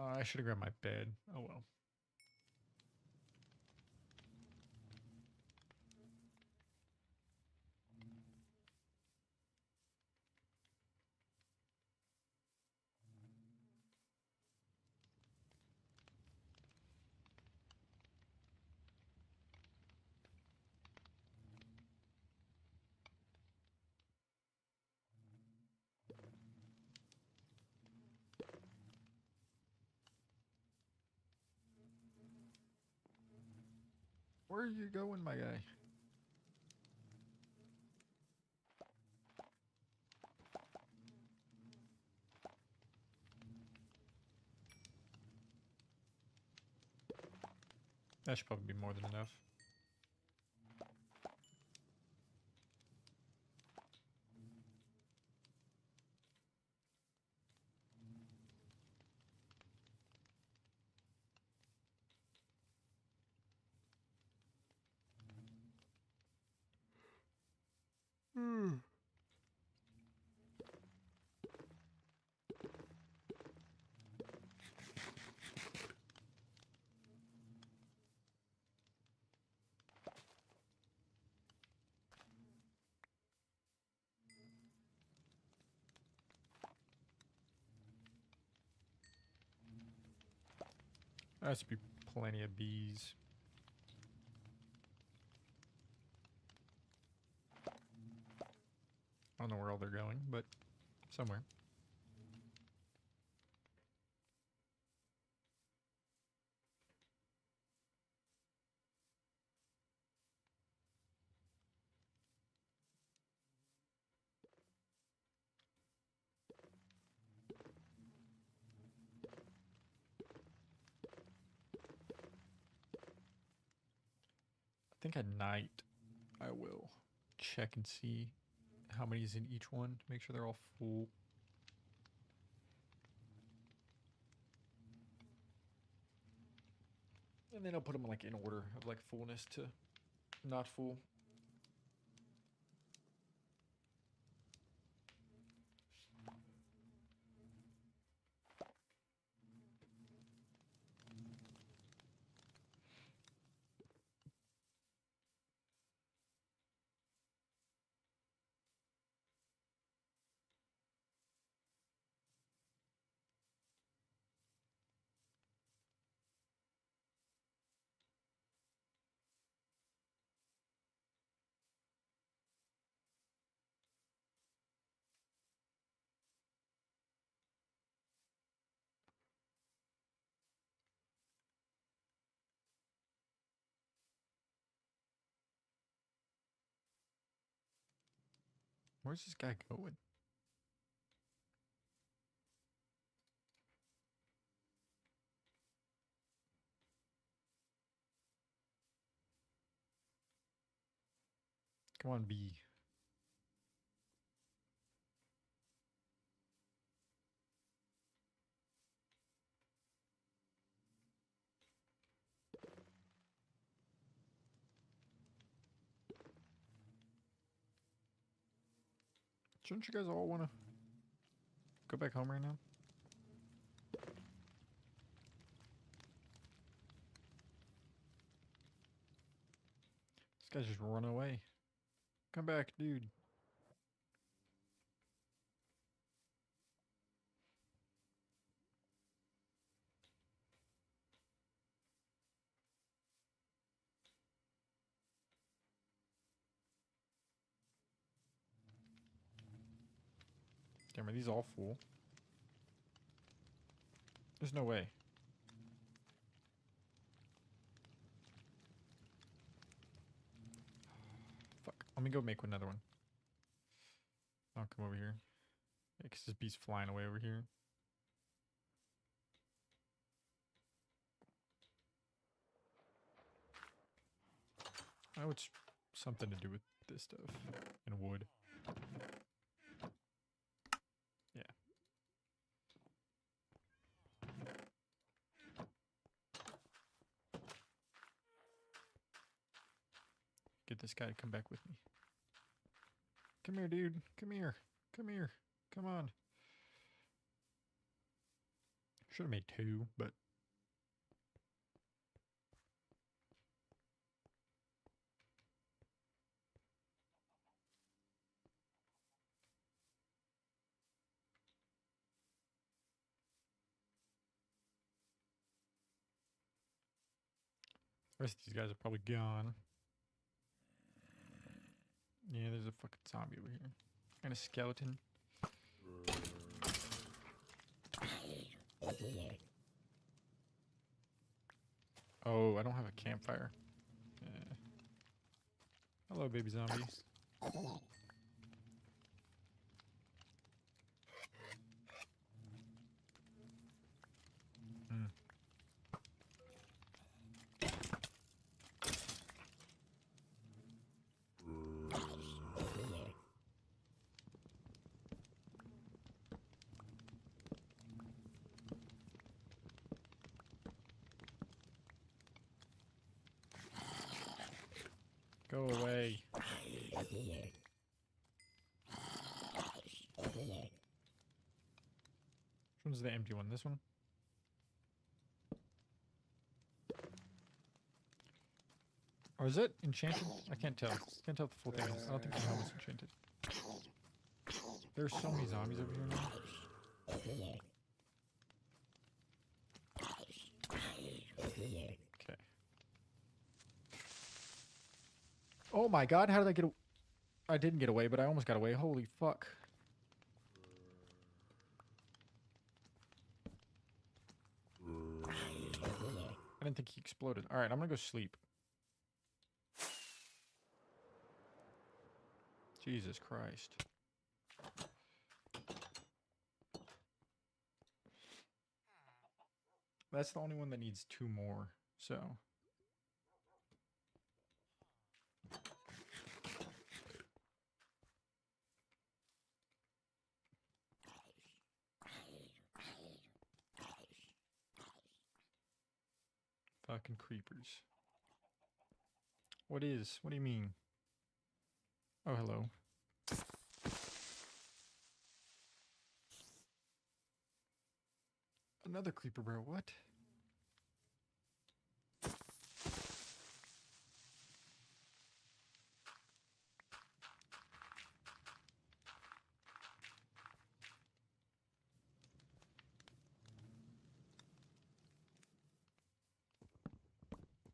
I should have grabbed my bed. Oh well. Where are you going, my guy? That should probably be more than enough. There has to be plenty of bees. I don't know where all they're going, but somewhere. I think at night I will check and see how many is in each one to make sure they're all full. And then I'll put them like in order of like fullness to not full. Where's this guy going? Come on, bee. Shouldn't you guys all want to go back home right now? This guy's just run away. Come back, dude. Damn, are these all full? There's no way. Fuck. Let me go make another one. I'll come over here. Yeah, 'cause this bee's flying away over here. I know it's something to do with this stuff and wood. Yeah. Get this guy to come back with me. Come here, dude. Come here. Come here. Come on. Should have made two, but the rest of these guys are probably gone. Yeah, there's a fucking zombie over here. And a skeleton. Oh, I don't have a campfire. Hello, baby zombie. Go away. Which one's the empty one? This one? Or is it enchanted? I can't tell. Can't tell if the full thing is. I don't think the helmet's enchanted. There's so many zombies over here now. Okay. Oh my god, how did I get away? I didn't get away, but I almost got away. Holy fuck. I didn't think he exploded. Alright, I'm gonna go sleep. Jesus Christ. That's the only one that needs 2 more, so. Fucking creepers. What is? What do you mean? Oh, hello. Another creeper, bro. What?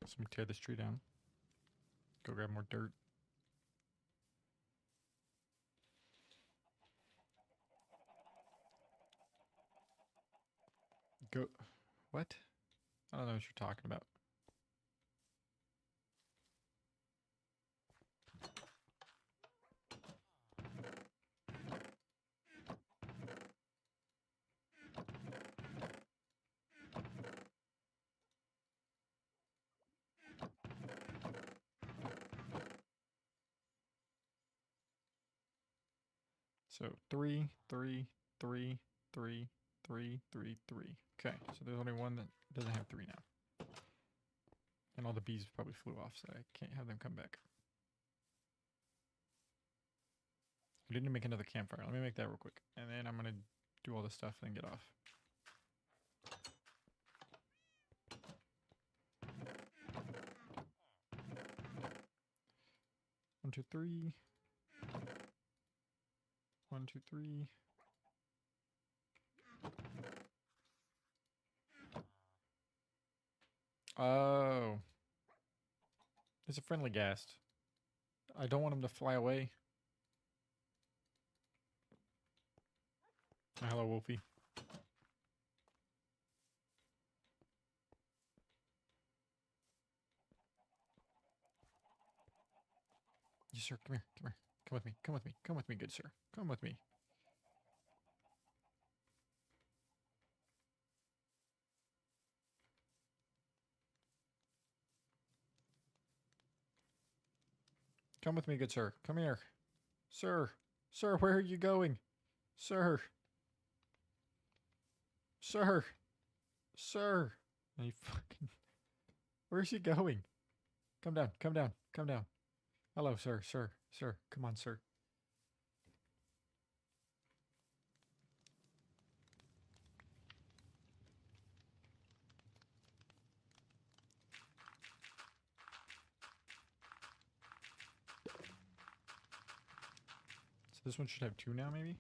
So I'm gonna tear this tree down. Go grab more dirt. Go. What? I don't know what you're talking about. So 3, 3, 3, 3, 3, 3, 3. Okay, so there's only one that doesn't have 3 now. And all the bees probably flew off, so I can't have them come back. We need to make another campfire. Let me make that real quick. And then I'm going to do all this stuff and get off. One, two, three. 1, 2, 3. Oh. It's a friendly ghast. I don't want him to fly away. Hello, Wolfie. Yes, sir. Come here. Come here. Come with me. Come with me. Come with me, good sir. Come with me. Come with me, good sir. Come here. Sir. Sir, where are you going? Sir. Sir. Sir. You fucking... Where's he going? Come down. Come down. Come down. Hello, sir. Sir. Sir. Come on, sir. So this one should have 2 now, maybe?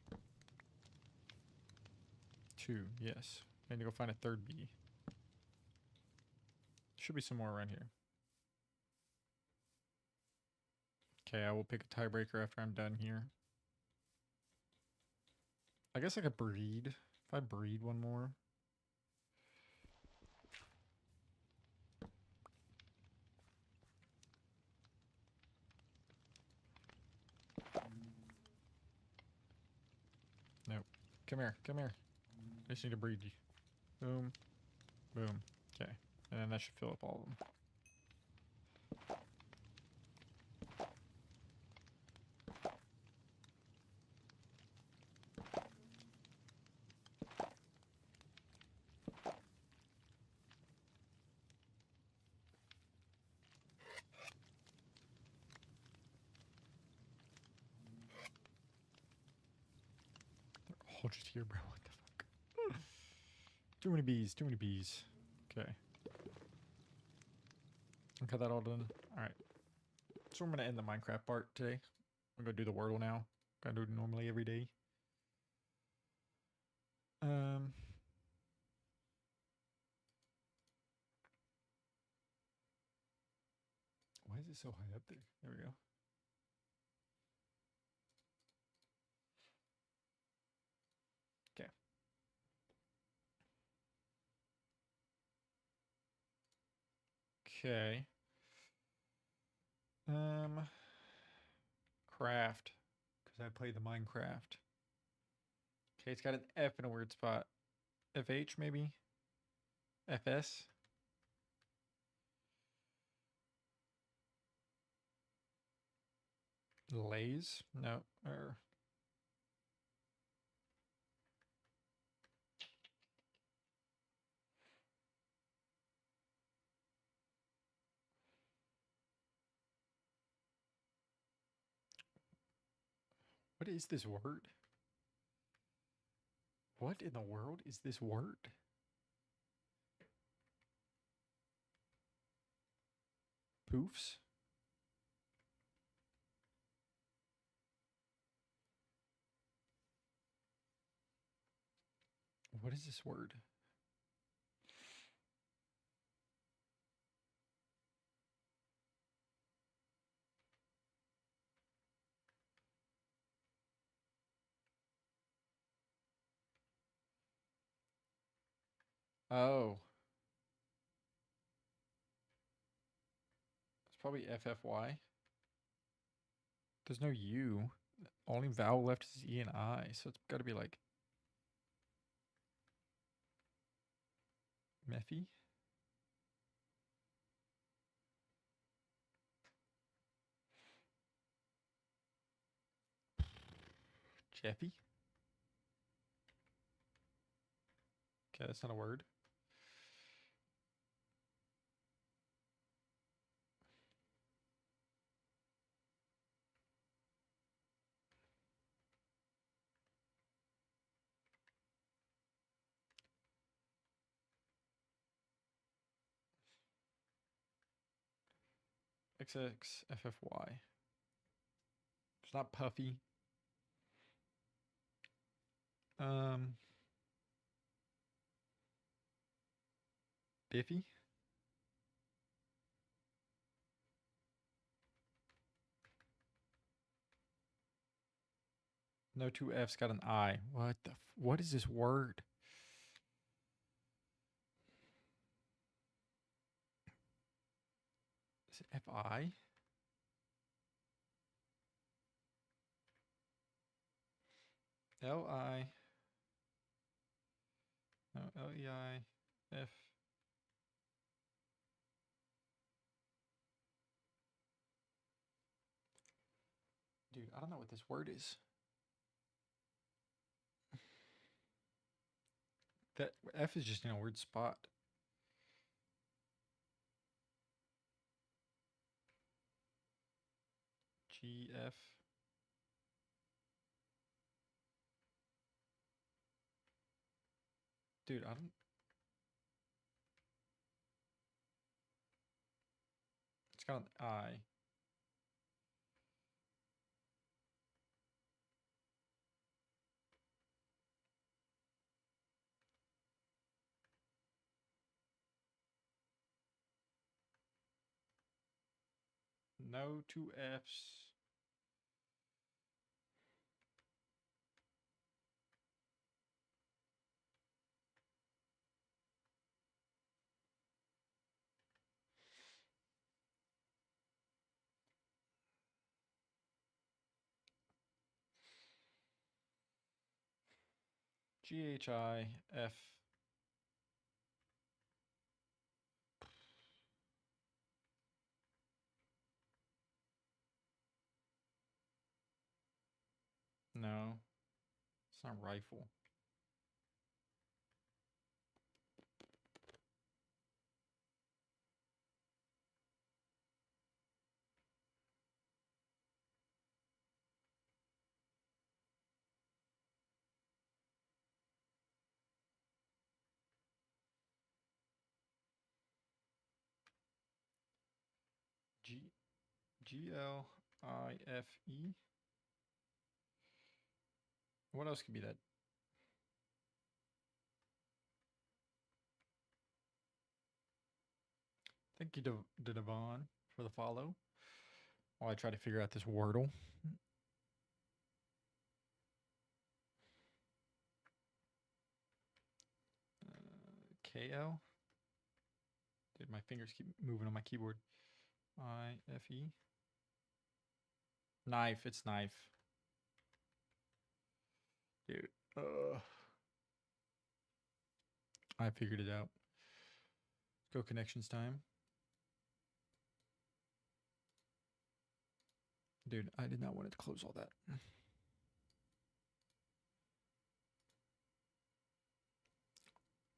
2, yes. I need to go find a 3rd bee. Should be some more around here. Okay, I will pick a tiebreaker after I'm done here. I guess I could breed. If I breed one more. Nope. Come here. Come here. I just need to breed you. Boom. Boom. Okay. And then that should fill up all of them. all just here, bro. What the fuck? Too many bees. Too many bees. Okay. Got that all done. All right. So I'm gonna end the Minecraft part today. I'm gonna do the Wordle now. Gotta do it normally every day. Why is it so high up there? There we go. Okay. Okay. Craft. Because I play the Minecraft. Okay, it's got an F in a weird spot. FH maybe? FS? Lays? No. What is this word? What in the world is this word? Poofs? What is this word? Oh. It's probably FFY. There's no U. Only vowel left is E and I, so it's got to be like Mephi. Jeffy. Okay, that's not a word. XXFFY. It's not puffy. Biffy. No two F's got an I. What is this word? Is it F-I? L-I. No, L-E-I. F. Dude, I don't know what this word is. That F is just in a weird spot. G-F. Dude, I don't... It's got an I. No two F's. G-H-I-F. No. It's not rifle. Glife. What else could be that? Thank you, Devon, for the follow. While I try to figure out this Wordle. KL. Dude, my fingers keep moving on my keyboard. IFE. Knife. It's knife. Dude. I figured it out. Go connections time. Dude, I did not want it to close all that.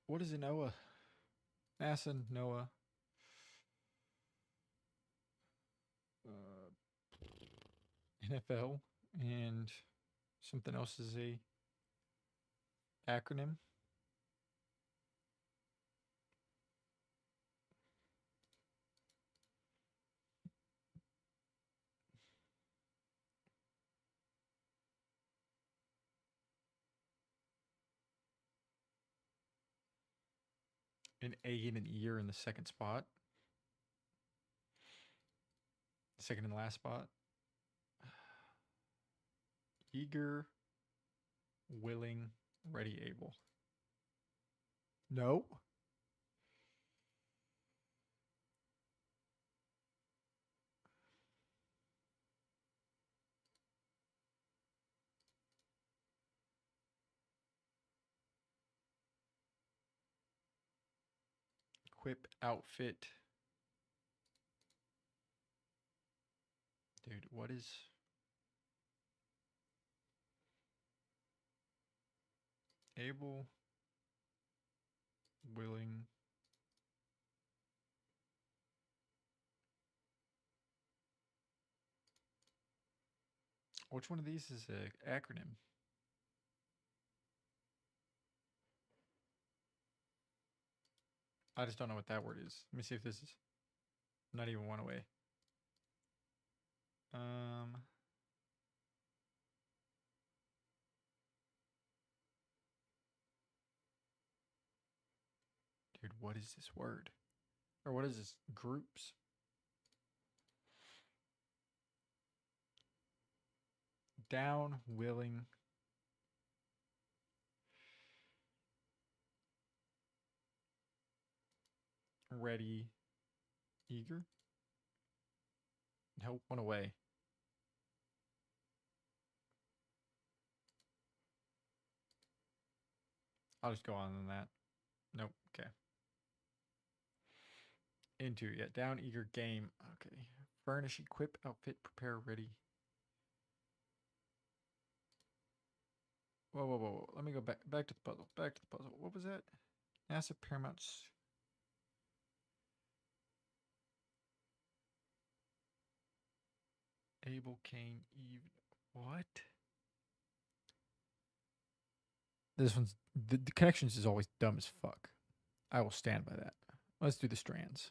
What is it, NOAA? NASA, NOAA. NFL, and something else is a acronym. An A and an E are in the second spot. Second and last spot. Eager, willing, ready, able. No. Equip, outfit. Dude, what is... Able, willing... Which one of these is an acronym? I just don't know what that word is. Let me see if this is not even one away. Dude, what is this word? Or what is this? Groups? Down, willing. Ready, eager. Nope, one away. I'll just go on than that. Nope, okay. Into, yeah, down, eager, game. Okay. Furnish, equip, outfit, prepare, ready. Whoa, whoa, whoa. Let me go back to the puzzle. Back to the puzzle. What was that? NASA Paramount. Abel, Kane, Eve. What? This one's... The connections is always dumb as fuck. I will stand by that. Let's do the strands.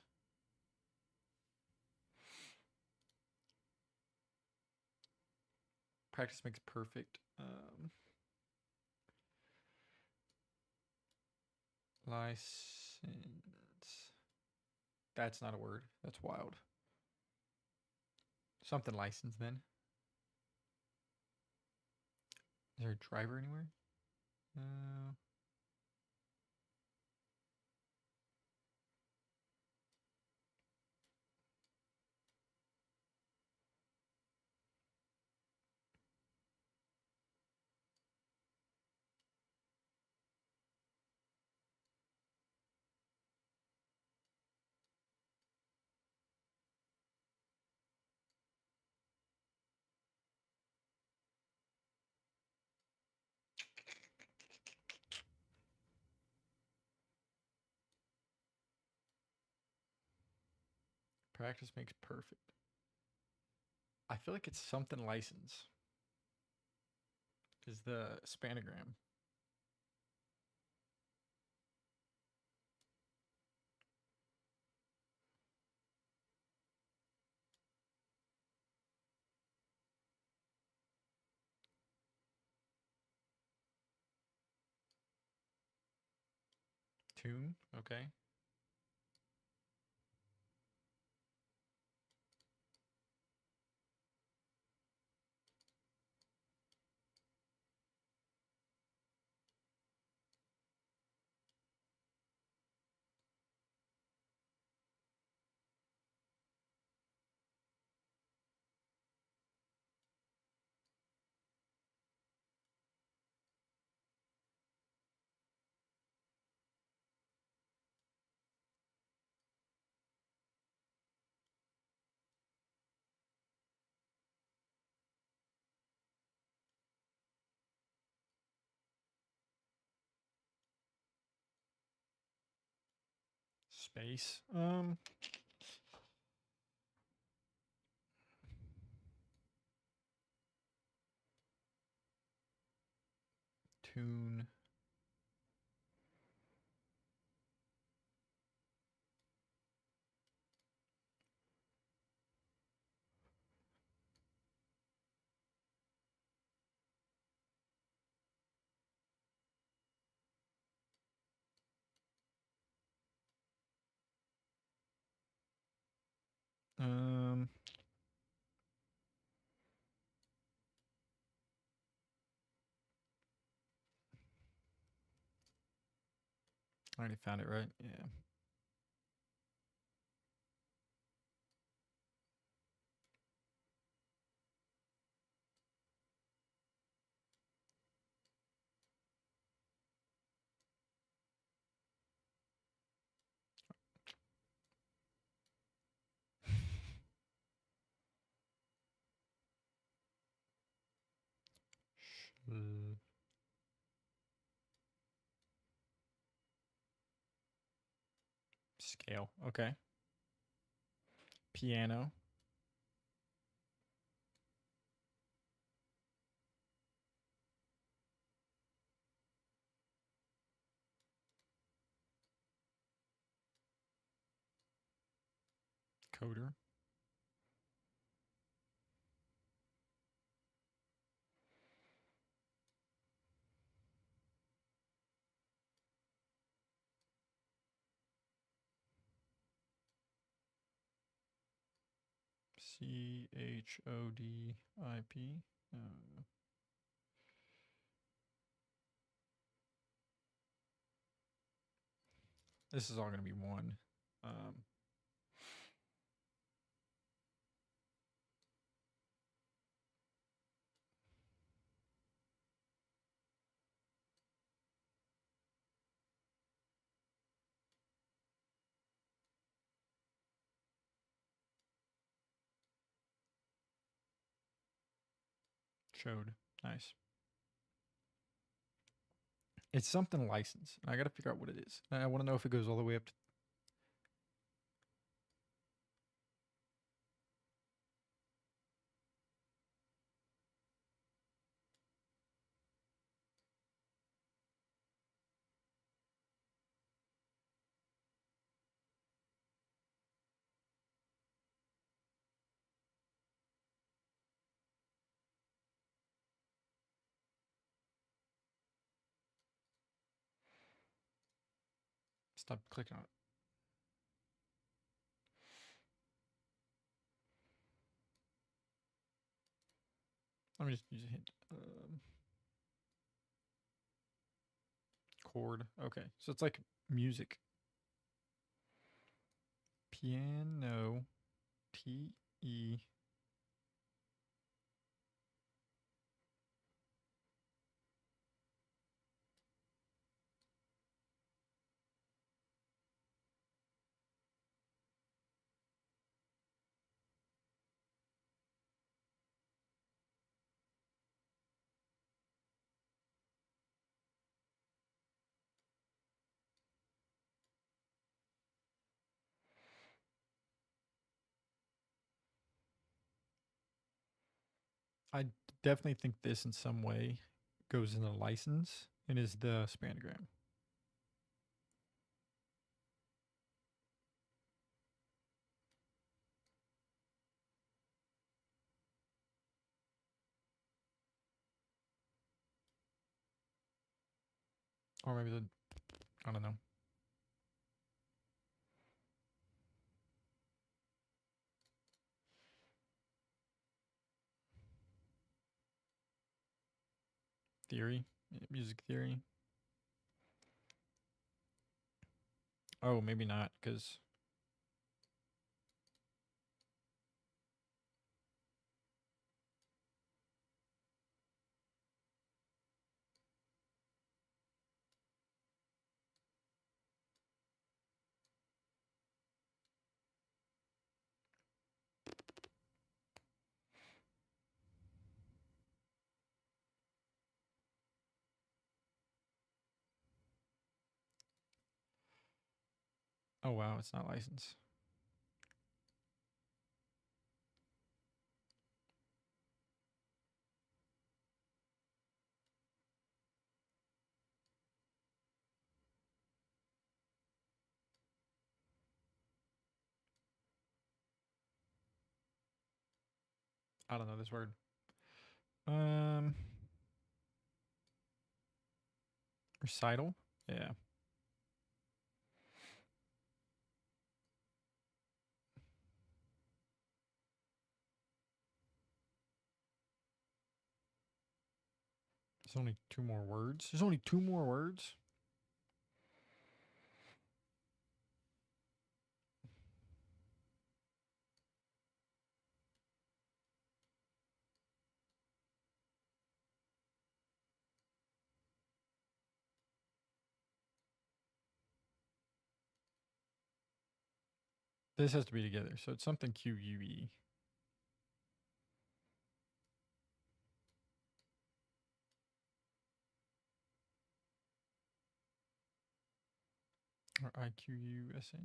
Practice makes perfect. License. That's not a word. That's wild. Something licensed then. Is there a driver anywhere? No. Practice makes perfect. I feel like it's something license. Is the spanogram. Tune. Okay. Space. Tune. Um. I already found it, right? Yeah. Scale. Okay. Piano. Coder. CHODIP. This is all going to be one. Showed. Nice. It's something licensed. I got to figure out what it is. I want to know if it goes all the way up to. Stop clicking on it. Let me just use a hint. Chord. Okay. So it's like music. Piano. P-E. I definitely think this in some way goes in the license and is the spanogram. Or maybe the, I don't know. Theory, music theory. Oh, maybe not, because oh wow, it's not licensed. I don't know this word. Recital? Yeah. There's only 2 more words. There's only 2 more words? This has to be together, so it's something QUE. Or IQUSNS.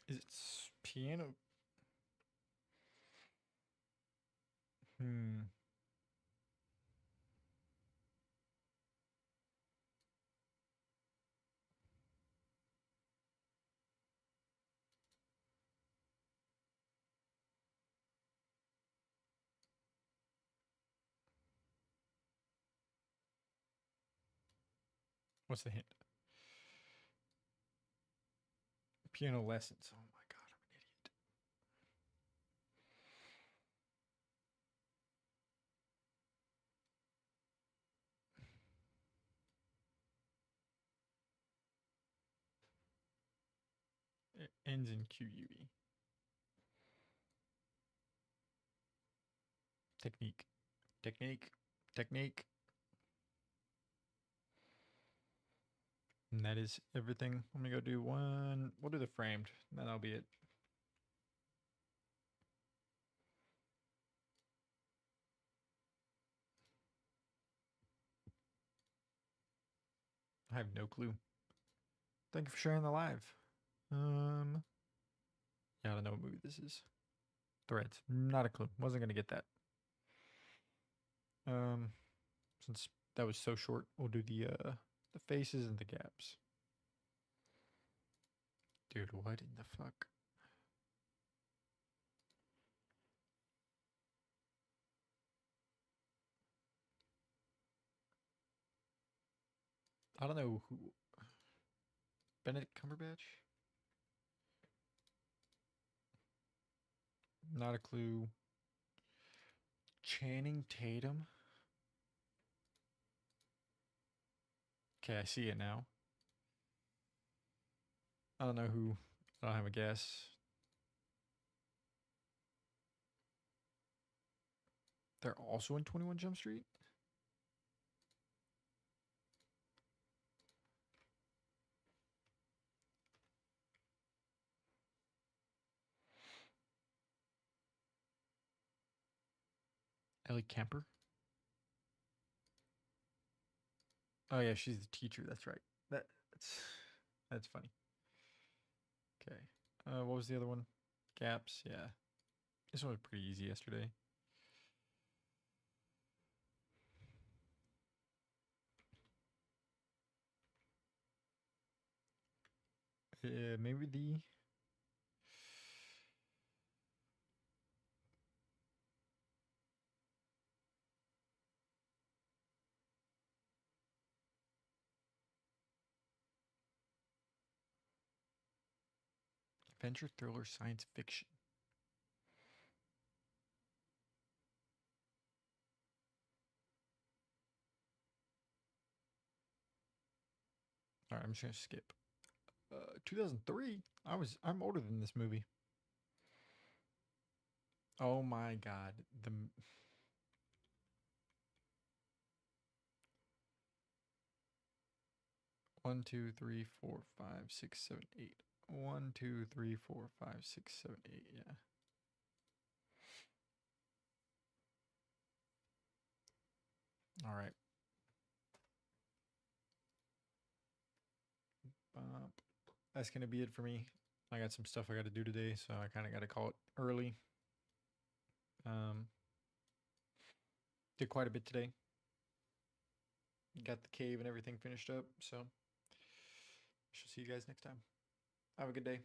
Is it piano? Hmm. What's the hint? Piano lessons. Oh my god, I'm an idiot. It ends in QUE. Technique. Technique. Technique. And that is everything. I'm gonna go do one. We'll do the framed. And that'll be it. I have no clue. Thank you for sharing the live. Yeah, I don't know what movie this is. Threads. Not a clue. Wasn't gonna get that. Since that was so short, we'll do the faces and the gaps. Dude, what in the fuck? I don't know who. Benedict Cumberbatch? Not a clue. Channing Tatum? Okay, I see it now. I don't know who. I don't have a guess. They're also in 21 Jump Street? Ellie Kemper? Oh yeah, she's the teacher. That's right. That's funny. Okay. What was the other one? Gaps. Yeah. This one was pretty easy yesterday. Maybe the adventure, thriller, science fiction. All right, I'm just gonna skip. 2003. I'm older than this movie. Oh my god, the 1, 2, 3, 4, 5, 6, 7, 8. 1, 2, 3, 4, 5, 6, 7, 8. Yeah. All right. That's gonna be it for me. I got some stuff I got to do today, so I kind of got to call it early. Did quite a bit today. Got the cave and everything finished up, so I shall see you guys next time. Have a good day.